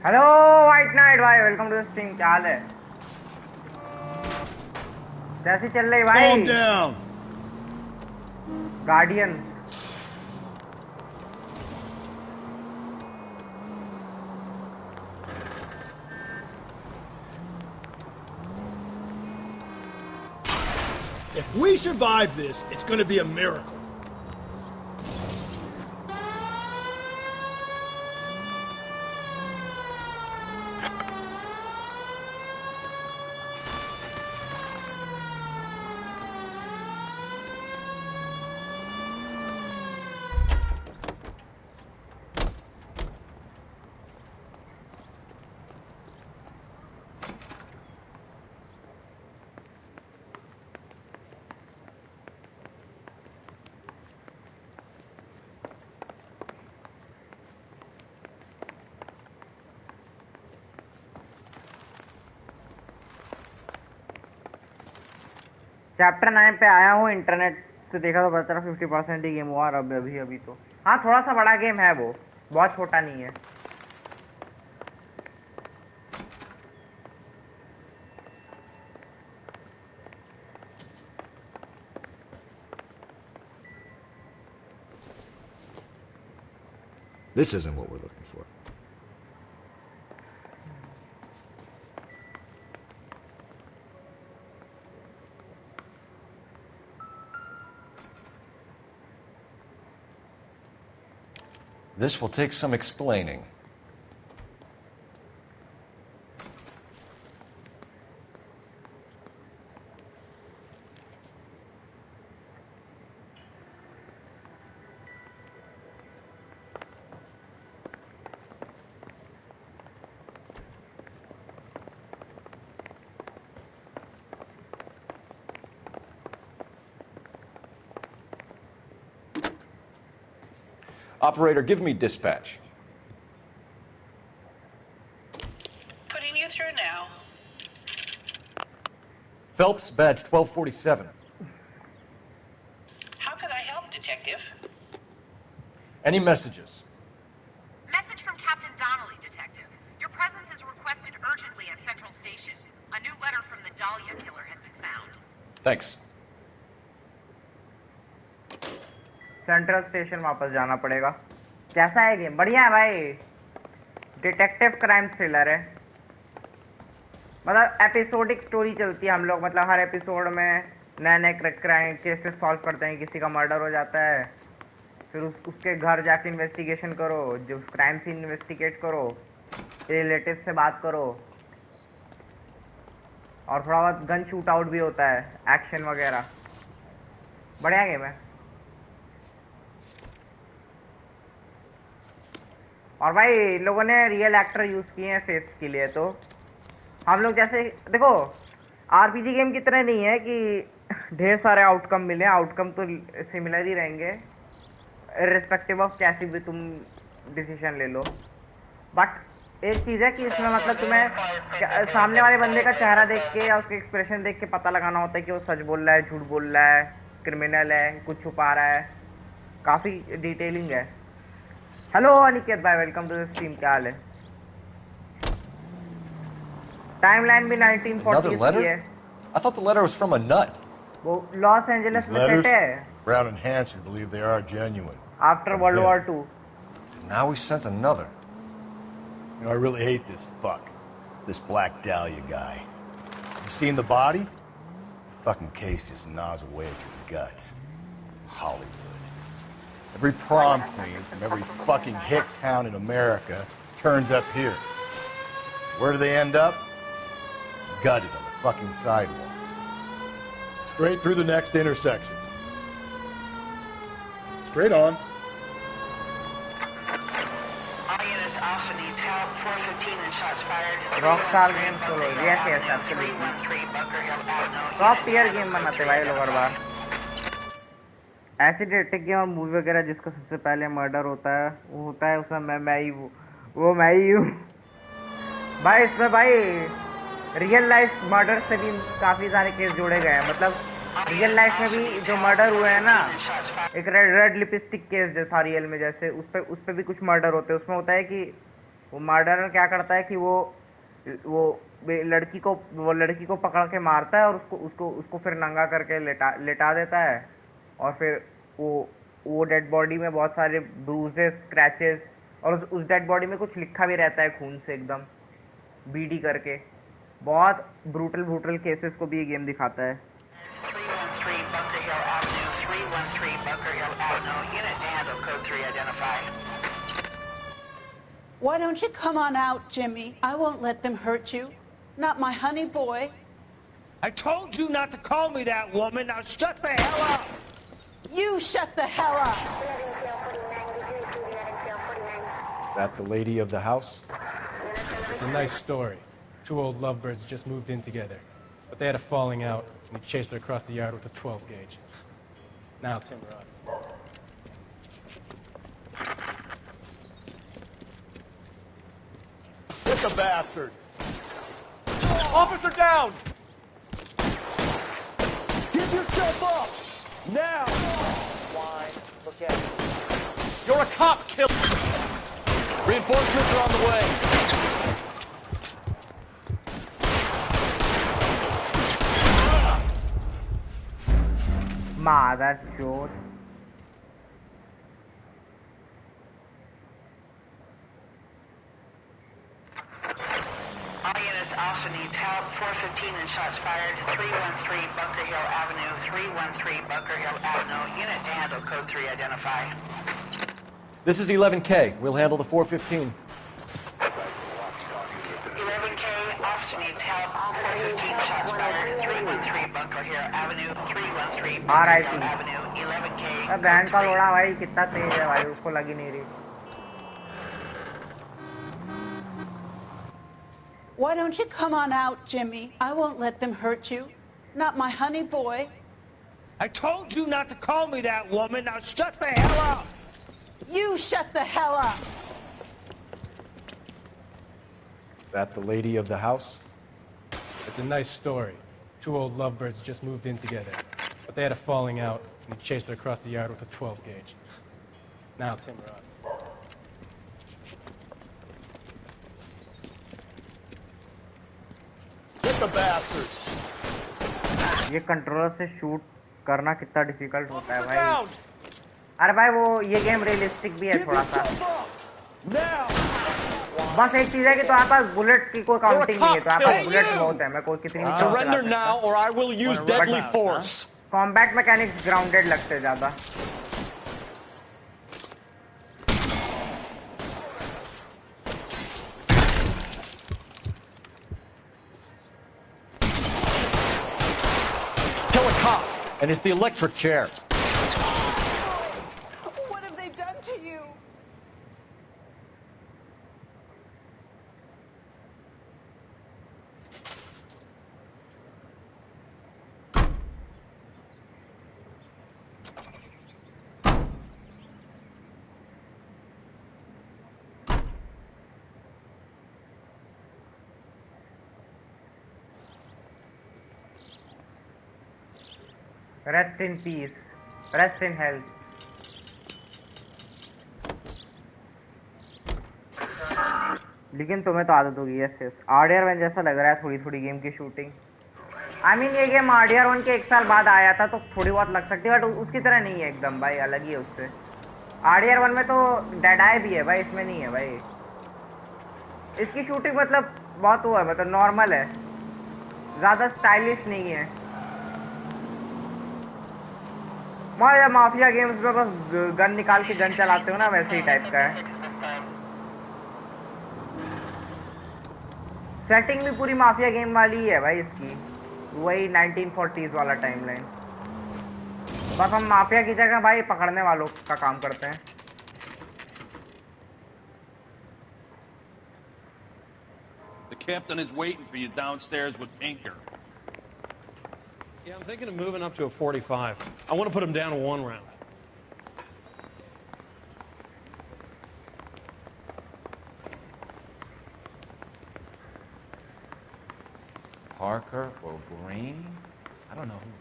Hello white night भाई, welcome to the stream. क्या हाल है? कैसी चल रही भाई? Calm down. Guardian If we survive this, it's going to be a miracle. Chapter 9 पे आया हूँ, इंटरनेट से देखा तो पता चला 50% ही गेम हुआ, और अभी तो हाँ थोड़ा सा बड़ा गेम है, वो बहुत छोटा नहीं है। This isn't what we're looking for. This will take some explaining. Operator, give me dispatch. Putting you through now. Phelps, badge 1247. How could I help, Detective? Any messages? Message from Captain Donnelly, Detective. Your presence is requested urgently at Central Station. A new letter from the Dahlia killer has been found. Thanks. Central station वापस जाना पड़ेगा। कैसा है game? बढ़िया है भाई, detective crime thriller है। मतलब एपिसोडिक स्टोरी चलती है, हम लोग मतलब हर एपिसोड में नए नए क्राइम केसेस सॉल्व करते हैं। किसी का मर्डर हो जाता है, फिर उसके घर जाके इन्वेस्टिगेशन करो, जो क्राइम सीन इन्वेस्टिगेट करो, रिलेटिव से बात करो, और थोड़ा बहुत गन शूट आउट भी होता है, एक्शन वगैरह। बढ़िया गेम है। और भाई लोगों ने रियल एक्टर यूज किए हैं फेस के लिए, तो हम लोग जैसे देखो आरपीजी गेम की तरह नहीं है कि ढेर सारे आउटकम मिले। आउटकम तो सिमिलर ही रहेंगे इर्रिस्पेक्टिव ऑफ कैसी भी तुम डिसीजन ले लो। बट एक चीज़ है कि इसमें मतलब तुम्हें सामने वाले बंदे का चेहरा देख के या उसके एक्सप्रेशन देख के पता लगाना होता है कि वो सच बोल रहा है, झूठ बोल रहा है, क्रिमिनल है, कुछ छुपा रहा है। काफ़ी डिटेलिंग है। हेलो अनिकेत भाई, वेलकम टू द स्ट्रीम। क्या हाल है? टाइमलाइन भी 1940 की है। I thought the letter was from a nut. वो लॉस एंजलिस में सेट है। Brown and Hanson believe they are genuine. After World War II. Now we sent another. You know, I really hate this fuck. This Black Dahlia guy. You seen the body? Fucking case just gnaws away at your guts. Hollywood. Every prom queen from every fucking hick town in America turns up here. Where do they end up? Gutted on the fucking sidewalk. Straight through the next intersection. Straight on. All units also needs help. 415 and shots fired. Rockstar game solo. Yes, yes, absolutely. 313 Bunker Hill Avenue. Top tier game बनाते भाई लोग हर बार। ऐसी detective game और movie वगैरह जिसका सबसे पहले murder होता है वो होता है उसमें मैं ही हूँ भाई। इसमें भाई रियल लाइफ मर्डर से भी काफ़ी सारे केस जोड़े गए हैं। मतलब रियल लाइफ में भी जो मर्डर हुए हैं ना, एक रेड लिपस्टिक केस जो था रियल में, जैसे उस पे भी कुछ मर्डर होते हैं। उसमें होता है कि वो मर्डरर क्या करता है कि वो लड़की को पकड़ के मारता है और उसको फिर नंगा करके लेटा देता है, और फिर वो डेड बॉडी में बहुत सारे ब्रूजेस, स्क्रैचेस, और उस डेड बॉडी में कुछ लिखा भी रहता है खून से एकदम बीडी करके। बहुत ब्रूटल केसेस को भी ये गेम दिखाता है। 313 Bunker Hill Avenue. 313 Bunker Hill Avenue. Unit to handle code 3 identified. Why don't you come on out, Jimmy? I won't let them hurt you. Not my honey boy. I told you not to call me that, woman. Now shut the hell up. You shut the hell up. That the lady of the house? It's a nice story. Two old lovebirds just moved in together. But they had a falling out, and he chased her across the yard with a 12 gauge. Now it's him or us. Hit the bastard! Officer down! Get yourself up! Now! Wine, look at me. You're a cop killer! Reinforcements are on the way. Mother chode. All units also needs help. 415 and shots fired. 313 Bunker Hill Avenue. 313 Bunker Hill Avenue. Unit to handle code 3 identify. This is 11K. We'll handle the 415. 11K, officer needs help. 415 shots fired. 313 Bunker Hill Avenue. 313 Bunker Hill Avenue. 11K. Band का लोड़ा भाई कितना तेज है भाई उसको लगी नहीं रही. Why don't you come on out, Jimmy? I won't let them hurt you. Not my honey boy. I told you not to call me that, woman. Now shut the hell up. You shut the hell up. That the lady of the house? It's a nice story. Two old lovebirds just moved in together. But they had a falling out, and he chased her across the yard with a 12 gauge. Now it's him or us. Get the bastard! ये controller से shoot करना कितना difficult होता है भाई. अरे भाई वो ये गेम रियलिस्टिक भी है थोड़ा सा. बस एक चीज है कि तुम्हारे पास बुलेट्स की कोई काउंटिंग नहीं है. तुम्हारे पास बुलेट्स बहुत है. मैं कोई कितनी भी Surrender now or I will use deadly force. Combat mechanics grounded लगते ज्यादा. Kill a cop, and it's the electric chair. What have they done to you? Rest in peace. Rest in health. लेकिन तुम्हें तो आदत होगी. Yes yes. RDR1 जैसा लग रहा है थोड़ी थोड़ी गेम की शूटिंग. आई मीन ये गेम RDR1 के 1 साल बाद आया था तो थोड़ी बहुत लग सकती है बट उसकी तरह नहीं है एकदम भाई. अलग ही है उससे. RDR1 में तो डेड आई भी है भाई. इसमें नहीं है भाई. इसकी शूटिंग मतलब बहुत वो है. मतलब नॉर्मल है. ज़्यादा स्टाइलिश नहीं है. माफिया गेम्स में बस गन निकाल के गन चलाते हो ना वैसे ही टाइप का है. सेटिंग भी पूरी माफिया गेम वाली ही है भाई इसकी. वही 1940s वाला टाइमलाइन. बस हम माफिया की जगह भाई पकड़ने वालों का काम करते हैं. The captain is waiting for you downstairs with Pinker. Yeah, I'm thinking of moving up to a 45. I want to put him down to 1 round. Parker or Green? I don't know who.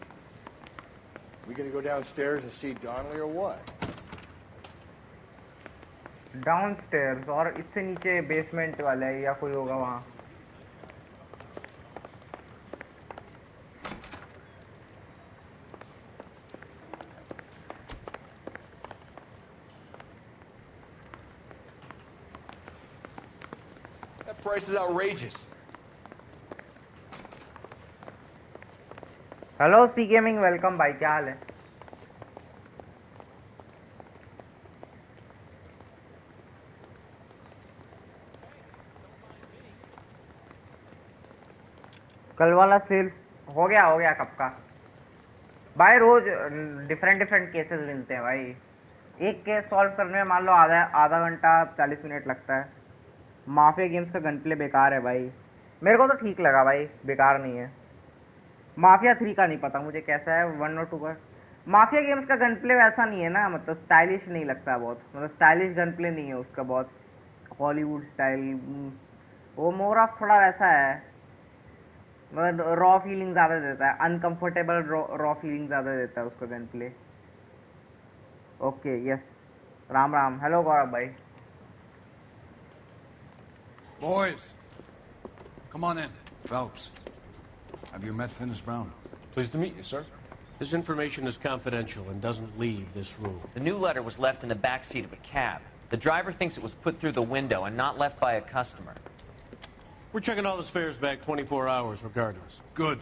We gonna go downstairs and see Donnelly or what? Downstairs और इससे नीचे basement वाला है या कोई होगा वहाँ. That price is outrageous. Hello C gaming welcome भाई. क्या हाल है? कल वाला सेल हो गया कब का भाई. रोज डिफरेंट केसेस मिलते हैं भाई. एक केस सॉल्व करने में मान लो आधा घंटा 40 मिनट लगता है. माफिया गेम्स का गन प्ले बेकार है भाई. मेरे को तो ठीक लगा भाई. बेकार नहीं है. माफिया 3 का नहीं पता मुझे कैसा है. 1 और 2 का. माफिया गेम्स का गन प्ले वैसा नहीं है ना. मतलब स्टाइलिश नहीं लगता बहुत. मतलब स्टाइलिश गन प्ले नहीं है उसका. बहुत हॉलीवुड स्टाइल. वो मोर ऑफ थोड़ा वैसा है. रॉ फीलिंग ज़्यादा देता है, अनकंफर्टेबल रॉ फीलिंग ज़्यादा देता है उसका gun play. Okay yes, Ram Ram, hello Gaurav भाई। Boys, come on in. Phelps, have you met Finis Brown? Pleased to meet you, sir. This information is confidential and doesn't leave this room. The new letter was left in the back seat of a cab. The driver thinks it was put through the window and not left by a customer. We're checking all the fares back 24 hours regardless. Good.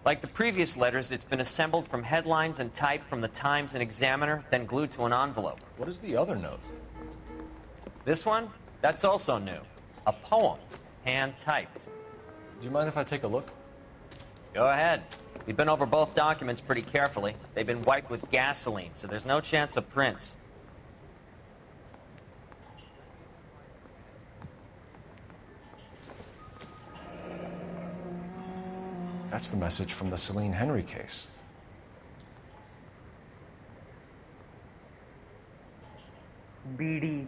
Like the previous letters, it's been assembled from headlines and type from the Times and Examiner, then glued to an envelope. What is the other note? This one? That's also new. A poem, hand-typed. Do you mind if I take a look? Go ahead. We've been over both documents pretty carefully. They've been wiped with gasoline, so there's no chance of prints. That's the message from the Celine Henry case. BD.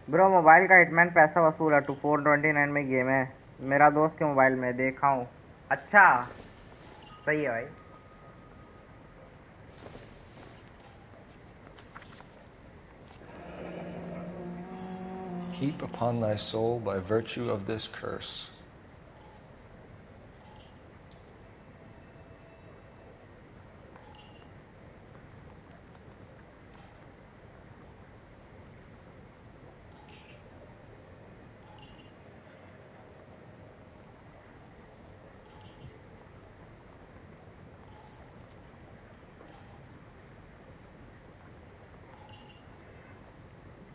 Bro mobile का hitman पैसा वसूल है 429 में game है मेरा दोस्त के mobile में देखा हूँ। अच्छा सही है भाई। Heap upon thy soul by virtue of this curse.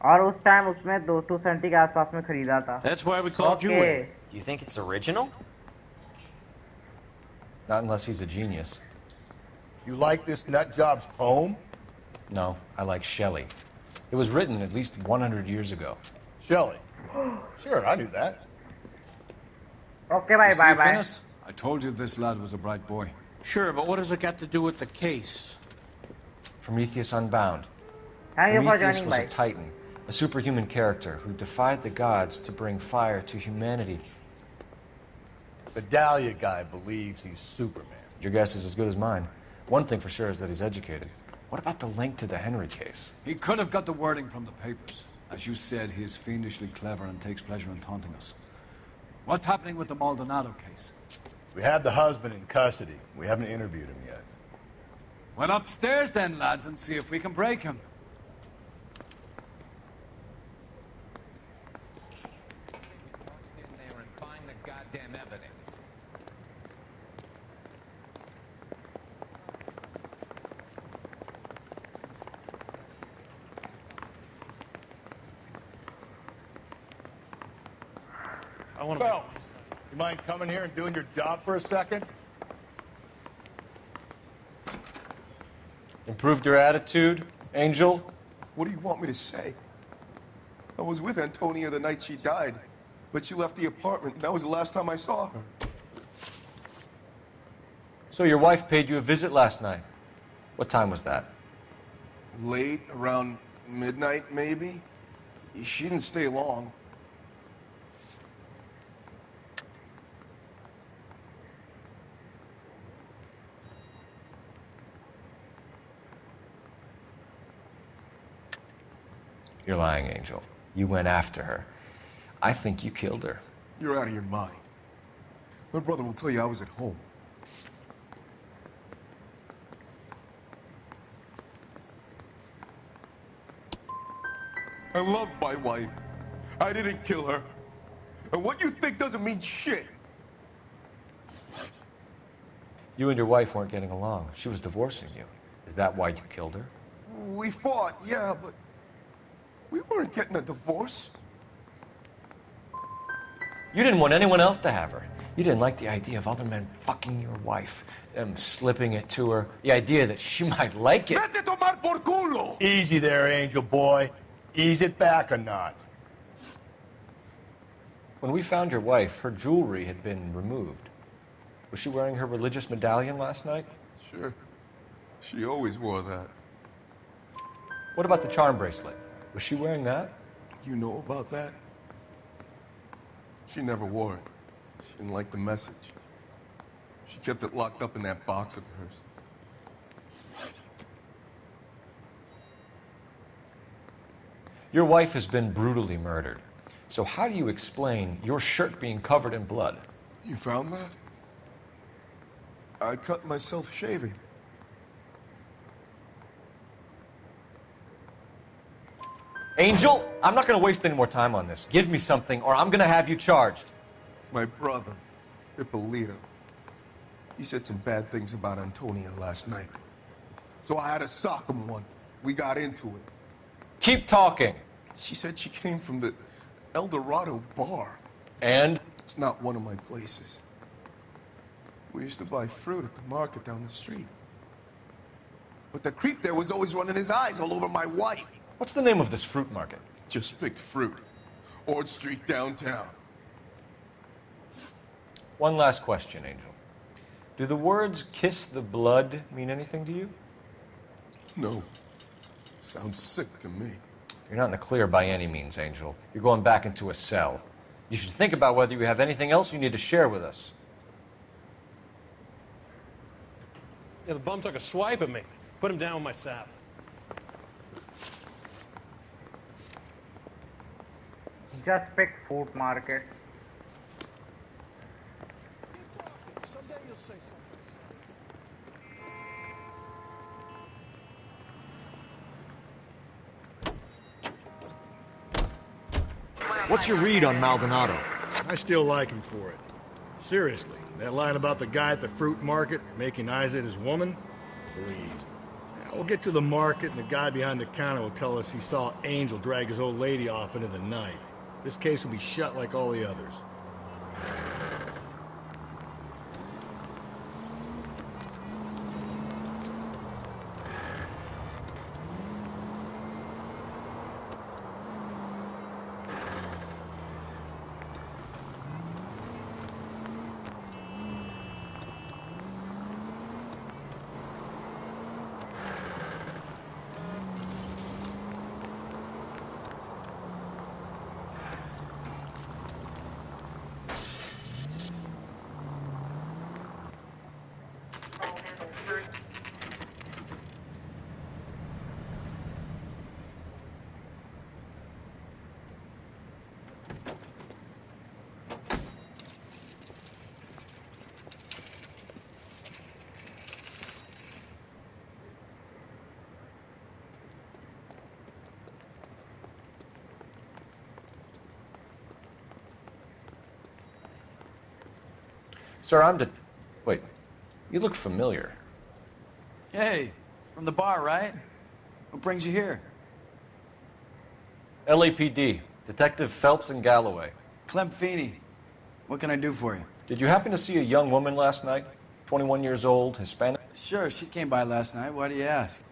और उस टाइम उसमें 270 के आसपास में खरीदा था। That's why we called you in. Do you think it's original? Not unless he's a genius. You like this nut job's poem? No, I like Shelley. It was written at least 100 years ago. Shelley? Sure, I knew that. Okay, bye, bye, bye. Finis? I told you this lad was a bright boy. Sure, but what does it got to do with the case? Prometheus Unbound. Thank you for Prometheus joining, was a bye. titan, a superhuman character who defied the gods to bring fire to humanity. The Dahlia guy believes he's Superman. Your guess is as good as mine. One thing for sure is that he's educated. What about the link to the Henry case? He could have got the wording from the papers. As you said, he is fiendishly clever and takes pleasure in taunting us. What's happening with the Maldonado case? We have the husband in custody. We haven't interviewed him yet. Well, upstairs then, lads, and see if we can break him. Phelps, you mind coming here and doing your job for a second? Improved your attitude, Angel? What do you want me to say? I was with Antonia the night she died, but she left the apartment. That was the last time I saw her. So your wife paid you a visit last night. What time was that? Late, around midnight, maybe? She didn't stay long. You're lying, Angel. You went after her. I think you killed her. You're out of your mind. My brother will tell you I was at home. I love my wife. I didn't kill her. And what you think doesn't mean shit. You and your wife weren't getting along. She was divorcing you. Is that why you killed her? We fought, yeah, but We weren't getting a divorce. You didn't want anyone else to have her. You didn't like the idea of other men fucking your wife, them slipping it to her, the idea that she might like it. Vete a tomar por culo! Easy there, Angel boy. Ease it back a notch. When we found your wife, her jewelry had been removed. Was she wearing her religious medallion last night? Sure. She always wore that. What about the charm bracelet? Was she wearing that? You know about that? She never wore it. She didn't like the message. She kept it locked up in that box of hers. Your wife has been brutally murdered. So how do you explain your shirt being covered in blood? You found that? I cut myself shaving. Angel, I'm not going to waste any more time on this. Give me something, or I'm going to have you charged. My brother, Ippolito, he said some bad things about Antonia last night. So I had to sock him one. We got into it. Keep talking. She said she came from the El Dorado bar. And? It's not one of my places. We used to buy fruit at the market down the street. But the creep there was always running his eyes all over my wife. What's the name of this fruit market? Just picked fruit. Ord Street downtown. One last question, Angel. Do the words kiss the blood mean anything to you? No. Sounds sick to me. You're not in the clear by any means, Angel. You're going back into a cell. You should think about whether you have anything else you need to share with us. Yeah, the bum took a swipe at me. Put him down with my sap. Just pick food market. Someday you'll say something. What's your read on Maldonado? I still like him for it. Seriously, that line about the guy at the fruit market making eyes at his woman? Please. Now, we'll get to the market and the guy behind the counter will tell us he saw Angel drag his old lady off into the night. This case will be shut like all the others. Sir, Wait, you look familiar. Hey, from the bar, right? What brings you here? LAPD, Detective Phelps and Galloway. Clem Feeney. What can I do for you? Did you happen to see a young woman last night? 21 years old, Hispanic? Sure, she came by last night. Why do you ask?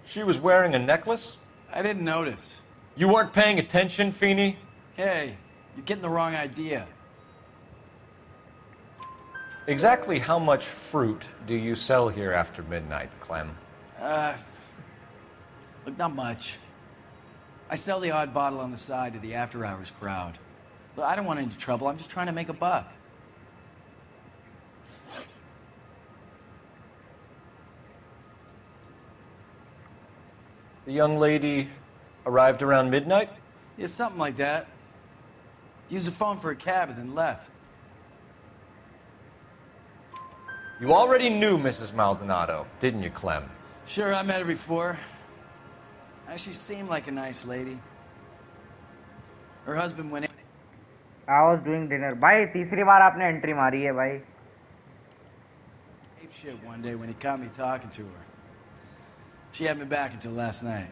She was wearing a necklace? I didn't notice. You weren't paying attention, Feeney? Hey, you're getting the wrong idea. Exactly how much fruit do you sell here after midnight, Clem? Look, not much. I sell the odd bottle on the side to the after-hours crowd. Look, I don't want any trouble. I'm just trying to make a buck. The young lady arrived around midnight? Yeah, something like that. Used the phone for a cab and then left. You already knew Mrs. Maldonado, didn't you, Clem? Sure, I met her before. She seemed like a nice lady. Her husband went in. I was doing dinner. भाई तीसरी बार आपने entry मारी है भाई. Ape shit one day when he caught me talking to her. She had me back until last night.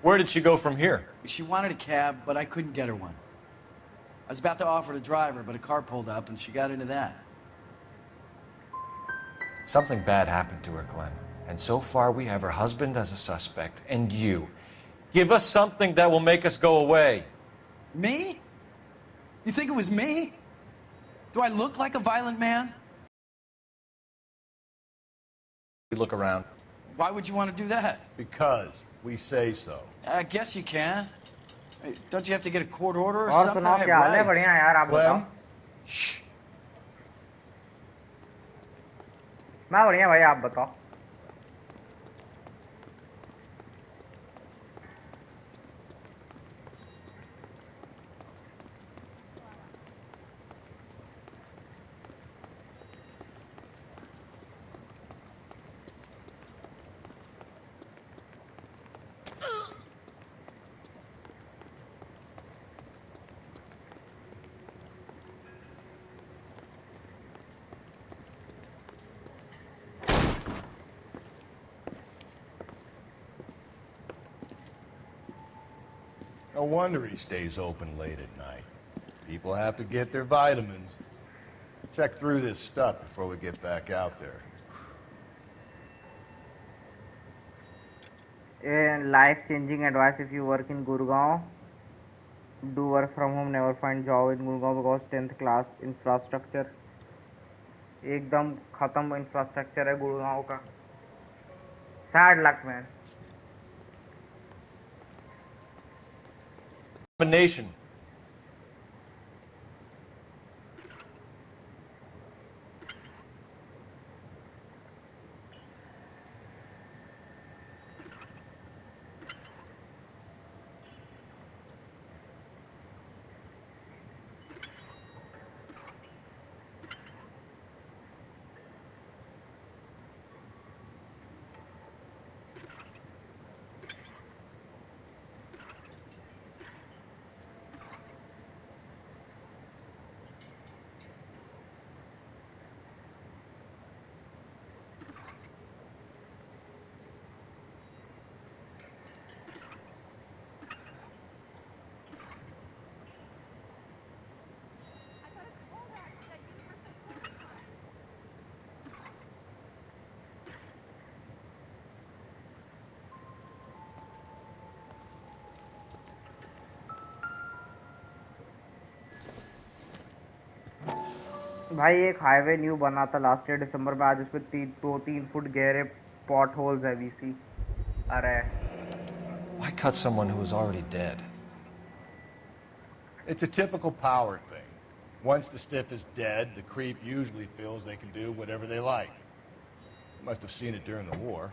Where did she go from here? She wanted a cab, but I couldn't get her one. I was about to offer to drive her, but a car pulled up and she got into that. Something bad happened to her, Glenn. And so far, we have her husband as a suspect, and you. Give us something that will make us go away. Me? You think it was me? Do I look like a violent man? We look around. Why would you want to do that? Because we say so. I guess you can. Hey, don't you have to get a court order or और something? सुनाओ I have क्या हाल है? rights. बढ़िया यार आप बताओ. Shh. मैं बढ़िया भाई आप बताओ. No wonder he stays open late at night. People have to get their vitamins. Check through this stuff before we get back out there. A life-changing advice if you work in Gurgaon. Do work from home, never find job in Gurgaon because 10th class infrastructure. एकदम खत्म infrastructure है गुड़गांव का. Sad luck man. Nation. भाई एक highway new बना था last year दिसंबर में. आज उसपे 2-3 फुट गहरे पॉट होल्स है वीसी. अरे Why cut someone who is already dead? It's a typical power thing. Once the stiff is dead, the creep usually feels they can do whatever they like. Must have seen it during the war.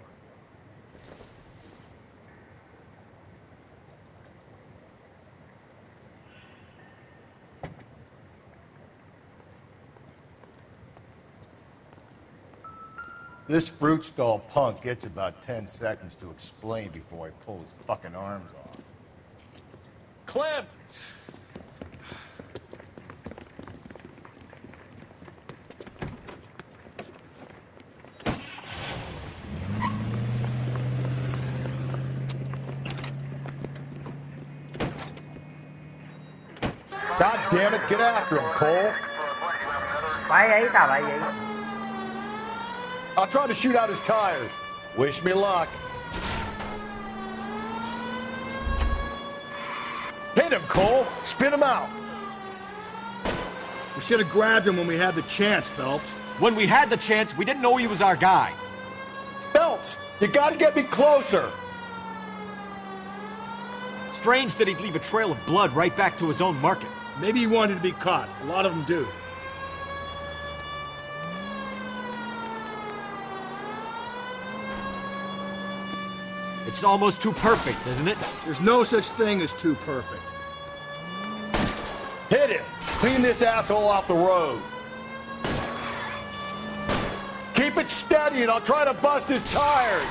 This fruit stall punk gets about 10 seconds to explain before I pull his fucking arms off. Clem! God damn it, get after him, Cole. भाई यही था भाई यही. I'll try to shoot out his tires. Wish me luck. Hit him, Cole. Spin him out. We should have grabbed him when we had the chance, Phelps. When we had the chance, we didn't know he was our guy. Phelps, you gotta get me closer. Strange that he'd leave a trail of blood right back to his own market. Maybe he wanted to be caught. A lot of them do. It's almost too perfect, isn't it? There's no such thing as too perfect. Hit him. Clean this asshole off the road. Keep it steady and I'll try to bust his tires.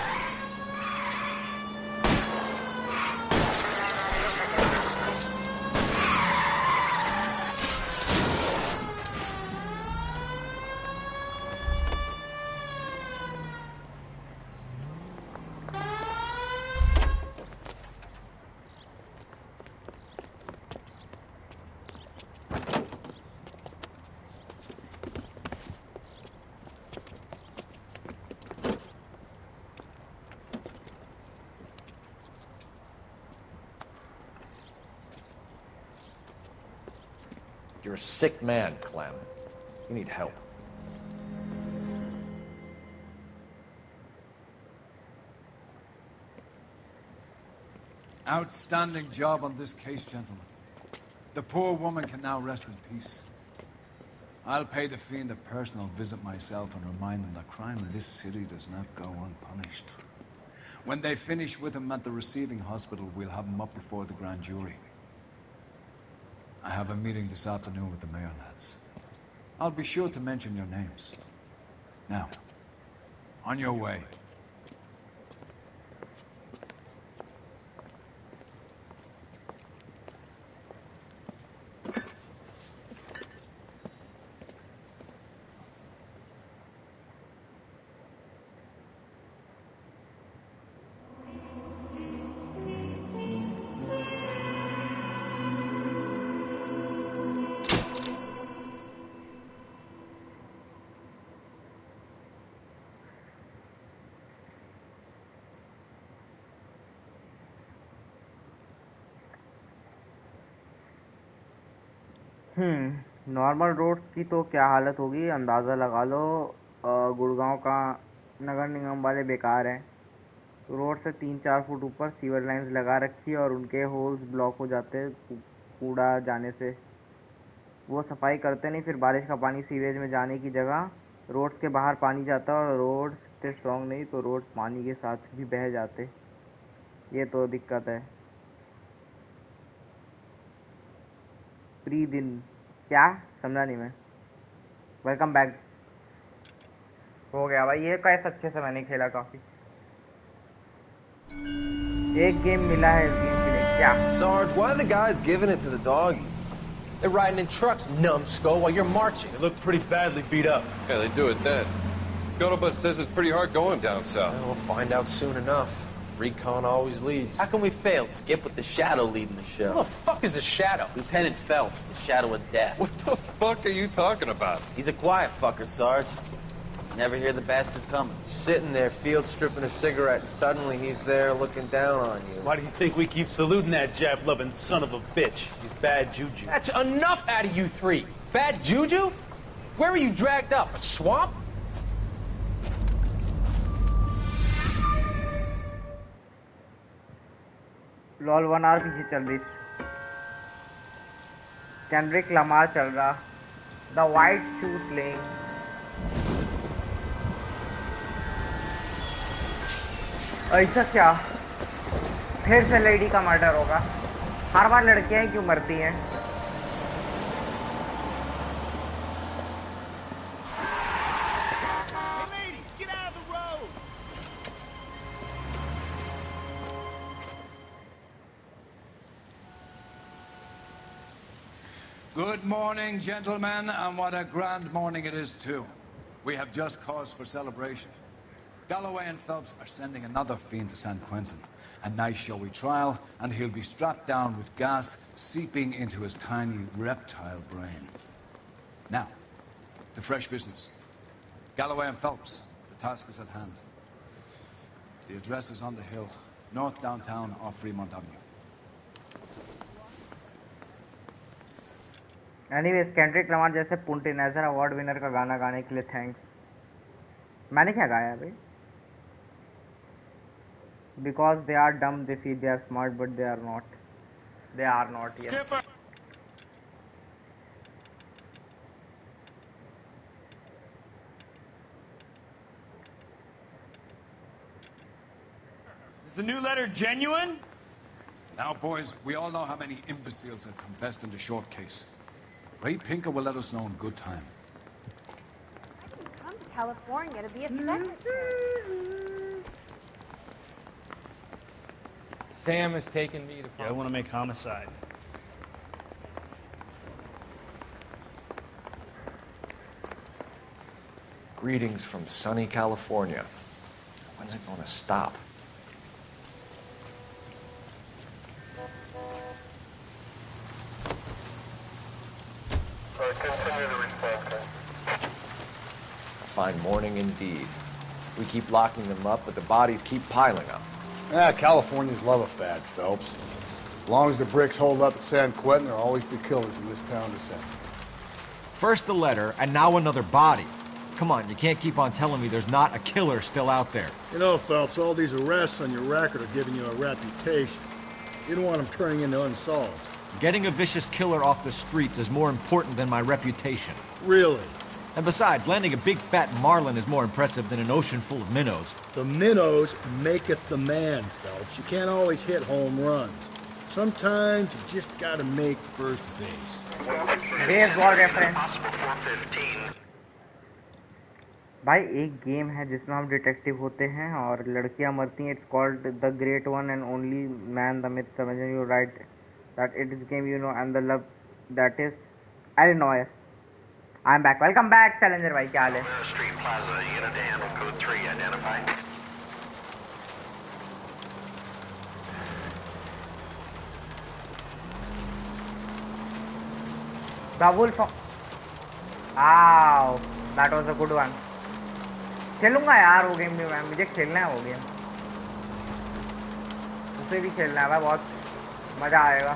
You're a sick man, Clem. You need help. Outstanding job on this case, gentlemen. The poor woman can now rest in peace. I'll pay the fiend a personal visit myself and remind him that crime in this city does not go unpunished. When they finish with him at the receiving hospital, we'll have him up before the grand jury. I have a meeting this afternoon with the mayor, lads. I'll be sure to mention your names. Now, on your way. Normal roads की तो क्या हालत होगी अंदाज़ा लगा लो। गुड़गांव का नगर निगम वाले बेकार हैं। रोड से 3-4 फुट ऊपर सीवर लाइंस लगा रखी है और उनके होल्स ब्लॉक हो जाते हैं कूड़ा जाने से। वो सफाई करते नहीं, फिर बारिश का पानी सीवेज में जाने की जगह रोड्स के बाहर पानी जाता है और रोड्स इतने स्ट्रॉन्ग नहीं तो रोड्स पानी के साथ भी बह जाते। ये तो दिक्कत है। प्री दिन क्या समझा नहीं मैं। Welcome back. हो गया भाई, ये कैसे अच्छे से मैंने खेला काफी। एक गेम मिला है इस गेम के लिए क्या? Sarge, why are the guys giving it to the doggies? They're riding in trucks, numbskull, while you're marching. They look pretty badly beat up. Yeah, they do it then. Scuttlebutt says it's pretty hard going down south. Well, we'll find out soon enough. Recon always leads. How can we fail, Skip, with the Shadow leading the show? Who the fuck is the Shadow? Lieutenant Phelps, the Shadow of Death. What the fuck are you talking about? He's a quiet fucker, Sarge. Never hear the bastard coming. Sitting there, field stripping a cigarette, and suddenly he's there looking down on you. Why do you think we keep saluting that Jap-loving son of a bitch? He's bad juju. That's enough out of you three. Bad juju? Where were you dragged up? A swamp? Lol 1 hour पीछे चल रही। Kendrick Lamar चल रहा। The white shoe slaying. ऐसा क्या? फिर से lady का मर्डर होगा। हर बार लड़कियां क्यों मरती हैं? Good morning, gentlemen, and what a grand morning it is, too. We have just cause for celebration. Galloway and Phelps are sending another fiend to San Quentin. A nice showy trial, and he'll be strapped down with gas seeping into his tiny reptile brain. Now, to fresh business. Galloway and Phelps, the task is at hand. The address is on the hill, north downtown off Fremont Avenue. Anyways Kendrick Lamar जैसे पुंटिनेजर award winner का गाना गाने के लिए thanks. मैंने क्या गाया भाई? Because they are dumb they feel they are smart but they are not. They are not. Is the new letter genuine? Now, boys, we all know how many imbeciles have confessed in the short case. Ray Pinker will let us know in good time. I didn't come to California to be a secretary. Sam has taken me to... Yeah, I want to make homicide. Greetings from sunny California. When's it going to stop? A fine morning indeed. We keep locking them up, but the bodies keep piling up. Yeah, Californians love a fad, Phelps. As long as the bricks hold up at San Quentin, there'll always be killers in this town to send. First the letter, and now another body. Come on, you can't keep on telling me there's not a killer still out there. You know, Phelps, all these arrests on your record are giving you a reputation. You don't want them turning into unsolved. Getting a vicious killer off the streets is more important than my reputation. Really? And besides, landing a big fat marlin is more impressive than an ocean full of minnows. The minnows maketh the man, Phelps. You can't always hit home runs. Sometimes you just gotta make first base. Baseball reference. भाई एक game है जिसमें हम detective होते हैं और लड़कियां मरती हैं। It's called the great one and only man the myth the you right that it is game you know and the love that is LANoire। I am back. Welcome back challenger भाई, क्या हाल है? The wolf. Wow, that was a good one. खेलूंगा यार वो game भी मैं, मुझे खेलना है वो गेम, उसे भी खेलना है भाई, बहुत मजा आएगा।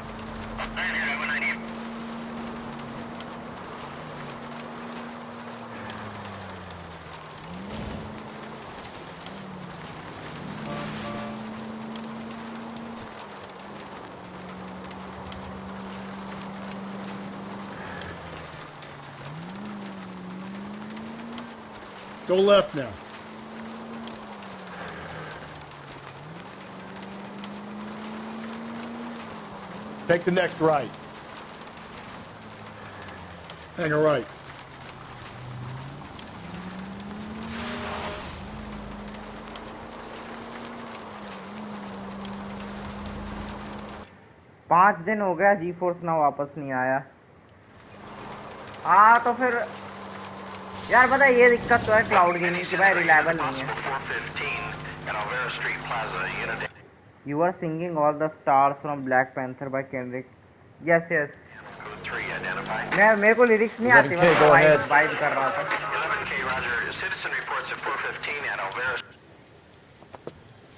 Go left now. Take the next right. Hang a right. पाँच दिन हो गया जी फोर्स ना वापस नहीं आया। हाँ तो फिर यार पता है ये दिक्कत तो है क्लाउड गेमिंग की भाई, रिलायबल नहीं है। You are singing all the stars from Black Panther by Kendrick. Yes, yes. मेरे को लिरिक्स नहीं आती, मैं वाइब कर रहा था।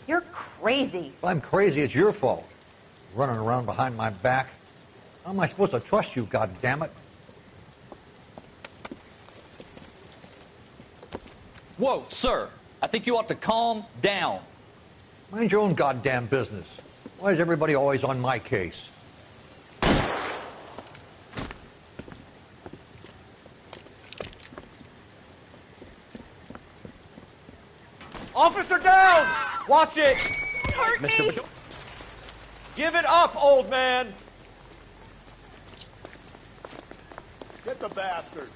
You're crazy. Well, I'm crazy. It's your fault. Running around behind my back. How am I supposed to trust you, goddammit? Whoa, sir. I think you ought to calm down. Mind your own goddamn business. Why is everybody always on my case? Officer down! Watch it! Hurt me! Give it up, old man! Get the bastard.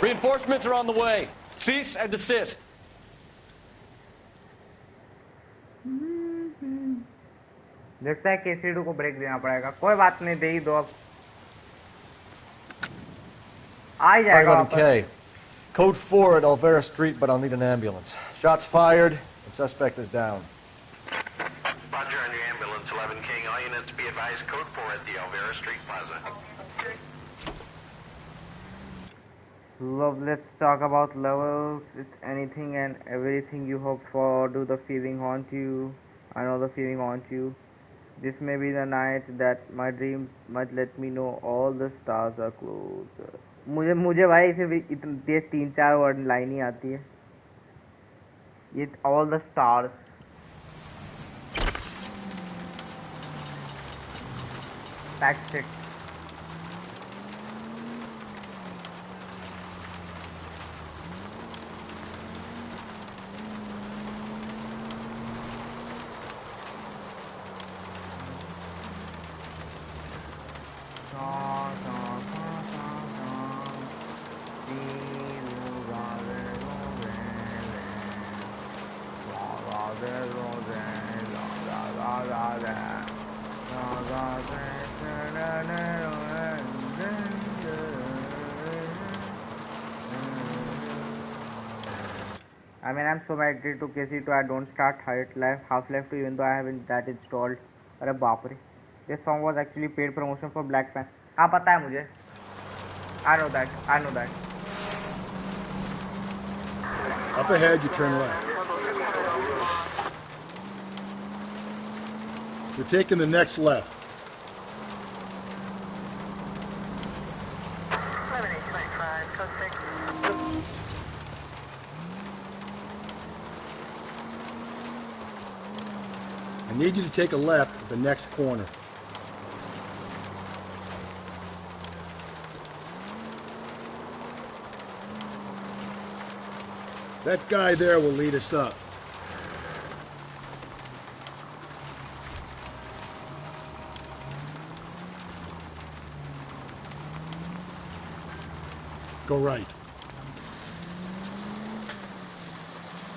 Reinforcements are on the way. Cease and desist. लगता है केसीडू को break देना पड़ेगा। कोई बात नहीं, दे ही दो, अब आ ही जाएगा वापस। Code 4 at Olvera Street, but I'll need an ambulance. Shots fired, and suspect is down. Roger on your ambulance, 11 King. All units be advised, Code 4 at the Olvera Street Plaza. Love, let's talk about levels. It's anything and everything you hope for. Do the feeling haunt you? I know the feeling haunt you. This may be the night that my dreams might let me know all the stars are close. मुझे भाई सिर्फ इतने 3-4 word line ही आती है। ये all the stars. That's it. I mean, I'm so addicted to KC2 I don't start Half-Life 2 even though I haven't that installed. अरे बाप रे, this song was actually paid promotion for Black Panther. हाँ पता है मुझे. I know that. Up ahead, you turn left. You're taking the next left. 11-825, code 6. I need you to take a left at the next corner. That guy there will lead us up. Go right.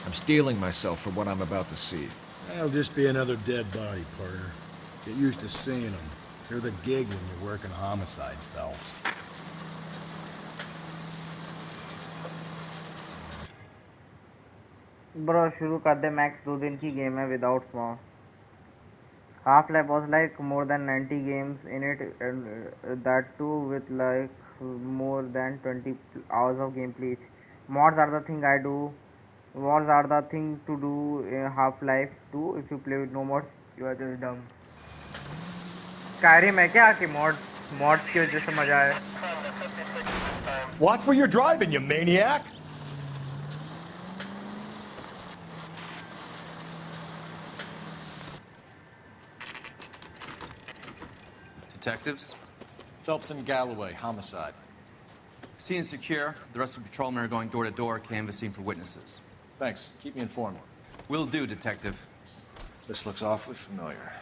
I'm steeling myself for what I'm about to see. That'll just be another dead body, partner. Get used to seeing them. They're the gig when you're working homicide, Phelps. Bro, शुरू कर दे max 2 दिन की game है without small. Half-Life was like more than 90 games in it, and that too with like more than 20 hours of gameplay each. Mods are the thing I do. Mods are the thing to do in Half-Life 2. If you play with no mods, you are just dumb. Skyrim है क्या कि mods की वजह से मजा है? Watch where you're driving, you maniac! Detectives? Phelps and Galloway, homicide. Scene secure. The rest of the patrolmen are going door to door, canvassing for witnesses. Thanks. Keep me informed. Will do, Detective. This looks awfully familiar.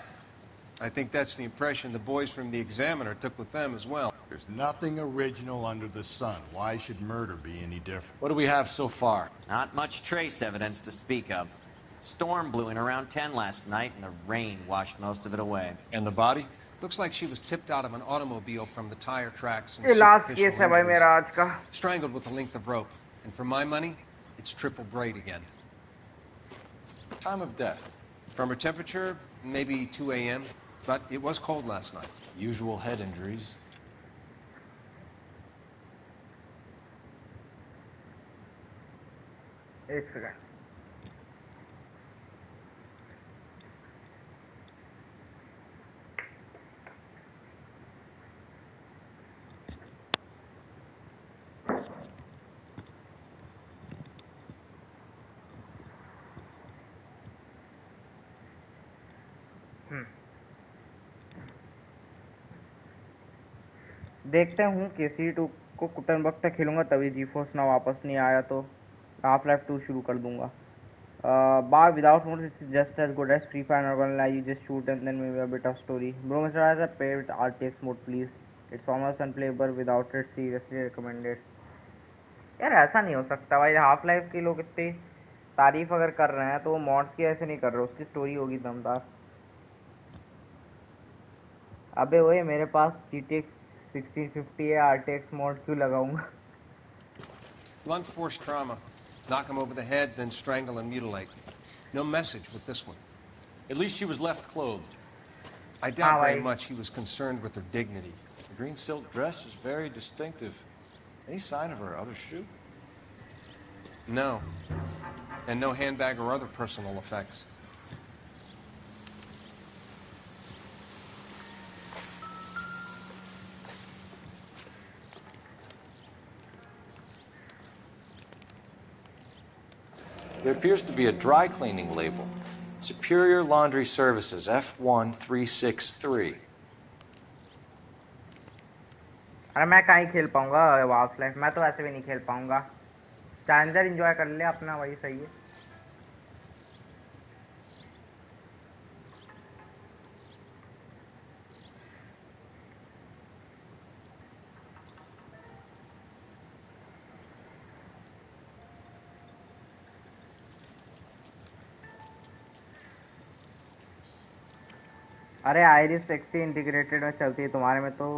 I think that's the impression the boys from the Examiner took with them as well. There's nothing original under the sun. Why should murder be any different? What do we have so far? Not much trace evidence to speak of. Storm blew in around 10 last night, and the rain washed most of it away. And the body? Looks like she was tipped out of an automobile from the tire tracks and ये last superficial case है भाई injuries. मेरा आज का. Strangled with a length of rope. And for my money, it's triple braid again. Time of death? From her temperature, maybe 2 a.m., but it was cold last night. Usual head injuries. एक second. देखते हूँ कि C2 को कुटनबर्ग तक खेलूंगा तभी GeForce ना वापस नहीं आया तो हाफ लाइफ 2 शुरू कर दूंगा. Bar without modes it's just as good as Free Fire. Not gonna lie, you just shoot and then maybe a bit of story. Bro, Mr. Has a play with RTX mode please. It's almost unplayable without it. Seriously recommended. यार ऐसा नहीं हो सकता भाई. Half life के लोग इतनी तारीफ अगर कर रहे हैं तो वो मॉड्स की ऐसे नहीं कर रहे. उसकी स्टोरी होगी दमदार. अबे ओए मेरे पास GTX 1650 है. RTX mod क्यों लगाऊंगा? Blunt force trauma. Knock him over the head, then strangle and mutilate. No message with this one. At least she was left clothed. I doubt very much he was concerned with her dignity. The green silk dress is very distinctive. Any sign of her other shoe? No. And no handbag or other personal effects. There appears to be a dry cleaning label. Superior Laundry Services, F1363. अरे मैं कहीं खेल पाऊंगा half life. मैं तो ऐसे भी नहीं खेल पाऊंगा. चैलेंजर एंजॉय कर ले अपना, वही सही है. अरे आयरिस सेक्सी इंटीग्रेटेड में चलती है. तुम्हारे में तो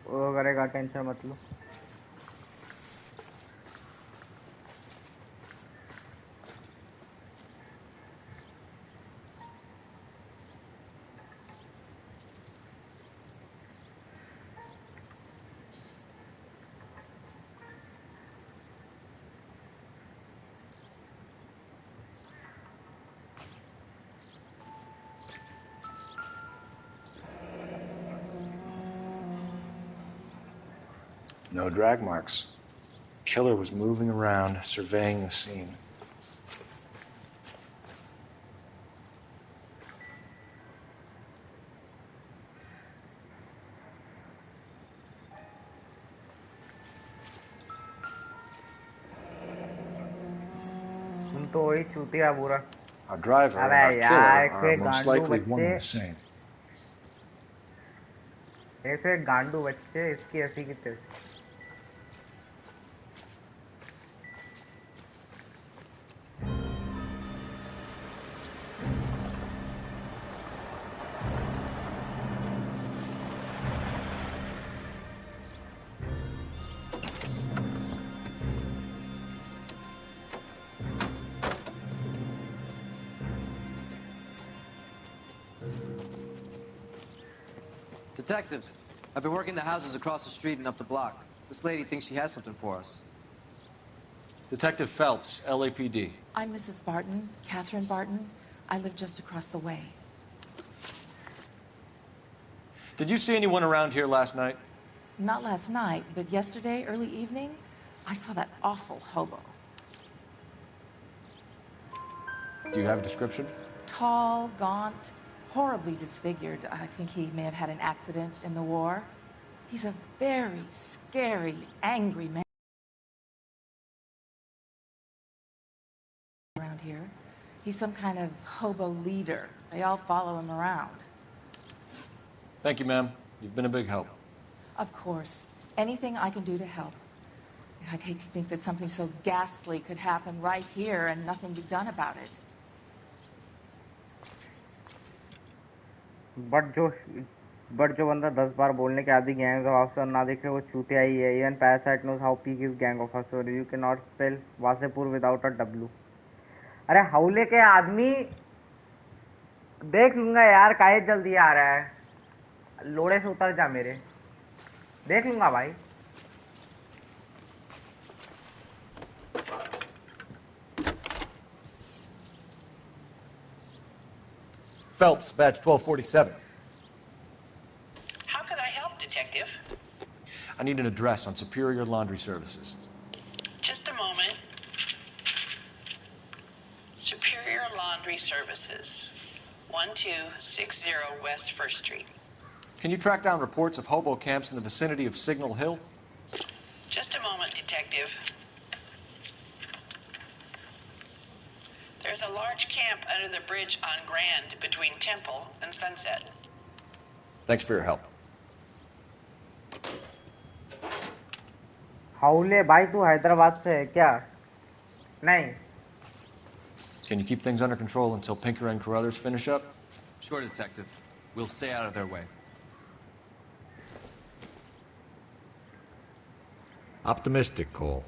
वो करेगा, टेंशन मत लो. No drag marks. Killer was moving around, surveying the scene. तुम तो वही चूतिया बुरा. Our driver and अबे our यार killer are most गांडू likely one बच्चे. and the same. ऐसे गांडू बच्चे इसकी ऐसी की तैसी. Detectives, I've been working the houses across the street and up the block. This lady thinks she has something for us. Detective Phelps, LAPD. I'm Mrs. Barton, Catherine Barton. I live just across the way. Did you see anyone around here last night? Not last night, but yesterday, early evening, I saw that awful hobo. Do you have a description? Tall, gaunt, horribly disfigured. I think he may have had an accident in the war. He's a very scary, angry man around here. He's some kind of hobo leader. They all follow him around. Thank you, ma'am. You've been a big help. Of course. Anything I can do to help. I'd hate to think that something so ghastly could happen right here and nothing be done about it. But जो बंदा 10 बार बोलने के आदि gang of अफसर ना देखे वो चूतिया ही है. Even parasite knows how peak is gang of अफसर. You can not spell Wasseypur without a W. अरे हौले के आदमी देख लूंगा यार. काहे जल्दी आ रहा है. लोड़े से उतर जा मेरे. देख लूंगा भाई. Phelps, badge 1247. How can I help, Detective? I need an address on Superior Laundry Services. Just a moment. Superior Laundry Services, 1260 West 1st Street. Can you track down reports of hobo camps in the vicinity of Signal Hill? Just a moment, Detective. There's a large camp under the bridge on Grand between Temple and Sunset. Thanks for your help. हौले भाई तू हैदराबाद से है क्या? नहीं. Can you keep things under control until Pinker and Carruthers finish up? Sure, Detective. We'll stay out of their way. Optimistic, Cole.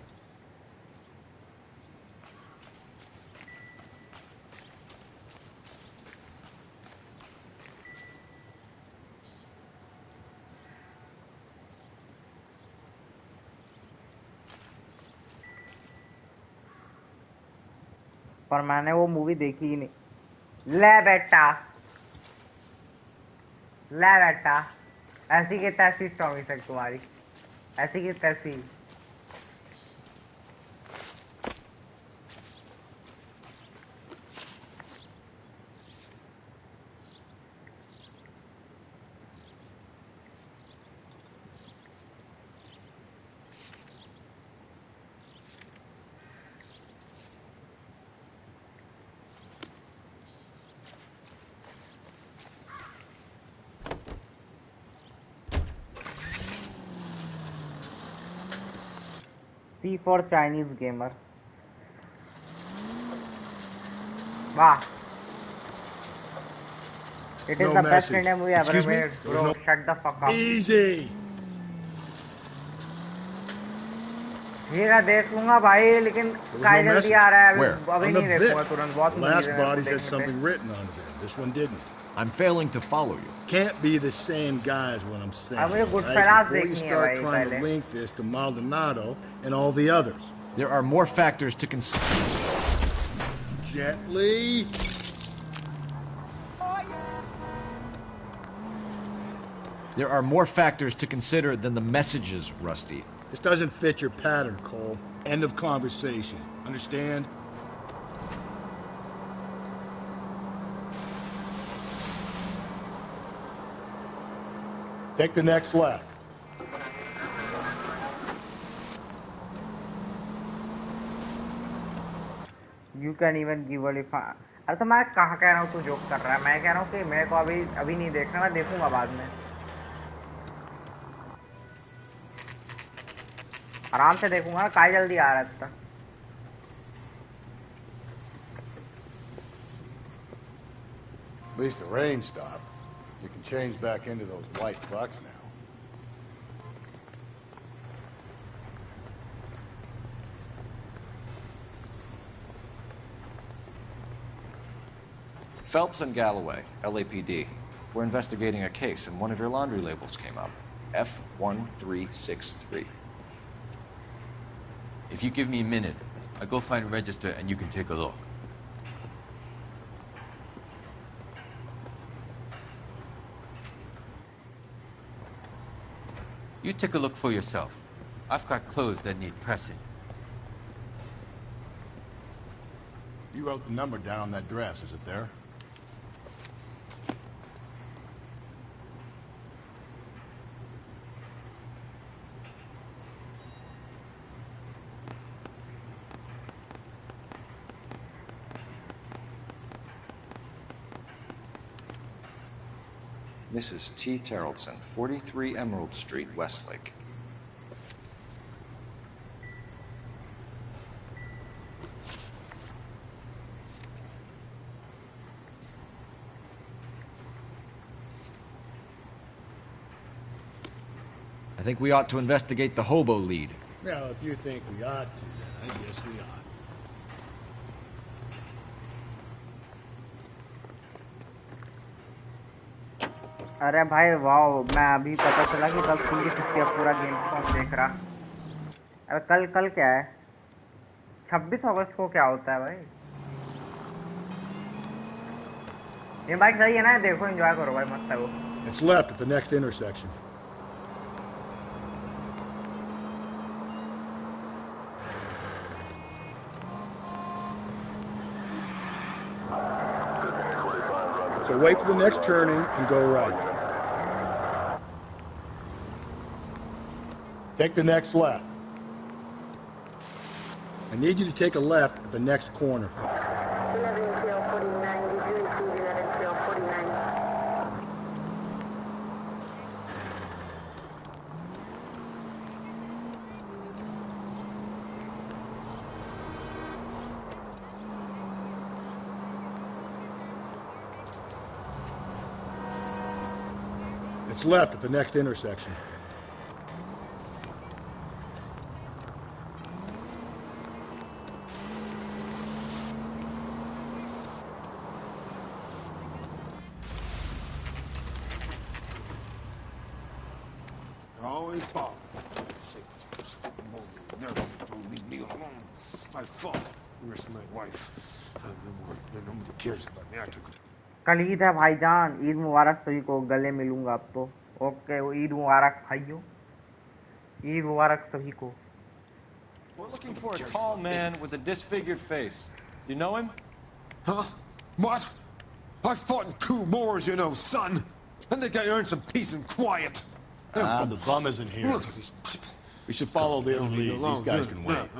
पर मैंने वो मूवी देखी ही नहीं. ले बेटा ऐसी की तैसी स्टॉमी सक तुम्हारी. ऐसी की तैसी. C for Chinese gamer. Wow. It is No the best message. Indian movie ever Excuse me? made. There was Bro, no- shut the fuck up. Easy. ठीक है देख लूंगा भाई लेकिन There was काय no जल्दी message. आ रहा है. Where? अभी On नहीं the देखूंगा Vic. तुरंत. बहुत Last movies हैं bodies देखने had पे. something written on them. This one didn't. I'm failing to follow you. Can't be the same guy is what I'm saying. अब मुझे right? Goodfellas Before you देखनी है start भाई trying पहले. to link this to Maldonado and all the others. There are more factors to consider. Gently. There are more factors to consider than the messages, Rusty. This doesn't fit your pattern, Cole. End of conversation. Understand? Take the next left. You can even give a if अरे तो मैं कहाँ कह रहा हूँ तू joke कर रहा है, मैं कह रहा हूँ कि मेरे को अभी नहीं देखना, मैं देखूंगा बाद में, आराम से देखूंगा ना, काय जल्दी आ रहा है इतना। At least the rain stopped. You can change back into those white trucks now. Phelps and Galloway, LAPD. We're investigating a case, and one of your laundry labels came up. F1363. If you give me a minute, I'll go find a register and you can take a look. You take a look for yourself. I've got clothes that need pressing. You wrote the number down on that dress, is it there? Mrs. T. Terrellson, 43 Emerald Street, Westlake. I think we ought to investigate the hobo lead. Well, if you think we ought to, then I guess we ought. अरे भाई wow, मैं अभी पता चला कि कल 50 पूरा game देख रहा। अरे कल क्या है? 26 अगस्त को क्या होता है भाई? ये बाइक सही है ना, देखो एंजॉय करो भाई, मस्त है वो। It's left at the next intersection. So wait for the next turning and go right. Take the next left. I need you to take a left at the next corner. It's left at the next intersection. Always bother. Never leave me alone. My fault. Where's my wife? Nobody cares about me. I took her. कल ईद है भाईजान, ईद मुबारक सभी को, गले मिलूंगा अब तो। Okay, वो ईद मुबारक भाइयों, ईद मुबारक सभी को। We're looking for a tall man with a disfigured face. Do you know him? Huh? What? I fought in 2 wars, you know, son. I think I earned some peace and quiet. The bum isn't here. Look at these people. We should follow their lead. These guys can wait.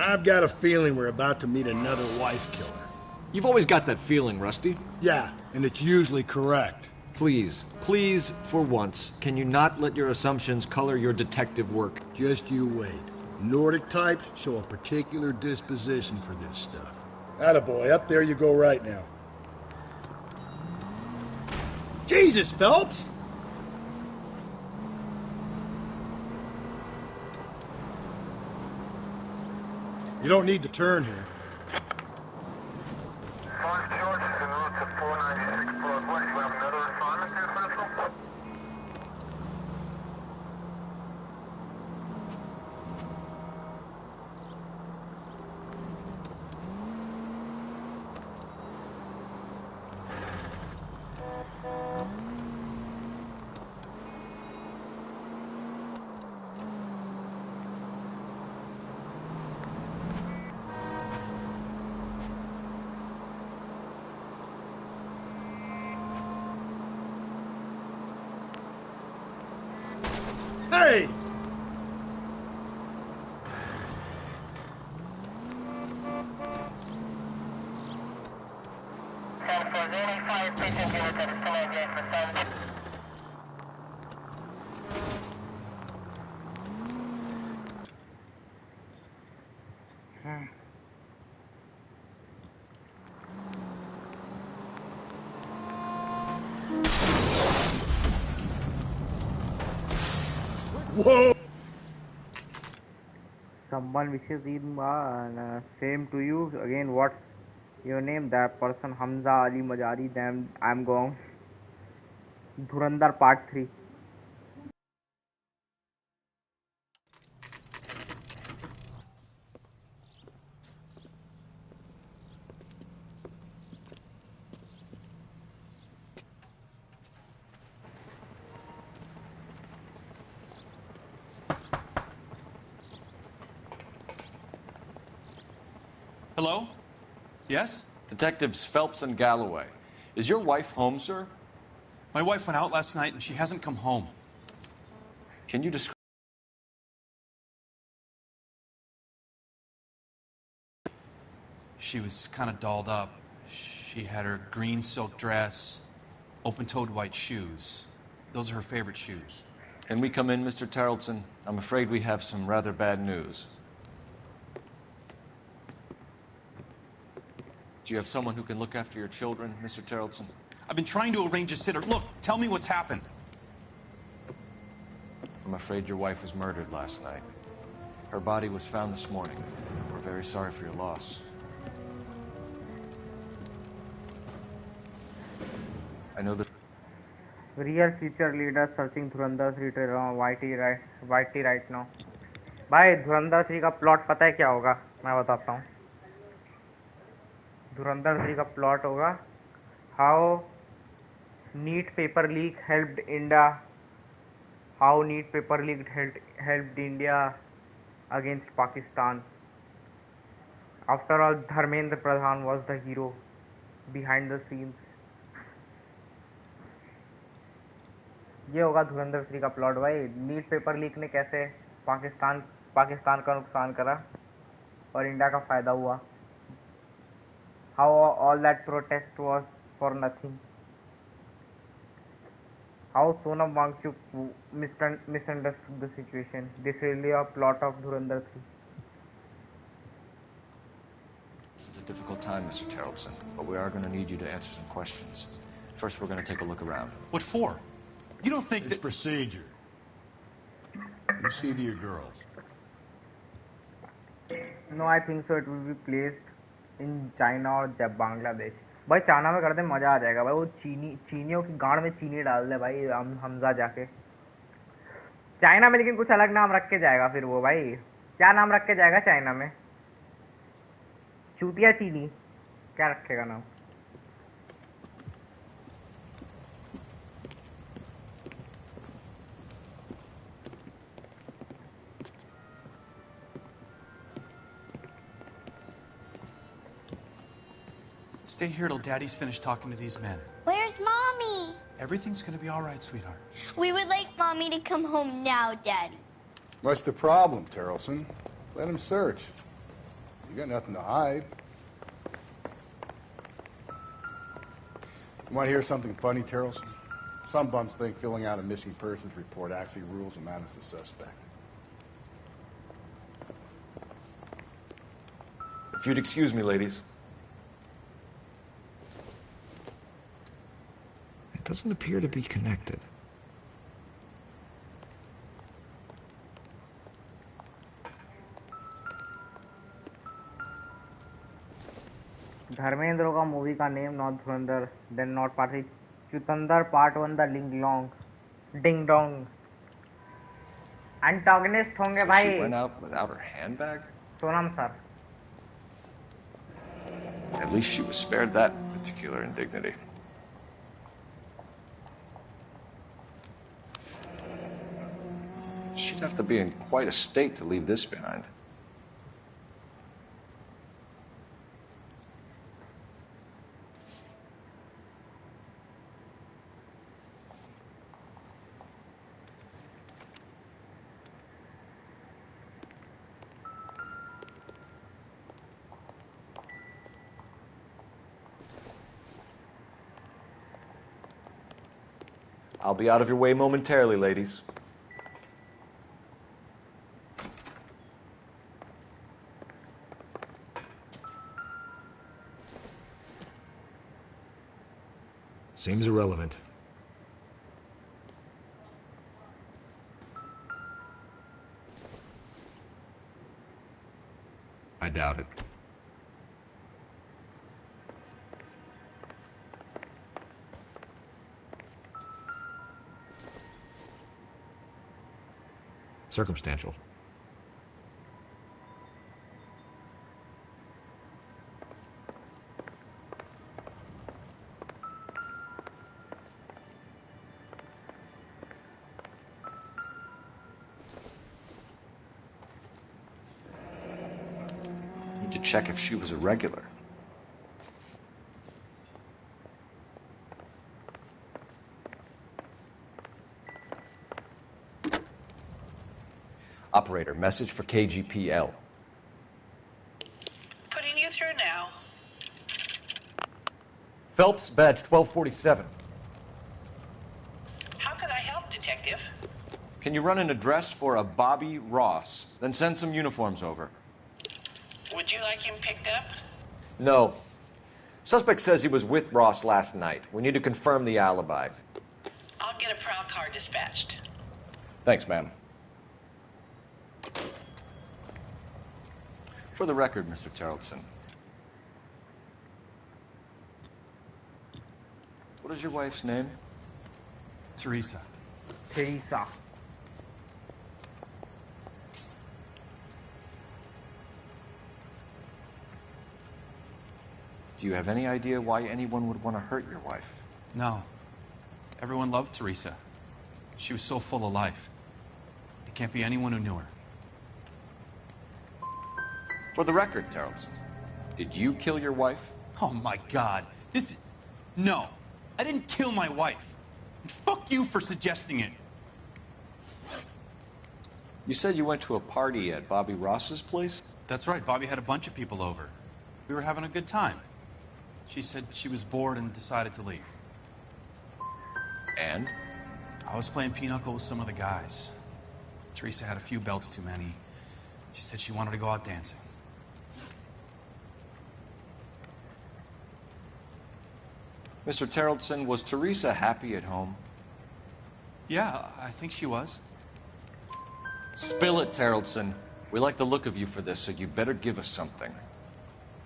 I've got a feeling we're about to meet another wife killer. You've always got that feeling, Rusty. Yeah, and it's usually correct. Please, please, for once, can you not let your assumptions color your detective work? Just you wait. Nordic types show a particular disposition for this stuff. Attaboy, up there you go right now. Jesus, Phelps! You don't need to turn here. 5 George is en route to 496 Broadway. We have another assignment there, Central? Hey! Whoa! Someone wishes Eid Mubarak. Same to you. Again, what's your name? That person, Hamza Ali Majari. Damn, I'm gone. Dhurandhar Part 3. Hello? Yes? Detectives Phelps and Galloway. Is your wife home, sir? My wife went out last night and she hasn't come home. Can you describe? She was kind of dolled up. She had her green silk dress, open-toed white shoes. Those are her favorite shoes. Can we come in, Mr. Tarleton? I'm afraid we have some rather bad news. Do you have someone who can look after your children, Mr. Tarleton? I've been trying to arrange a sitter. Look, tell me what's happened. I'm afraid your wife was murdered last night. Her body was found this morning. We're very sorry for your loss. I know that... Real future leader searching Dhurandhar 3 YT right now. भाई धुरंधर 3 का plot पता है क्या होगा? मैं बताता हूँ. धुरंधर 3 का प्लॉट होगा how neat paper leak helped India against Pakistan. After all, Dharmendra Pradhan was the hero behind the scenes. ये होगा धुरंधर 3 का प्लॉट भाई. नीट पेपर लीक ने कैसे पाकिस्तान का नुकसान करा और इंडिया का फायदा हुआ. How all that protest was for nothing. How Sonam Wangchuk misunderstood the situation. This is really a plot of Dhurandhar 3. This is a difficult time, Mr. Tarleton, but we are going to need you to answer some questions. First, we're going to take a look around. What for? You don't think it's procedure. You see to your girls. No, I think so. It will be placed in China or Bangladesh. भाई China में करते मजा आ जाएगा भाई. वो चीनियों की गांड में चीनी डाल दे भाई हमजा जाके चाइना में. लेकिन कुछ अलग नाम रख के जाएगा फिर वो भाई. क्या नाम रख के जाएगा चाइना में? चूतिया चीनी क्या रखेगा नाम? Stay here till Daddy's finished talking to these men. Where's Mommy? Everything's gonna be all right, sweetheart. We would like Mommy to come home now, Daddy. What's the problem, Tarleton? Let him search. You got nothing to hide. You want to hear something funny, Terrelson? Some bums think filling out a missing persons report actually rules them out as a suspect. If you'd excuse me, ladies. It doesn't appear to be connected. Dharmendra का movie का name not Dhurandhar then not part 3 चुतंदर part 1 the ding dong antagonist होंगे भाई She went out without her handbag? Sonam sir At least she was spared that particular indignity. She'd have to be in quite a state to leave this behind. I'll be out of your way momentarily, ladies. Seems irrelevant. I doubt it. Circumstantial. Need to check if she was a regular. Operator, message for KGPL. Putting you through now. Phelps, badge 1247. How could I help, Detective? Can you run an address for a Bobby Ross? Then send some uniforms over. Would you like him picked up? No. Suspect says he was with Ross last night. We need to confirm the alibi. I'll get a prowl car dispatched. Thanks, ma'am. For the record, Mr. Terrelson. What is your wife's name? Teresa. Teresa. Do you have any idea why anyone would want to hurt your wife? No. Everyone loved Teresa. She was so full of life. It can't be anyone who knew her. For the record, Terrelson, did you kill your wife? Oh my God. No. I didn't kill my wife. And fuck you for suggesting it. You said you went to a party at Bobby Ross's place? That's right. Bobby had a bunch of people over. We were having a good time. She said she was bored and decided to leave. And? I was playing pinochle with some of the guys. Teresa had a few belts too many. She said she wanted to go out dancing. Mr. Terrelson, was Teresa happy at home? Yeah, I think she was. Spill it, Terrelson. We like the look of you for this, so you better give us something.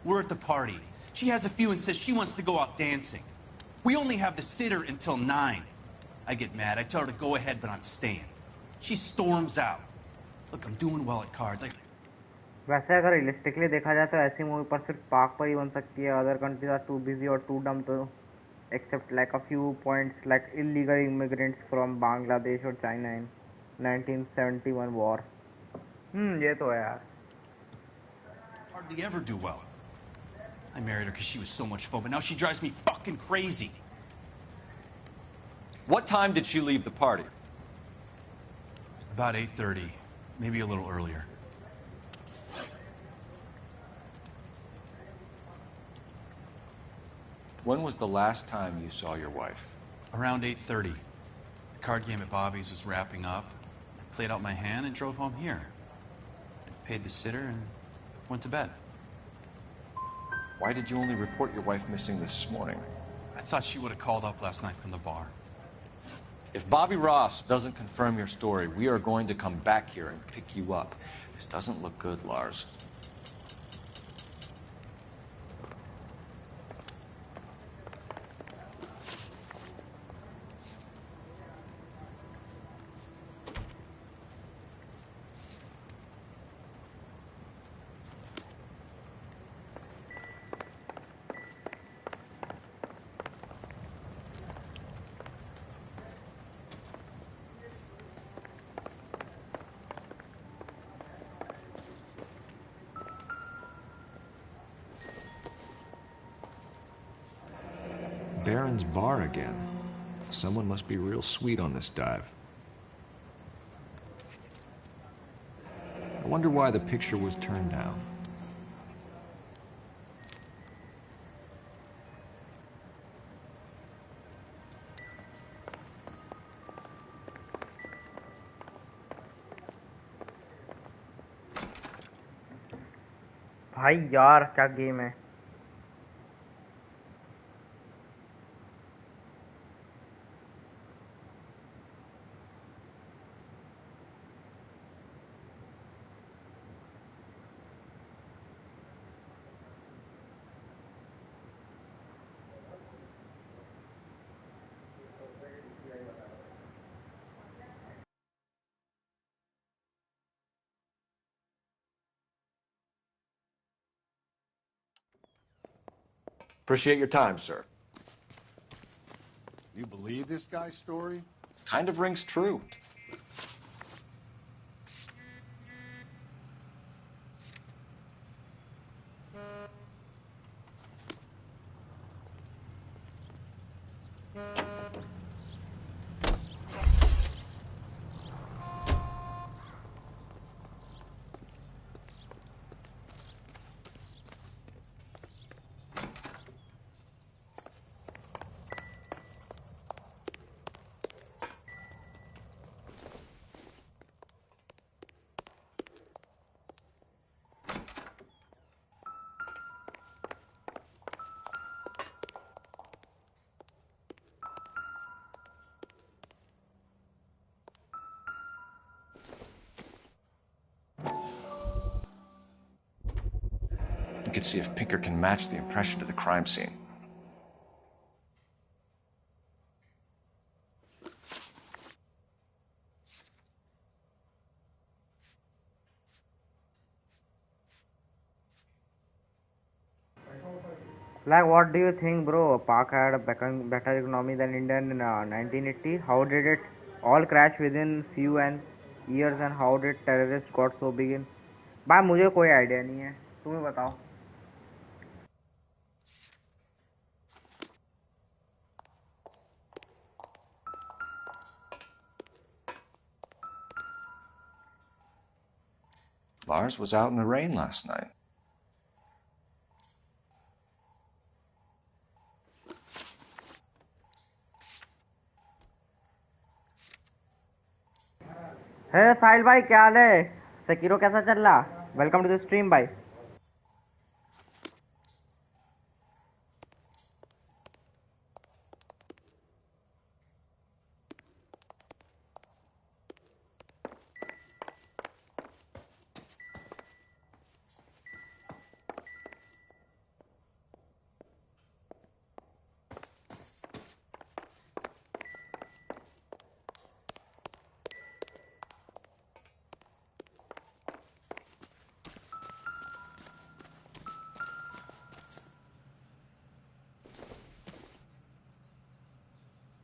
We're at the party. She has a few and says she wants to go out dancing. We only have the sitter until 9. I get mad. I tell her to go ahead, but I'm staying. She storms out. Look, I'm doing well at cards. वैसे अगर realistically देखा जाए तो ऐसी movie पर सिर्फ पाक पर ही बन सकती है. Other countries are too busy और too dumb to accept like a few points like illegal immigrants from Bangladesh or China in 1971 war. ये तो है यार. Hardly ever do well. I married her because she was so much fun, but now she drives me fucking crazy. What time did she leave the party? About 8:30, maybe a little earlier. When was the last time you saw your wife? Around 8:30. The card game at Bobby's was wrapping up. I played out my hand and drove home here. Paid the sitter and went to bed. Why did you only report your wife missing this morning? I thought she would have called up last night from the bar. If Bobby Ross doesn't confirm your story, we are going to come back here and pick you up. This doesn't look good, Lars. Baron's bar again. Someone must be real sweet on this dive. I wonder why the picture was turned down. भाई यार क्या game है। Appreciate your time, sir. You believe this guy's story? Kind of rings true. You can see if Pinker can match the impression to the crime scene. Like, what do you think, bro? Park had a better economy than India in 1980. How did it all crash within few years, and how did terrorists got so big in? भाई मुझे कोई idea नहीं है, तुम्हें बताओ। Lars was out in the rain last night. हे साहिल भाई, क्या हाल है? सेकिरो कैसा चल रहा? वेलकम टू द स्ट्रीम भाई।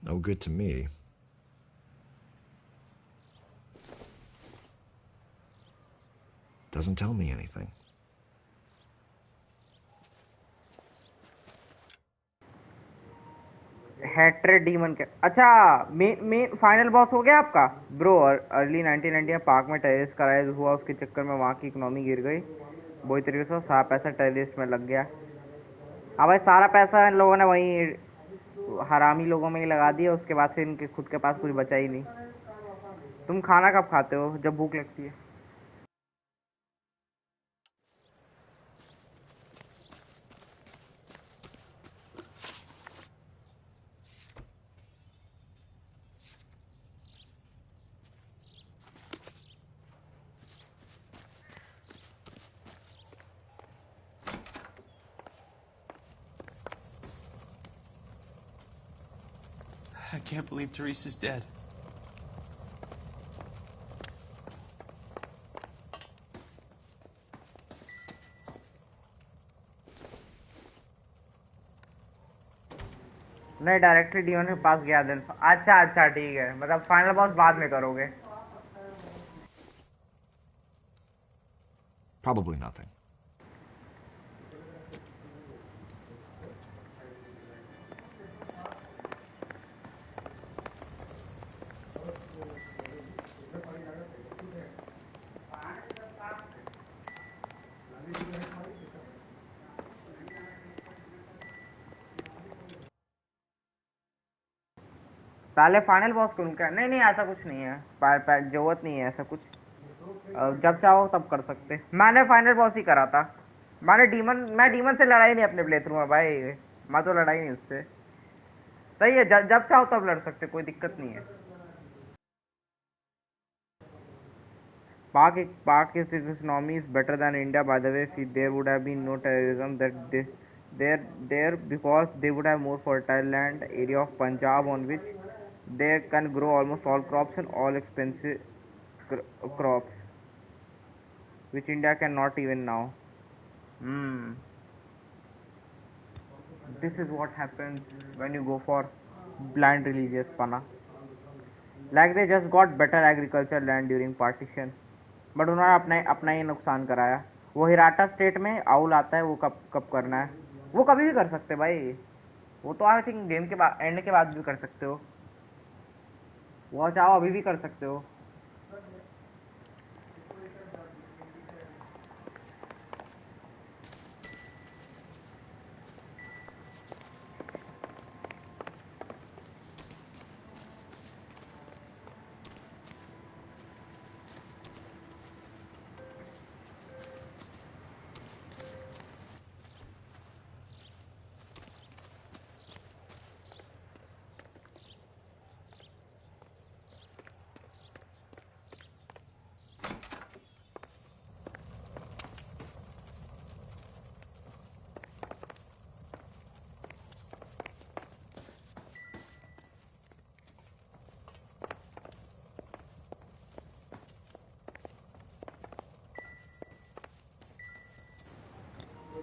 No good to me. Doesn't tell me anything. Hatred demon के अच्छा मेन फाइनल बॉस हो गया आपका ब्रो। अर्ली 1990 में पार्क में टेररिस्ट का राइज हुआ, उसके चक्कर में वहाँ की इकोनॉमी गिर गई। वही तरीके से सारा पैसा टेररिस्ट में लग गया। हाँ भाई, सारा पैसा इन लोगों ने वहीं हरामी लोगों में ही लगा दिया, उसके बाद फिर इनके खुद के पास कुछ बचा ही नहीं। तुम खाना कब खाते हो? जब भूख लगती है। I can't believe Teresa's dead. नहीं, डायरेक्टली डीमन के पास गया दिन। अच्छा अच्छा, ठीक है, मतलब फाइनल बॉस बाद में करोगे। Probably nothing. पहले फाइनल बॉस करूँ क्या? नहीं नहीं, ऐसा कुछ नहीं है, जरूरत नहीं है ऐसा कुछ। जब चाहो तब कर सकते। मैंने फाइनल बॉस ही करा था। मैं डीमन से लड़ाई नहीं अपने प्ले थ्रू में भाई। मैं तो लड़ाई नहीं उससे। सही है, जब चाहो तब लड़ सकते, कोई दिक्कत नहीं है। Pak economy is better than India, by the way. If there would have been no terrorism, there because they would have more fertile land area of Punjab on which they can grow almost all crops and all expensive crops, which India cannot even now. This is what happens when you go for blind religious pana. Like they just got better agriculture land during partition. But उन्होंने अपना ही नुकसान कराया। वो Hirata state में owl आता है, वो कब करना है? वो कभी भी कर सकते भाई। वो तो आई थिंक गेम के बाद, एंड के बाद भी कर सकते हो। वो चाहो अभी भी कर सकते हो।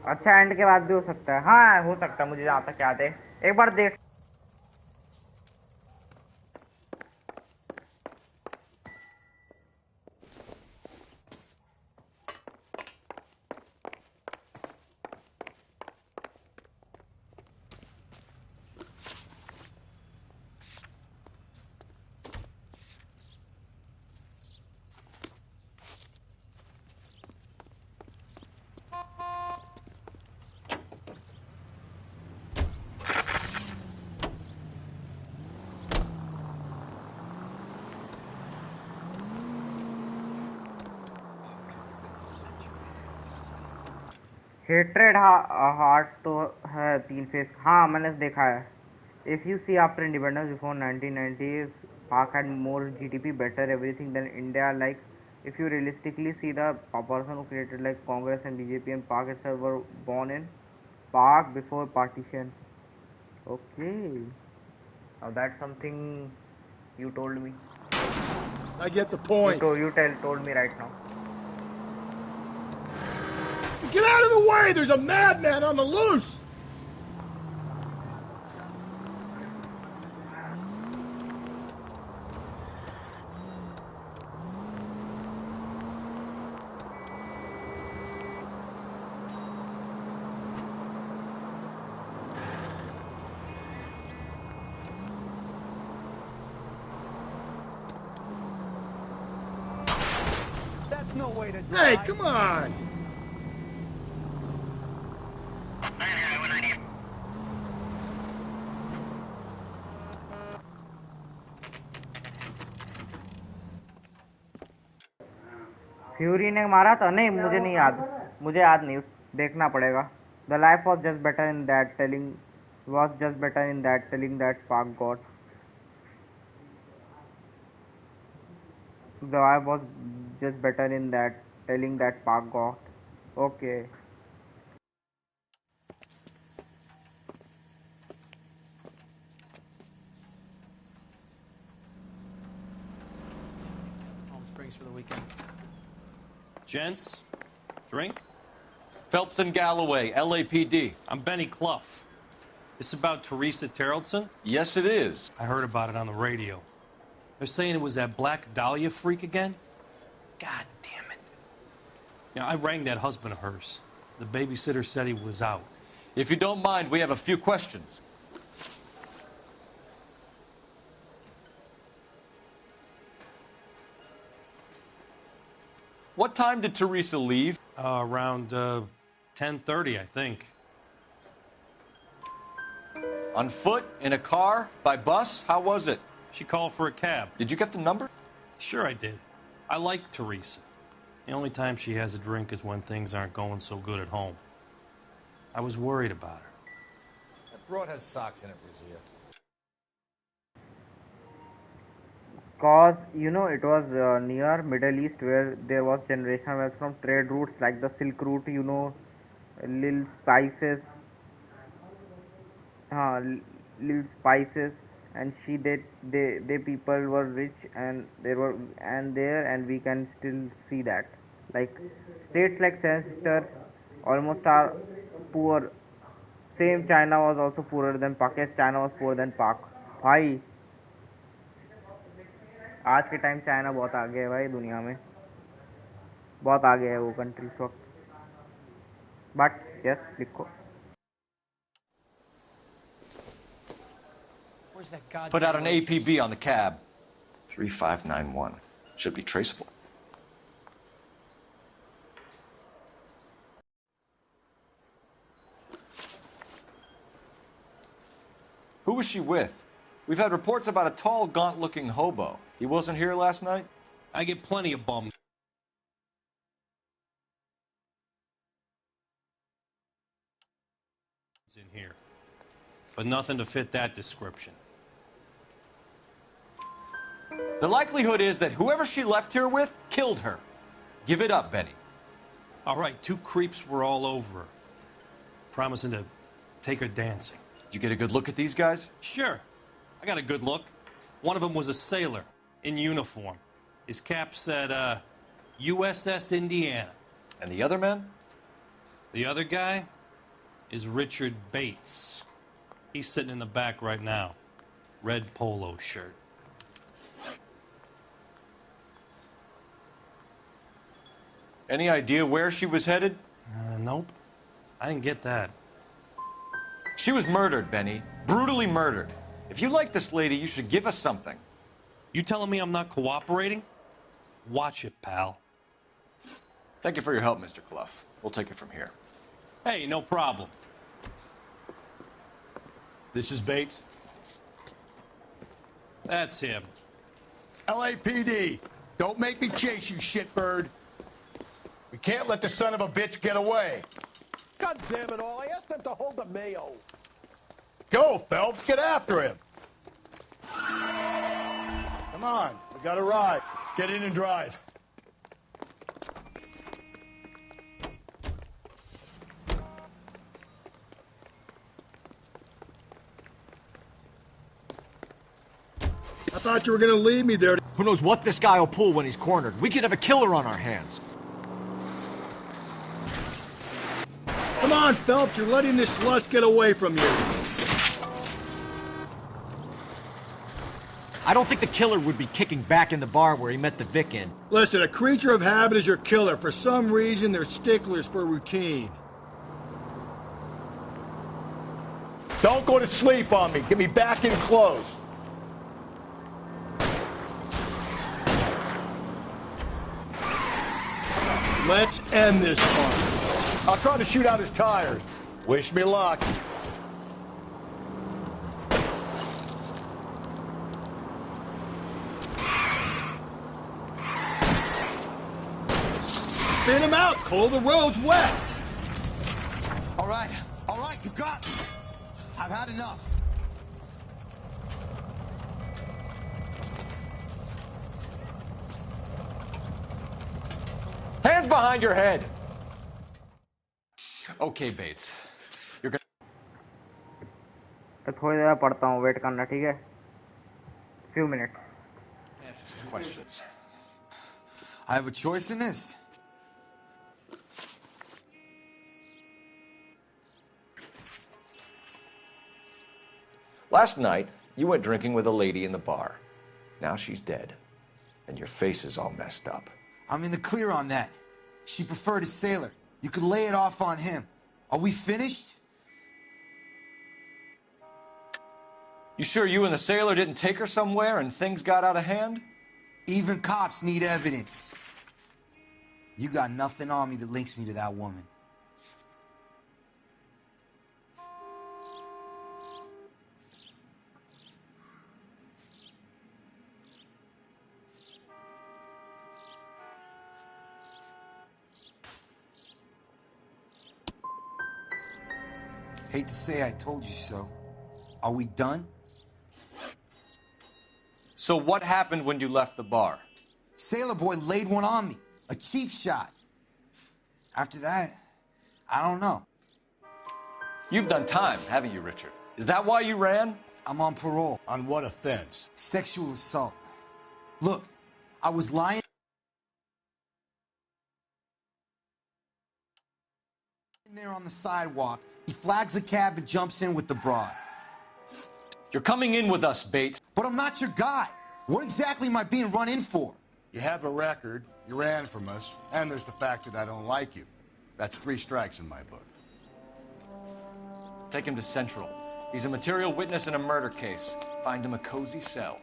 अच्छा, एंड के बाद भी हो सकता है। हाँ, हो सकता है, मुझे जहाँ तक याद है। एक बार देख। हेट्रेड हार्ट तो है 3 फेस। हाँ, मैंने देखा है। If you see after independence before 1990 Pak had more GDP, better everything than India. Like if you realistically see the person who created like Congress and BJP and Pak itself were born in Pak before partition. Okay, now that's something you told me. I get the point. You told me right now. Get out of the way! There's a madman on the loose! That's no way to drive. Hey, come on! Fury ने मारा था? नहीं, मुझे नहीं याद, मुझे याद नहीं, देखना पड़ेगा। The life was just better in that telling that Park got. The life was just better in that telling that Park got. Okay. Palm Springs for the weekend. Gents, drink? Phelps and Galloway, LAPD. I'm Benny Clough. This about Teresa Terrellson? Yes, it is. I heard about it on the radio. They're saying it was that Black Dahlia freak again? God damn it. Yeah, I rang that husband of hers. The babysitter said he was out. If you don't mind, we have a few questions. What time did Teresa leave? Around 10:30, I think. On foot? In a car? By bus? How was it? She called for a cab. Did you get the number? Sure I did. I like Teresa. The only time she has a drink is when things aren't going so good at home. I was worried about her. That broad has socks in it, Brazil. Cause you know it was near Middle East where there was generational wealth from trade routes like the Silk Route, you know, little spices, little spices, and they people were rich and and we can still see that. Like states like Seven Sisters almost are poor. Same China was also poorer than Pakistan. China was poorer than Pak. भाई आज के time China बहुत आगे है भाई, दुनिया में बहुत आगे है वो कंट्री इस वक्त। बट यस लिखो। Where's that goddamn Put out an waitress? APB on the cab. 3591. Should be traceable. Who was she with? We've had reports about a tall, gaunt-looking hobo. He wasn't here last night? I get plenty of bums in here, but nothing to fit that description. The likelihood is that whoever she left here with killed her. Give it up, Benny. All right, 2 creeps were all over her, promising to take her dancing. You get a good look at these guys? Sure. I got a good look. One of them was a sailor in uniform. His cap said, USS Indiana. And the other man? The other guy is Richard Bates. He's sitting in the back right now. Red polo shirt. Any idea where she was headed? Nope. I didn't get that. She was murdered, Benny. Brutally murdered. If you like this lady, you should give us something. You telling me I'm not cooperating? Watch it, pal. Thank you for your help, Mr. Clough. We'll take it from here. Hey, no problem. This is Bates. That's him. LAPD, don't make me chase you, shitbird. We can't let the son of a bitch get away. God damn it all, I asked them to hold the mayo. Go, Phelps, get after him. Come on, we got a ride. Get in and drive. I thought you were gonna leave me there. Who knows what this guy will pull when he's cornered? We could have a killer on our hands. Come on, Phelps, you're letting this lust get away from you. I don't think the killer would be kicking back in the bar where he met the Vic in. Listen, a creature of habit is your killer. For some reason, they're sticklers for routine. Don't go to sleep on me. Get me back in close. Let's end this fun. I'll try to shoot out his tires. Wish me luck. Thin him out, Cole. The road's wet. All right, you got me. I've had enough. Hands behind your head. Okay, Bates. You're gonna... तो थोड़ी देर पढ़ता हूँ, wait करना, ठीक है? Few minutes. Answer some questions. I have a choice in this. Last night, you went drinking with a lady in the bar. Now she's dead. And your face is all messed up. I'm in the clear on that. She preferred a sailor. You could lay it off on him. Are we finished? You sure you and the sailor didn't take her somewhere and things got out of hand? Even cops need evidence. You got nothing on me that links me to that woman. Hate to say I told you so. Are we done? So what happened when you left the bar? Sailor boy laid one on me. A cheap shot. After that, I don't know. You've done time, haven't you, Richard? Is that why you ran? I'm on parole. On what offense? Sexual assault. Look, I was lying there on the sidewalk. He flags a cab and jumps in with the broad. You're coming in with us, Bates. But I'm not your guy. What exactly am I being run in for? You have a record, you ran from us, and there's the fact that I don't like you. That's 3 strikes in my book. Take him to Central. He's a material witness in a murder case. Find him a cozy cell.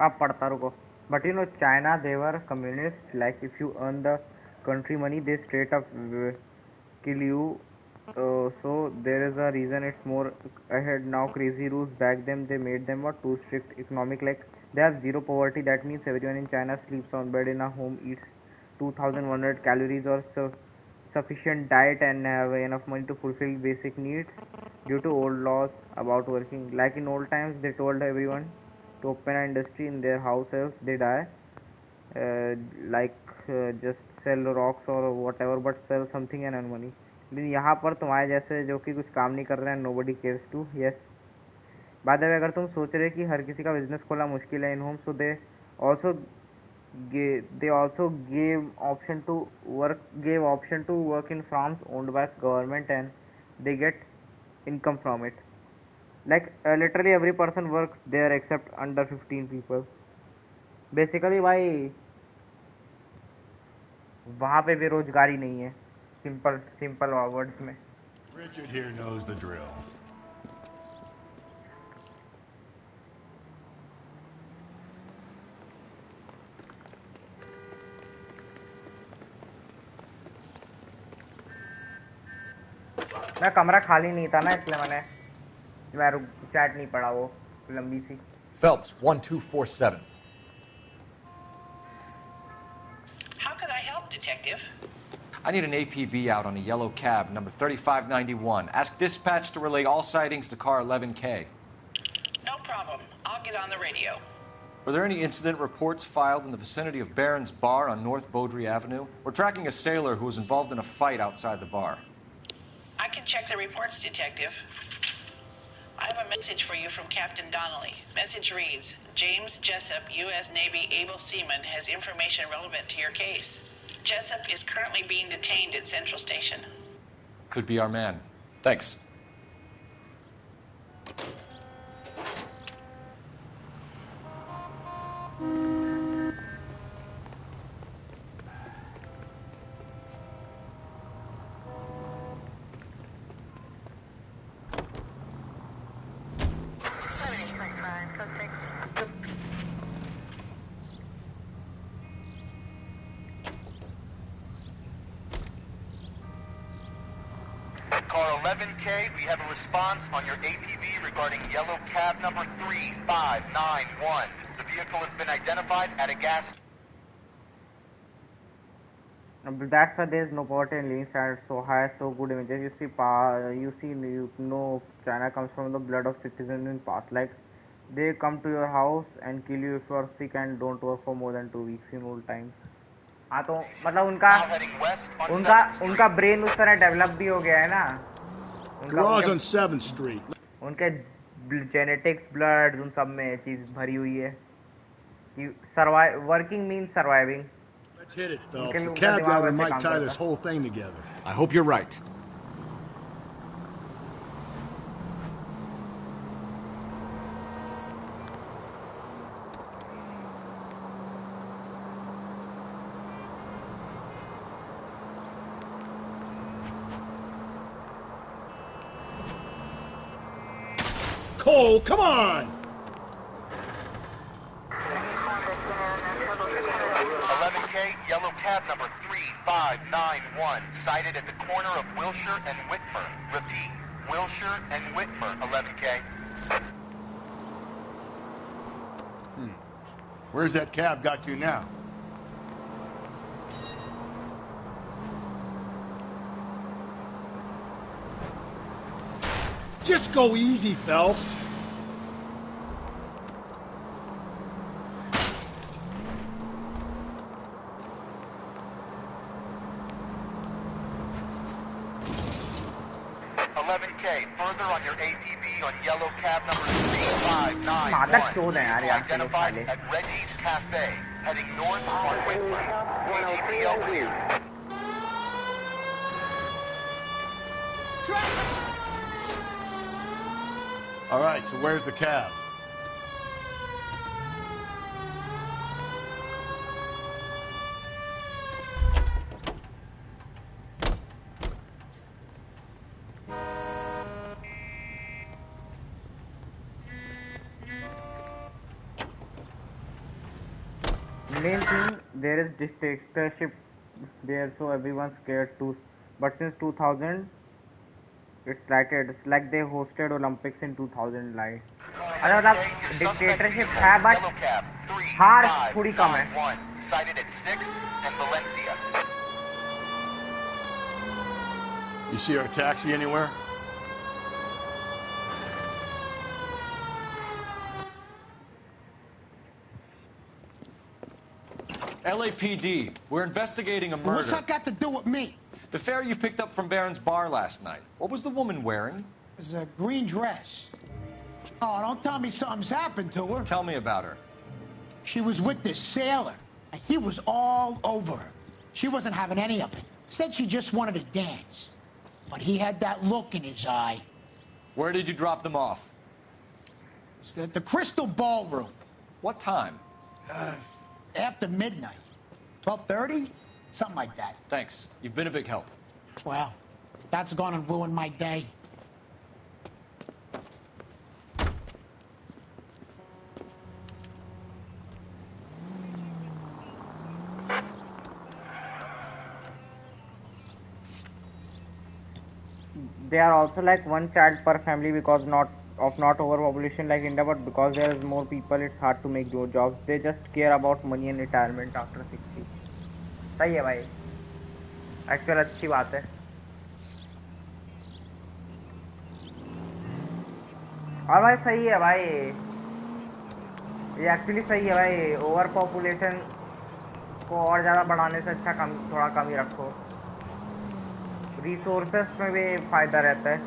आप पढ़ता रुको. But you know, China, they were communists. Like, if you earn the country money, they straight up kill you. So there is a reason it's more ahead now. Crazy rules back then, they made them what too strict. Economic, like they have zero poverty. That means everyone in China sleeps on bed in a home, eats 2,100 calories or sufficient diet, and have enough money to fulfill basic needs. Due to old laws about working, like in old times, they told everyone to open an industry in their house, else they die. Just sell rocks or whatever, but sell something and earn money. लेकिन यहाँ पर तुम्हारे जैसे जो कि कुछ काम नहीं कर रहे हैं, nobody cares to. Yes. Bye the वे, अगर तुम सोच रहे कि हर किसी का बिजनेस खोलना मुश्किल है इन home, so they also gave option to work in farms owned by government, and they get income from it. Like literally every person works there except under 15 people. Basically भाई वहाँ पे बेरोजगारी नहीं है. Simple words में. Richard here knows the drill. मैं कमरा खाली नहीं था ना, इसलिए मैं चैट नहीं पढ़ा वो लंबी सी. Phelps 1247. How could I help, Detective? I need an APB out on a yellow cab, number 3591. Ask dispatch to relay all sightings to car 11K. No problem. I'll get on the radio. Were there any incident reports filed in the vicinity of Barron's Bar on North Beaudry Avenue? We're tracking a sailor who was involved in a fight outside the bar. I can check the reports, Detective. I have a message for you from Captain Donnelly. Message reads, James Jessup, U.S. Navy able seaman, has information relevant to your case. Jessup is currently being detained at Central Station. Could be our man. Thanks. Car 11K, we have a response on your APB regarding yellow cab number 3591. The vehicle has been identified at a gas... But that's why there's no poverty in living standards so high, so good images. You know, China comes from the blood of citizens in past. Like, they come to your house and kill you if you are sick and don't work for more than 2 weeks in old times. हाँ तो मतलब उनका उनका brain उस तरह develop भी हो गया है ना. Garage on 7th Street. उनके जेनेटिक्स ब्लड उन सब में चीज भरी हुई है कि survive working means surviving. Let's hit it, Phelps. The cab driver might tie this whole thing together. I hope you're right. Cole, come on! 11K, yellow cab number 3591, sighted at the corner of Wilshire and Whitmer. Repeat, Wilshire and Whitmer, 11K. Where's that cab got to now? Just go easy, Phelps. Further on your APB on yellow cab number 3591. Identified at Reggie's Cafe, heading north on Whitmer. AGPL cleared. All right, so where's the cab? Main thing, there is dictatorship there, so everyone's scared too. But since 2000, it's like they hosted Olympics in 2000. Like, मतलब dictatorship है, but हार थोड़ी कम है. Sighted at 6th and Valencia. You see our taxi anywhere? LAPD, we're investigating a murder. What's that got to do with me? The fare you picked up from Barron's bar last night. What was the woman wearing? It was a green dress. Oh, don't tell me something's happened to her. Tell me about her. She was with this sailor, and he was all over her. She wasn't having any of it. Said she just wanted to dance. But he had that look in his eye. Where did you drop them off? It's at the Crystal Ballroom. What time? After midnight. 12:30? Something like that. Thanks. You've been a big help. Well, that's gonna ruin my day. They are also like one child per family because not overpopulation like India, but because there is more people, it's hard to make good jobs. They just care about money and retirement after 60. सही है भाई, actual अच्छी बात है. और भाई सही है भाई, ये एक्चुअली सही है भाई. ओवर पॉपुलेशन को और ज़्यादा बढ़ाने से अच्छा थोड़ा कम ही रखो. रिसोर्सेस में भी फ़ायदा रहता है.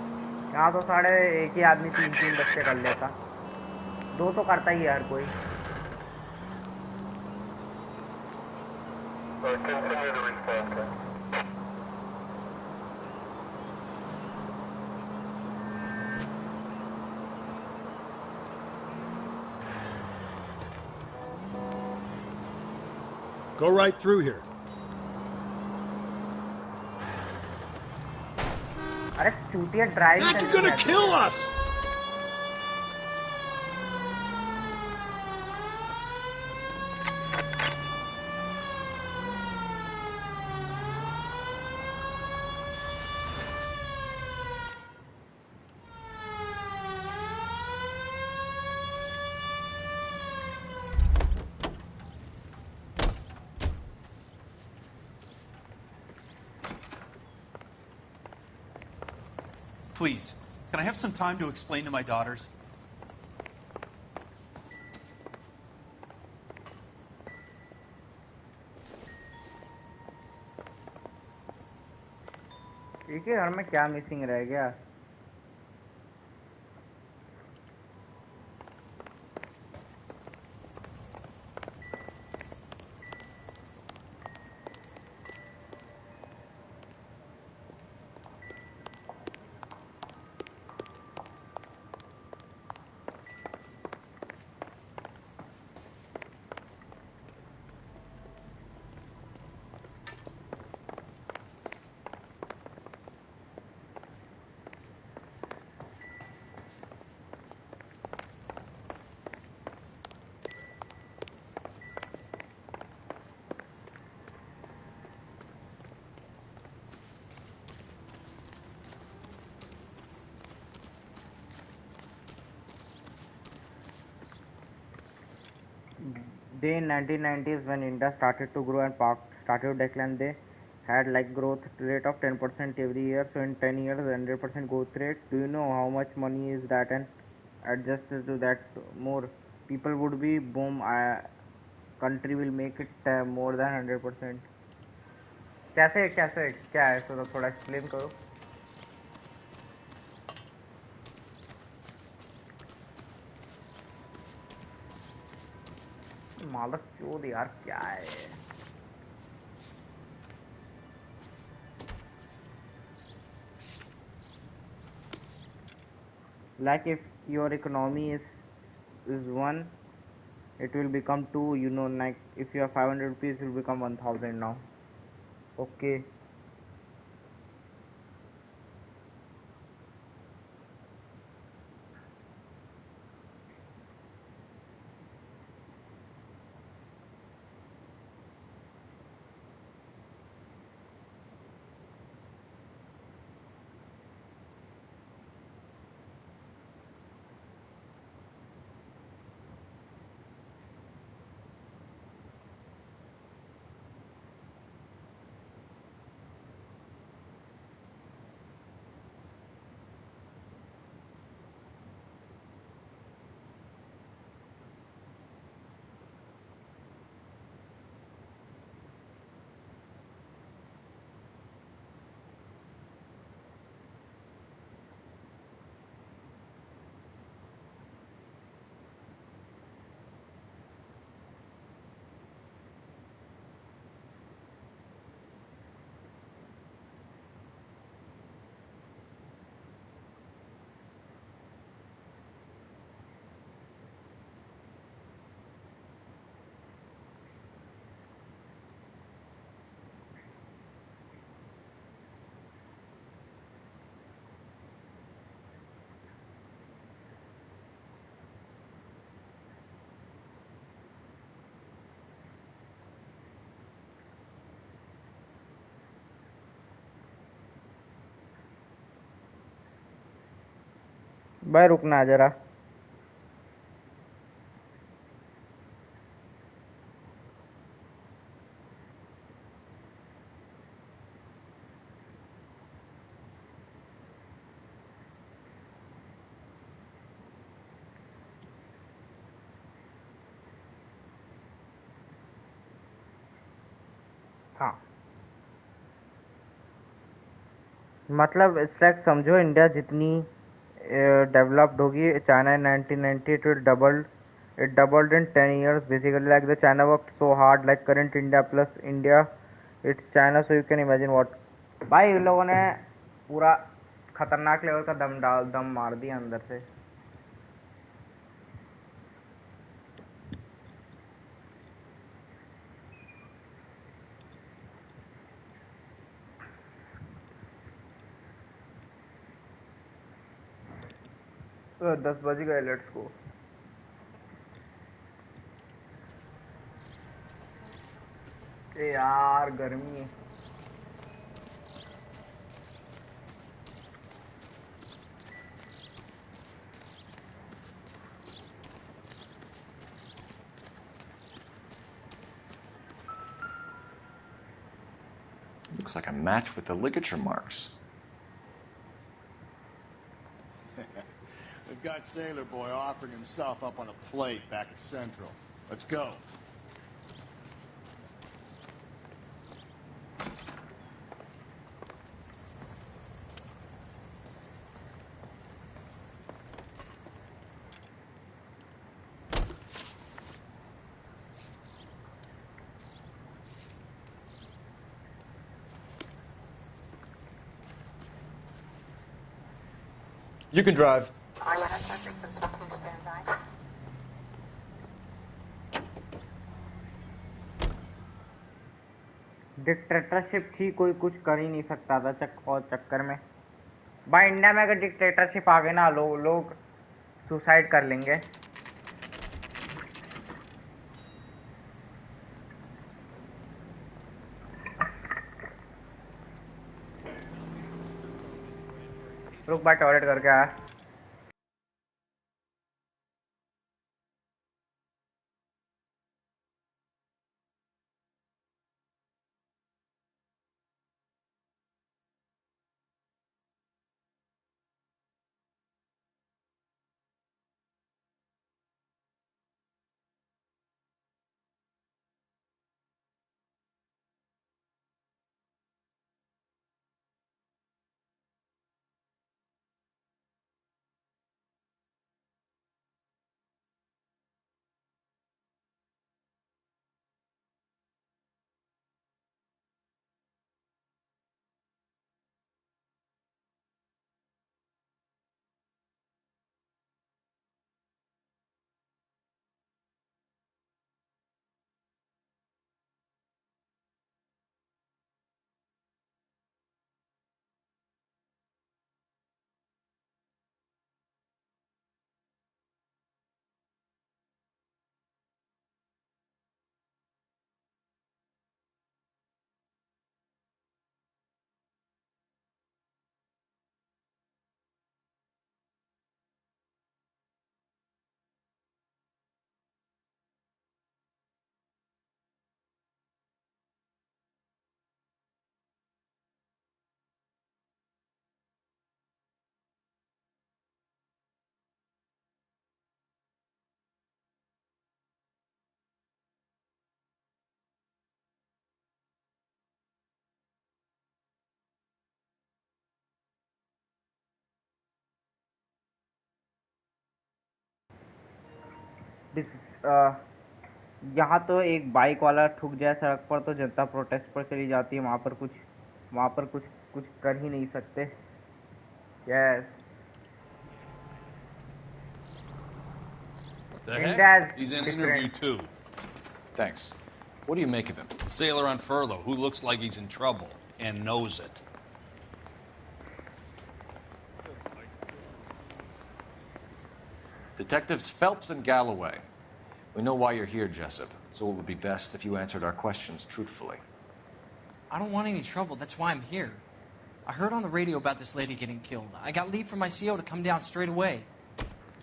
यहाँ तो साढ़े एक ही आदमी 3-3 बच्चे कर लेता, 2 तो करता ही है हर कोई. Go right through here. अरे चूतिया drive. You're gonna kill us. Please, can I have some time to explain to my daughters? एक ही घर में क्या मिसिंग रह गया? They in 1990s when India started to grow and started to decline, they had like growth rate of 10% every year. So in 10 years, 100% growth rate. Do you know how much money is that? And adjusted to that, more people would be boom. Country will make it more than 100%. कैसे कैसे क्या है? तो थोड़ा explain करो. मालक चोद यार क्या है? Like if your economy is 1, it will become 2. You know, like if you have 500 rupees, it will become 1000 now. Okay. भाई रुकना जरा. हाँ मतलब इट्स लाइक समझो इंडिया जितनी डेवलप्ड होगी, China in 1990 it doubled in 10 years basically. Like the China worked so hard, like current India plus India, it's China. So you can imagine what. भाई इन लोगों ने पूरा खतरनाक लेवल का दम मार दिया अंदर से. तो 10 बज गए, लेट्स गो. ए यार गर्मी. Looks like a match with the ligature marks. We've got Sailor Boy offering himself up on a plate back at Central. Let's go. You can drive. Dictatorship थी, कोई कुछ कर ही नहीं सकता था चक्कर में। भाई इंडिया में अगर डिक्टेटरशिप आ गई ना, लोग सुसाइड कर लेंगे। रुक भाई, टॉयलेट करके आया। यहाँ तो एक बाइक वाला ठुक जाए सड़क पर तो जनता प्रोटेस्ट पर चली जाती है। वहाँ पर कुछ कर ही नहीं सकते। Yes. He's in interview too. Thanks. What do you make of him? A sailor on furlough who looks like he's in trouble and knows it. Detectives Phelps and Galloway. We know why you're here, Jessup, so it would be best if you answered our questions truthfully. I don't want any trouble. That's why I'm here. I heard on the radio about this lady getting killed. I got leave from my CO to come down straight away.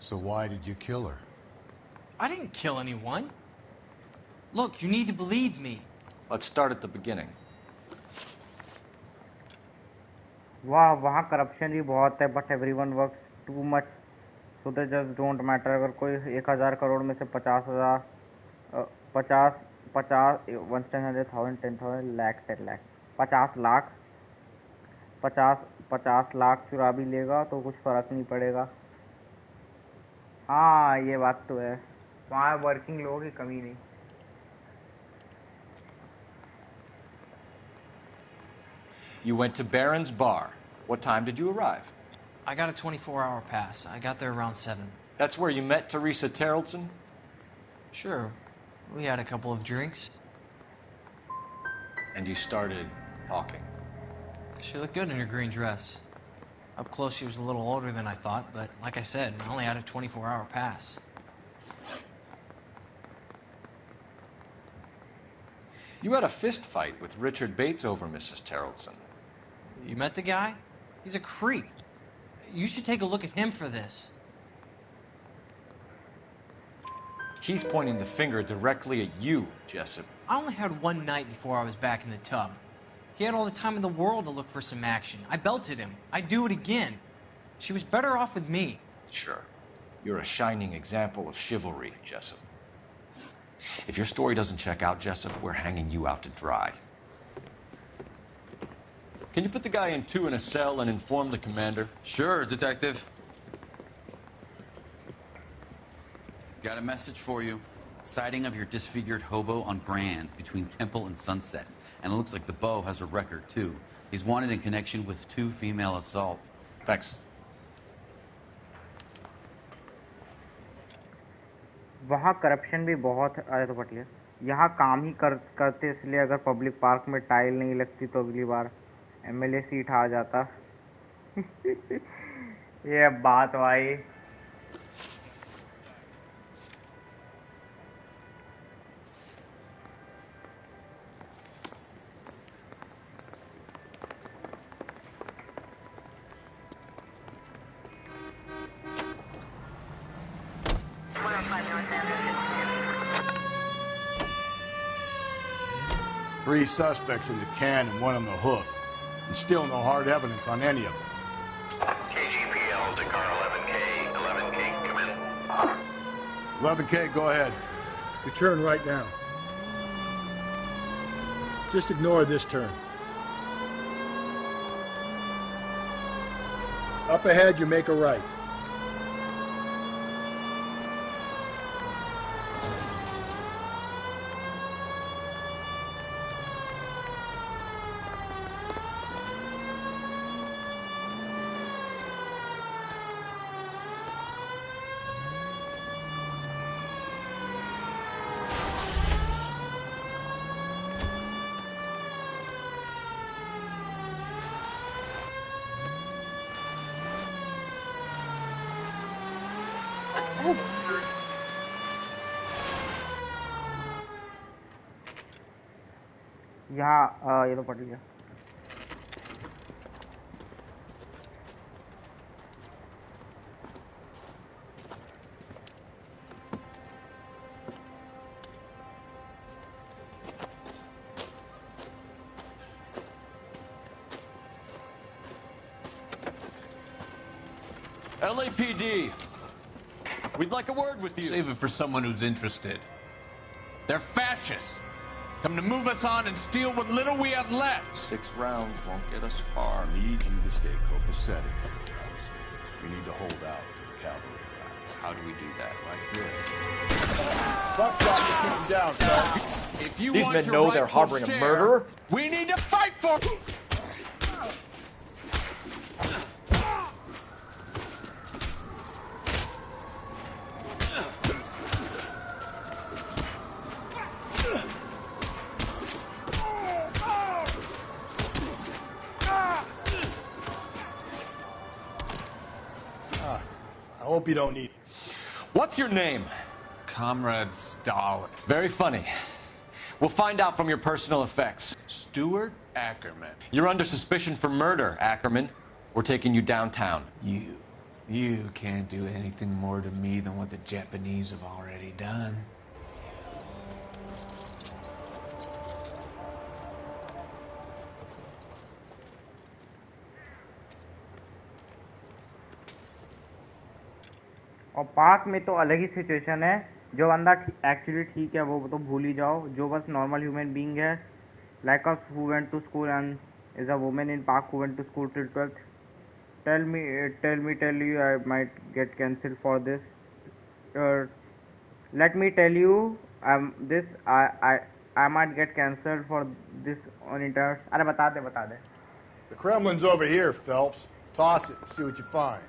So why did you kill her? I didn't kill anyone. Look, you need to believe me. Let's start at the beginning. वहाँ corruption भी बहुत है, but everyone works too much, so they just don't matter. अगर कोई 1000 करोड़ में से 50,000, 50, 100,000, 10,000, lakh, 10 lakh, 50 lakh, 50 lakh चुरा भी लेगा तो कुछ फर्क नहीं पड़ेगा। हाँ, ये बात तो है। वहाँ वर्किंग लोगों की कमी नहीं। You went to Barron's Bar. What time did you arrive? I got a 24-hour pass. I got there around 7. That's where you met Teresa Terrelson? Sure. We had a couple of drinks. And you started talking? She looked good in her green dress. Up close, she was a little older than I thought, but like I said, I only had a 24-hour pass. You had a fist fight with Richard Bates over Mrs. Terrelson. You met the guy? He's a creep. You should take a look at him for this. He's pointing the finger directly at you, Jessup. I only had one night before I was back in the tub. He had all the time in the world to look for some action. I belted him. I'd do it again. She was better off with me. Sure. You're a shining example of chivalry, Jessup. If your story doesn't check out, Jessup, we're hanging you out to dry. Can you put the guy in 2 in a cell and inform the commander? Sure, Detective. Got a message for you. Sighting of your disfigured hobo on Grand between Temple and Sunset. And it looks like the Beau has a record, too. He's wanted in connection with 2 female assaults. Thanks. वहाँ corruption भी बहुत आया तो पटिया यहाँ काम ही करते इसलिए अगर पब्लिक पार्क में टाइल नहीं लगती तो अगली बार एमएलए सीट आ जाता ये बात भाई Three suspects in the can and 1 on the hoof. And still no hard evidence on any of them. KGPL to car 11K. 11K, come in. 11K, go ahead. You turn right now. Just ignore this turn. Up ahead, you make a right. यहाँ ये तो पट गया LAPD. We'd like a word with you. Save it for someone who's interested. They're fascists. Come to move us on and steal what little we have left. 6 rounds won't get us far. We need you to stay copacetic. We need to hold out to the cavalry arrives. How do we do that? Like this. Buckshot to keep them down, sir. If you These want men your know they're rightful harboring a share, murderer? We need to fight for. I hope you don't need. What's your name? Comrade Stalin. Very funny. We'll find out from your personal effects. Stuart Ackerman. You're under suspicion for murder, Ackerman. We're taking you downtown. You can't do anything more to me than what the Japanese have already done. और park में तो अलग ही situation है जो बंदा actually ठीक है वो तो भूल ही जाओ जो बस नॉर्मल ह्यूमन बीइंग है like us who went to school and is a woman in park who went to school till 12th tell you I might get cancelled for this let me tell you this I might get cancelled for this on internet अरे बता दे The Kremlin's over here, Phelps. Toss it, see what you find.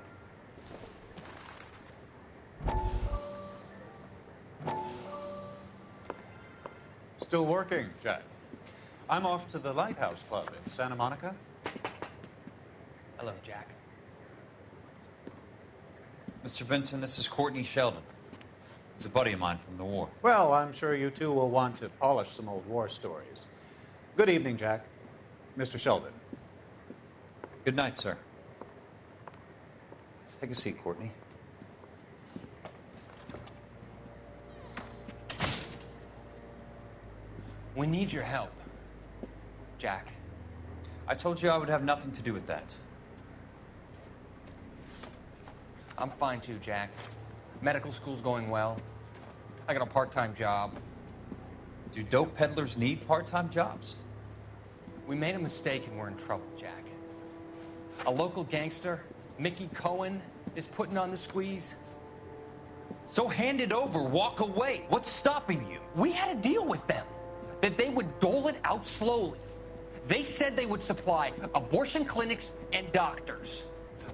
Still working, Jack. I'm off to the Lighthouse Club in Santa Monica. Hello, Jack. Mr. Benson, this is Courtney Sheldon. He's a buddy of mine from the war. Well, I'm sure you two will want to polish some old war stories. Good evening, Jack. Mr. Sheldon. Good night, sir. Take a seat, Courtney. We need your help, Jack. I told you I would have nothing to do with that. I'm fine too, Jack. Medical school's going well. I got a part-time job. Do dope peddlers need part-time jobs? We made a mistake and we're in trouble, Jack. A local gangster, Mickey Cohen, is putting on the squeeze. So hand it over, walk away. What's stopping you? We had a deal with them that they would dole it out slowly. They said they would supply abortion clinics and doctors,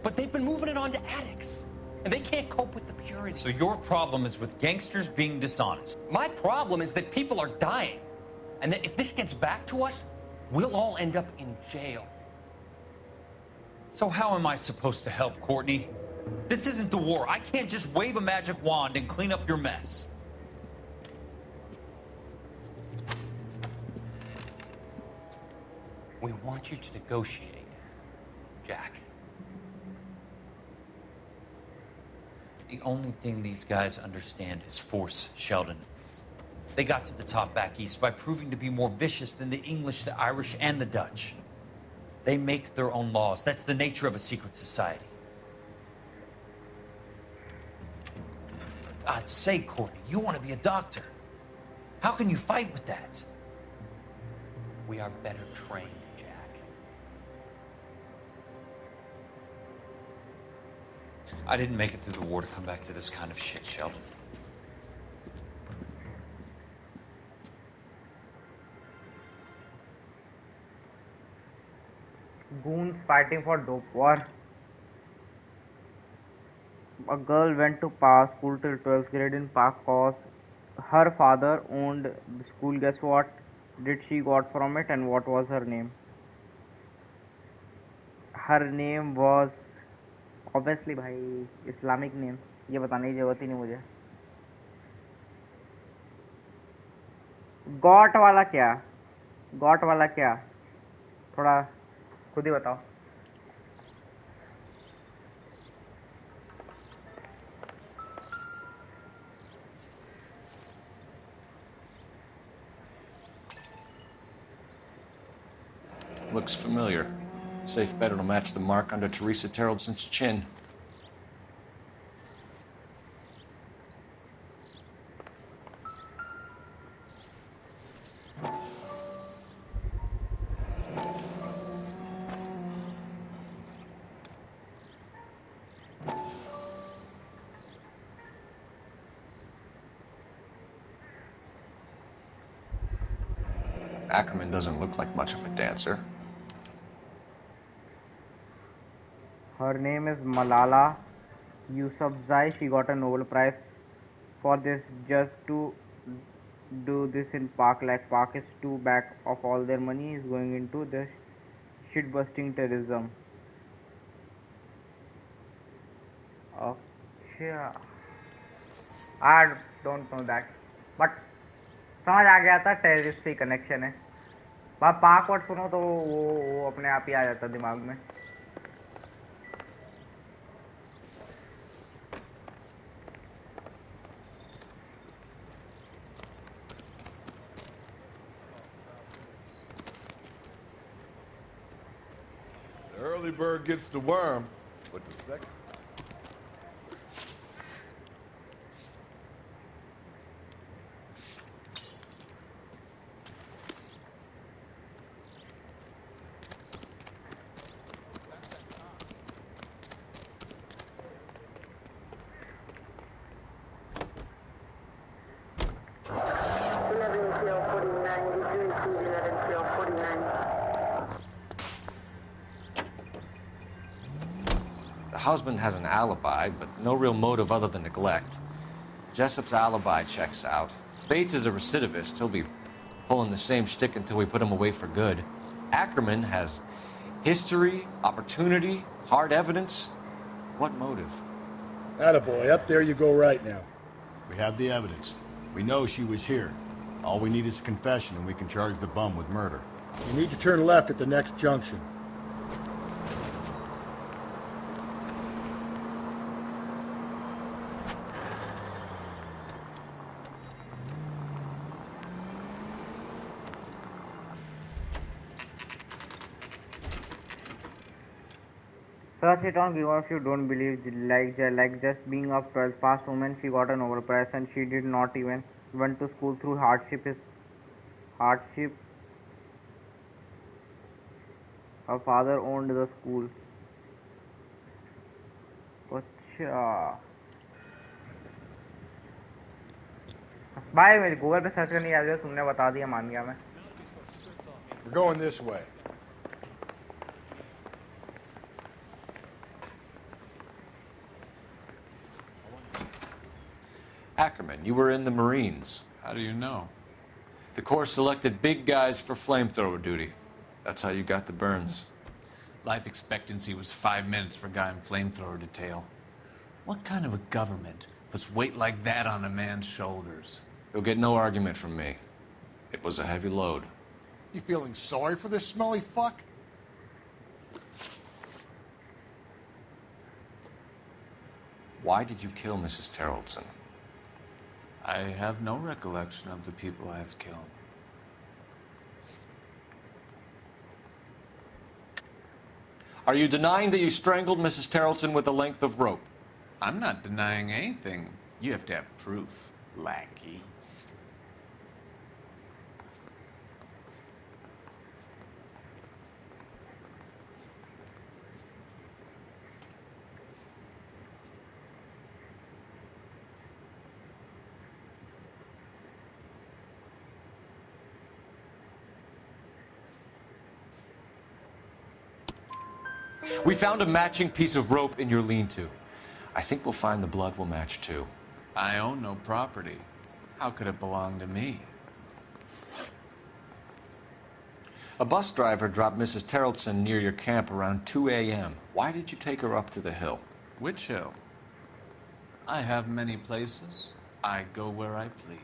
but they've been moving it on to addicts, and they can't cope with the purity. So your problem is with gangsters being dishonest. My problem is that people are dying, and that if this gets back to us, we'll all end up in jail. So how am I supposed to help, Courtney? This isn't the war. I can't just wave a magic wand and clean up your mess. We want you to negotiate, Jack. The only thing these guys understand is force, Sheldon. They got to the top back east by proving to be more vicious than the English, the Irish, and the Dutch. They make their own laws. That's the nature of a secret society. For God's sake, Courtney, you want to be a doctor. How can you fight with that? We are better trained, Jack. I didn't make it through the war to come back to this kind of shit, Sheldon. Goons fighting for dope war. A girl went to school till 12th grade in Park cause her father owned the school. Guess what did she got from it and what was her name? Her name was obviously भाई Islamic name. ये बताने की जरूरत ही नहीं मुझे. Got वाला क्या? Got वाला क्या? थोड़ा खुद ही बताओ. Looks familiar. Safe bet it'll match the mark under Teresa Terrelson's chin. Ackerman doesn't look like much of a dancer. Her name is Malala Yousafzai. She got a Nobel Prize for this just to do this in Park. Like Park is too back of all their money is going into the shit-busting terrorism. Okay. I don't know that, but समझ आ गया था terrorist से connection है. पाक word सुनो तो वो अपने आप ही आ जाता दिमाग में. The early bird gets the worm, but the second. The husband has an alibi, but no real motive other than neglect. Jessup's alibi checks out. Bates is a recidivist. He'll be pulling the same shtick until we put him away for good. Ackerman has history, opportunity, hard evidence. What motive? Attaboy, up there you go right now. We have the evidence. We know she was here. All we need is a confession and we can charge the bum with murder. You need to turn left at the next junction. Search it on Google if you don't believe. Like just being a 12th pass woman, she got a Nobel Prize and she did not even went to school through hardship. Hardship. Her father owned the school. अच्छा भाई मेरे Google पे search करने की आदत है, तुमने बता दिया, मान गया मैं. We're going this way. Ackerman, you were in the Marines. How do you know? The Corps selected big guys for flamethrower duty. That's how you got the burns. Life expectancy was 5 minutes for a guy in flamethrower detail. What kind of a government puts weight like that on a man's shoulders? You'll get no argument from me. It was a heavy load. You feeling sorry for this smelly fuck? Why did you kill Mrs. Terrellson? I have no recollection of the people I have killed. Are you denying that you strangled Mrs. Terrellson with a length of rope? I'm not denying anything. You have to have proof, lackey. We found a matching piece of rope in your lean-to. I think we'll find the blood will match too. I own no property. How could it belong to me? A bus driver dropped Mrs. Terrellson near your camp around 2 a.m. Why did you take her up to the hill? Which hill? I have many places. I go where I please.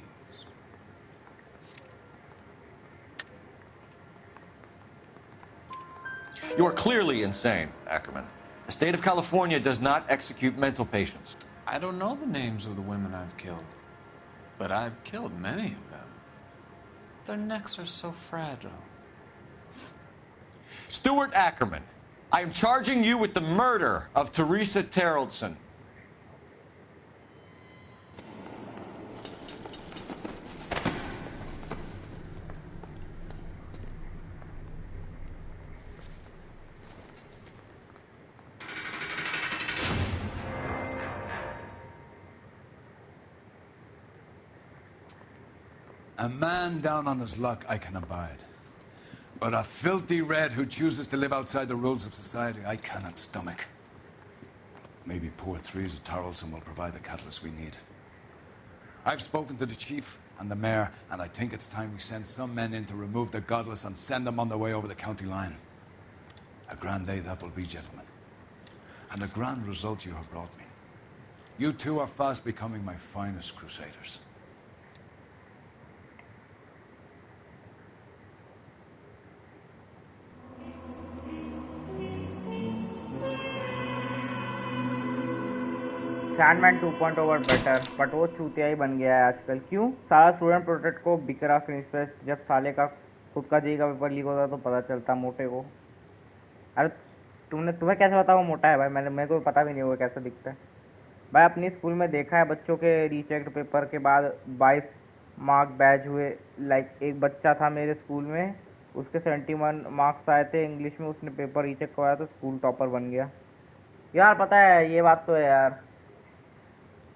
You are clearly insane, Ackerman. The state of California does not execute mental patients. I don't know the names of the women I've killed, but I've killed many of them. Their necks are so fragile. Stuart Ackerman, I am charging you with the murder of Teresa Terrellson. A man down on his luck I can abide. But a filthy red who chooses to live outside the rules of society, I cannot stomach. Maybe poor Teresa Terrellson will provide the catalyst we need. I've spoken to the chief and the mayor, and I think it's time we send some men in to remove the godless and send them on their way over the county line. A grand day that will be, gentlemen. And a grand result you have brought me. You two are fast becoming my finest crusaders. Sandman 2.0 were better, but वो चूतिया ही बन गया है आजकल. क्यों? सारा student protect को Bikra finish fest. जब साले का खुद का जी का पेपर लीक होता तो पता चलता मोटे को. अरे तुम्हें कैसे पता वो मोटा है भाई? मेरे को पता भी नहीं होगा कैसा दिखता है भाई. अपनी स्कूल में देखा है बच्चों के रीचेक्ड पेपर के बाद 22 मार्क बैज हुए. लाइक एक बच्चा था मेरे स्कूल में, उसके 71 मार्क्स आए थे इंग्लिश में, उसने पेपर रीचेक करवाया तो स्कूल टॉपर बन गया. यार पता है ये बात तो है यार.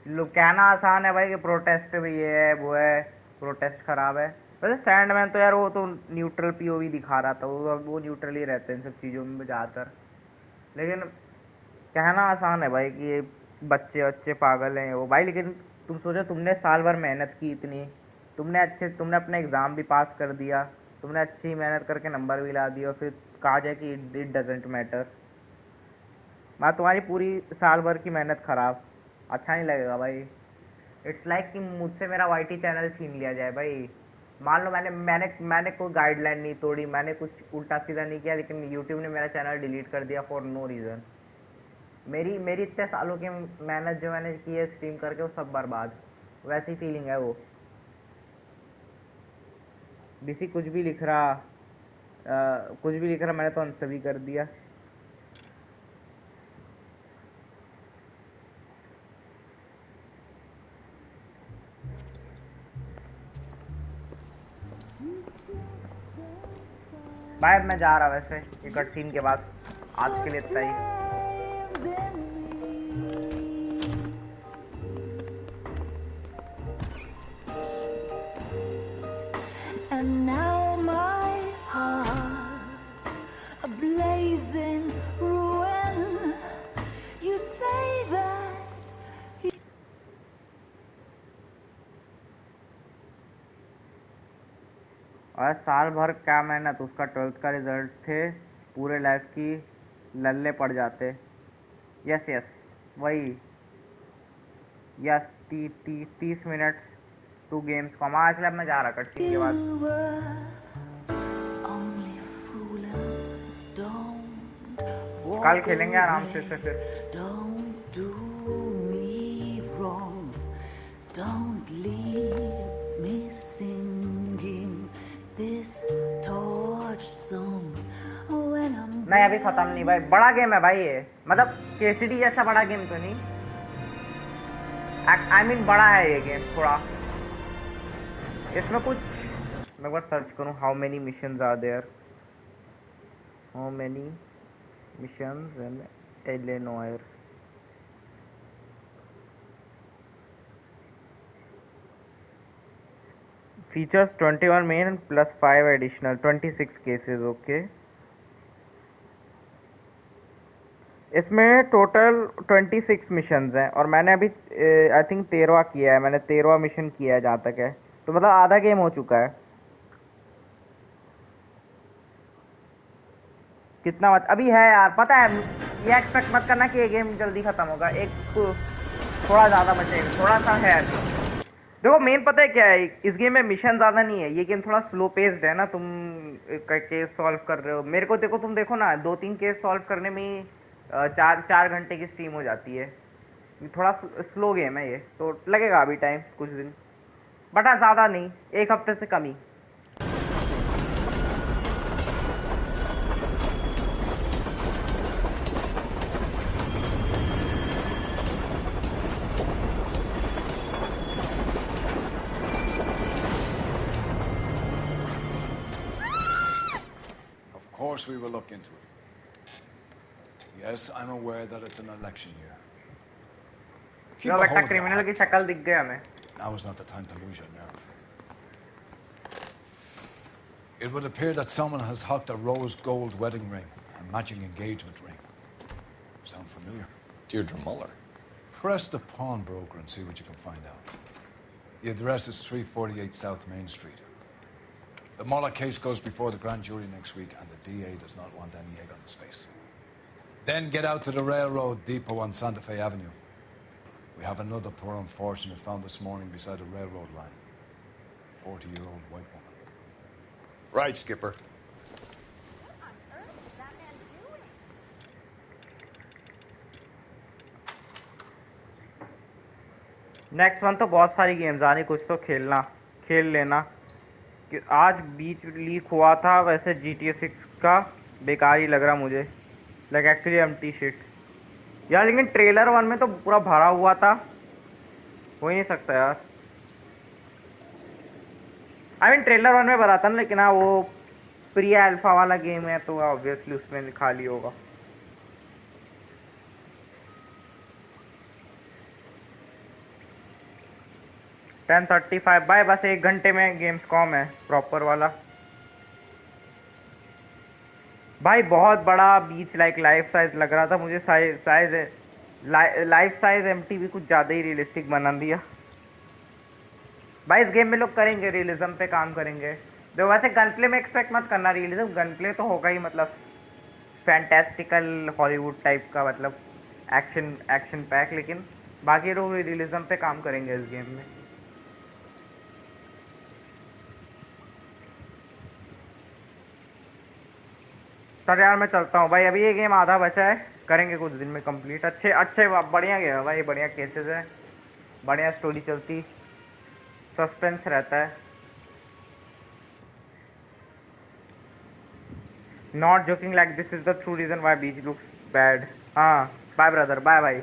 लोग कहना आसान है भाई कि प्रोटेस्ट भी ये है वो है, प्रोटेस्ट खराब है. वैसे सैंडमैन तो यार वो तो न्यूट्रल पीओवी दिखा रहा था. वो न्यूट्रल ही रहते हैं इन सब चीज़ों में ज़्यादातर. लेकिन कहना आसान है भाई कि ये बच्चे पागल हैं वो भाई. लेकिन तुम सोचो, तुमने साल भर मेहनत की इतनी, तुमने अपने एग्ज़ाम भी पास कर दिया, तुमने अच्छी मेहनत करके नंबर भी ला दिया, और फिर कहा जाए कि इट डजेंट मैटर. मैं तुम्हारी पूरी साल भर की मेहनत ख़राब. अच्छा नहीं लगेगा भाई. इट्स लाइक कि मुझसे मेरा वाईटी चैनल छीन लिया जाए भाई. मान लो मैंने कोई गाइडलाइन नहीं तोड़ी, मैंने कुछ उल्टा सीधा नहीं किया, लेकिन यूट्यूब ने मेरा चैनल डिलीट कर दिया फॉर नो रीज़न. मेरी इतने सालों की मेहनत जो मैंने की है स्ट्रीम करके वो सब बर्बाद. वैसी फीलिंग है वो. बीसी कुछ भी लिख रहा मैंने तो अनसभी कर दिया. भाई मैं जा रहा वैसे ये कट सीन के बाद, आज के लिए इतना ही। And now my heart's a blazing ruin. You say that और साल भर क्या मेहनत, उसका 12th का रिजल्ट थे, पूरे लाइफ की लल्ले पड़ जाते। यस यस वही, यस 30 मिनट्स 2 गेम्स कॉम। आज लाइफ में जा रहा कट सीन के बाद। कल खेलेंगे आराम से फिर। don't do me wrong, don't leave me singing this torch song when I'm नहीं अभी खत्म नहीं भाई, बड़ा गेम है भाई ये, मतलब केसीडी जैसा बड़ा गेम तो नहीं, आई मीन बड़ा है ये गेम थोड़ा। इसमें कुछ मैं एक बार सर्च करूं, how many missions are there, how many missions in LANoire। Features 21 main plus 5 additional 26 cases. Okay इसमें टोटल 26 मिशंस हैं और मैंने अभी आई थिंक 13वां किया है, मैंने 13वां मिशन किया है जहाँ तक है, तो मतलब आधा गेम हो चुका है। कितना अभी है यार, पता है ये एक्सपेक्ट मत करना कि ये गेम जल्दी खत्म होगा, एक थोड़ा ज़्यादा बचेगा, थोड़ा सा है अभी। देखो मेन पता है क्या है, इस गेम में मिशन ज़्यादा नहीं है, ये गेम थोड़ा स्लो पेस्ड है ना, तुम केस सॉल्व कर रहे हो, मेरे को देखो तुम देखो ना 2-3 केस सॉल्व करने में ही 4 घंटे की स्ट्रीम हो जाती है। थोड़ा स्लो गेम है ये, तो लगेगा अभी टाइम कुछ दिन, बट हाँ ज़्यादा नहीं, 1 हफ्ते से कम ही। Of course we will look into it. Yes, I'm aware that it's an election year. Keep a hold of criminal की शक्ल दिख गया हमें। Now is not the time to lose your nerve. It would appear that someone has hocked a rose gold wedding ring and matching engagement ring. Sound familiar? Deirdre Muller. Press the pawnbroker and see what you can find out. The address is 348 South Main Street. The Muller case goes before the grand jury next week, and the DA does not want any egg on his face. Then get out to the railroad depot on Santa Fe Avenue. We have another poor unfortunate found this morning beside a railroad line. 40-year-old white woman. Right, Skipper. Next one तो बहुत सारी games आ रही, कुछ तो खेल लेना। कि आज बीच लीक हुआ था, वैसे GTA 6 का बेकार ही लग रहा मुझे, लाइक एक्चुअली एम्प्टी शिट यार, लेकिन ट्रेलर 1 में तो पूरा भरा हुआ था, हो ही नहीं सकता यार। आई मीन ट्रेलर 1 में भरा था ना, लेकिन हाँ वो प्री अल्फा वाला गेम है तो ऑब्वियसली उसमें खाली होगा। टेन 35 भाई, बस 1 घंटे में गेम्स कॉम है प्रॉपर वाला भाई। बहुत बड़ा बीच लाइक लाइफ साइज लग रहा था मुझे, लाइफ साइज एमटीवी कुछ ज़्यादा ही रियलिस्टिक बना दिया भाई। इस गेम में लोग करेंगे रियलिज्म पे काम करेंगे, जो वैसे गन प्ले में एक्सपेक्ट मत करना रियलिज्म, गन प्ले तो होगा ही, मतलब फैंटास्टिकल हॉलीवुड टाइप का, मतलब एक्शन पैक, लेकिन बाकी लोग रियलिज्म पे काम करेंगे इस गेम में। सर यार मैं चलता हूँ भाई, अभी ये गेम आधा बचा है, करेंगे कुछ दिन में कंप्लीट। अच्छे बढ़िया गेम है भाई, बढ़िया केसेस है, बढ़िया स्टोरी चलती, सस्पेंस रहता है। Not joking, like this is the true reason why beach looks bad. हाँ बाय ब्रदर, बाय बाय।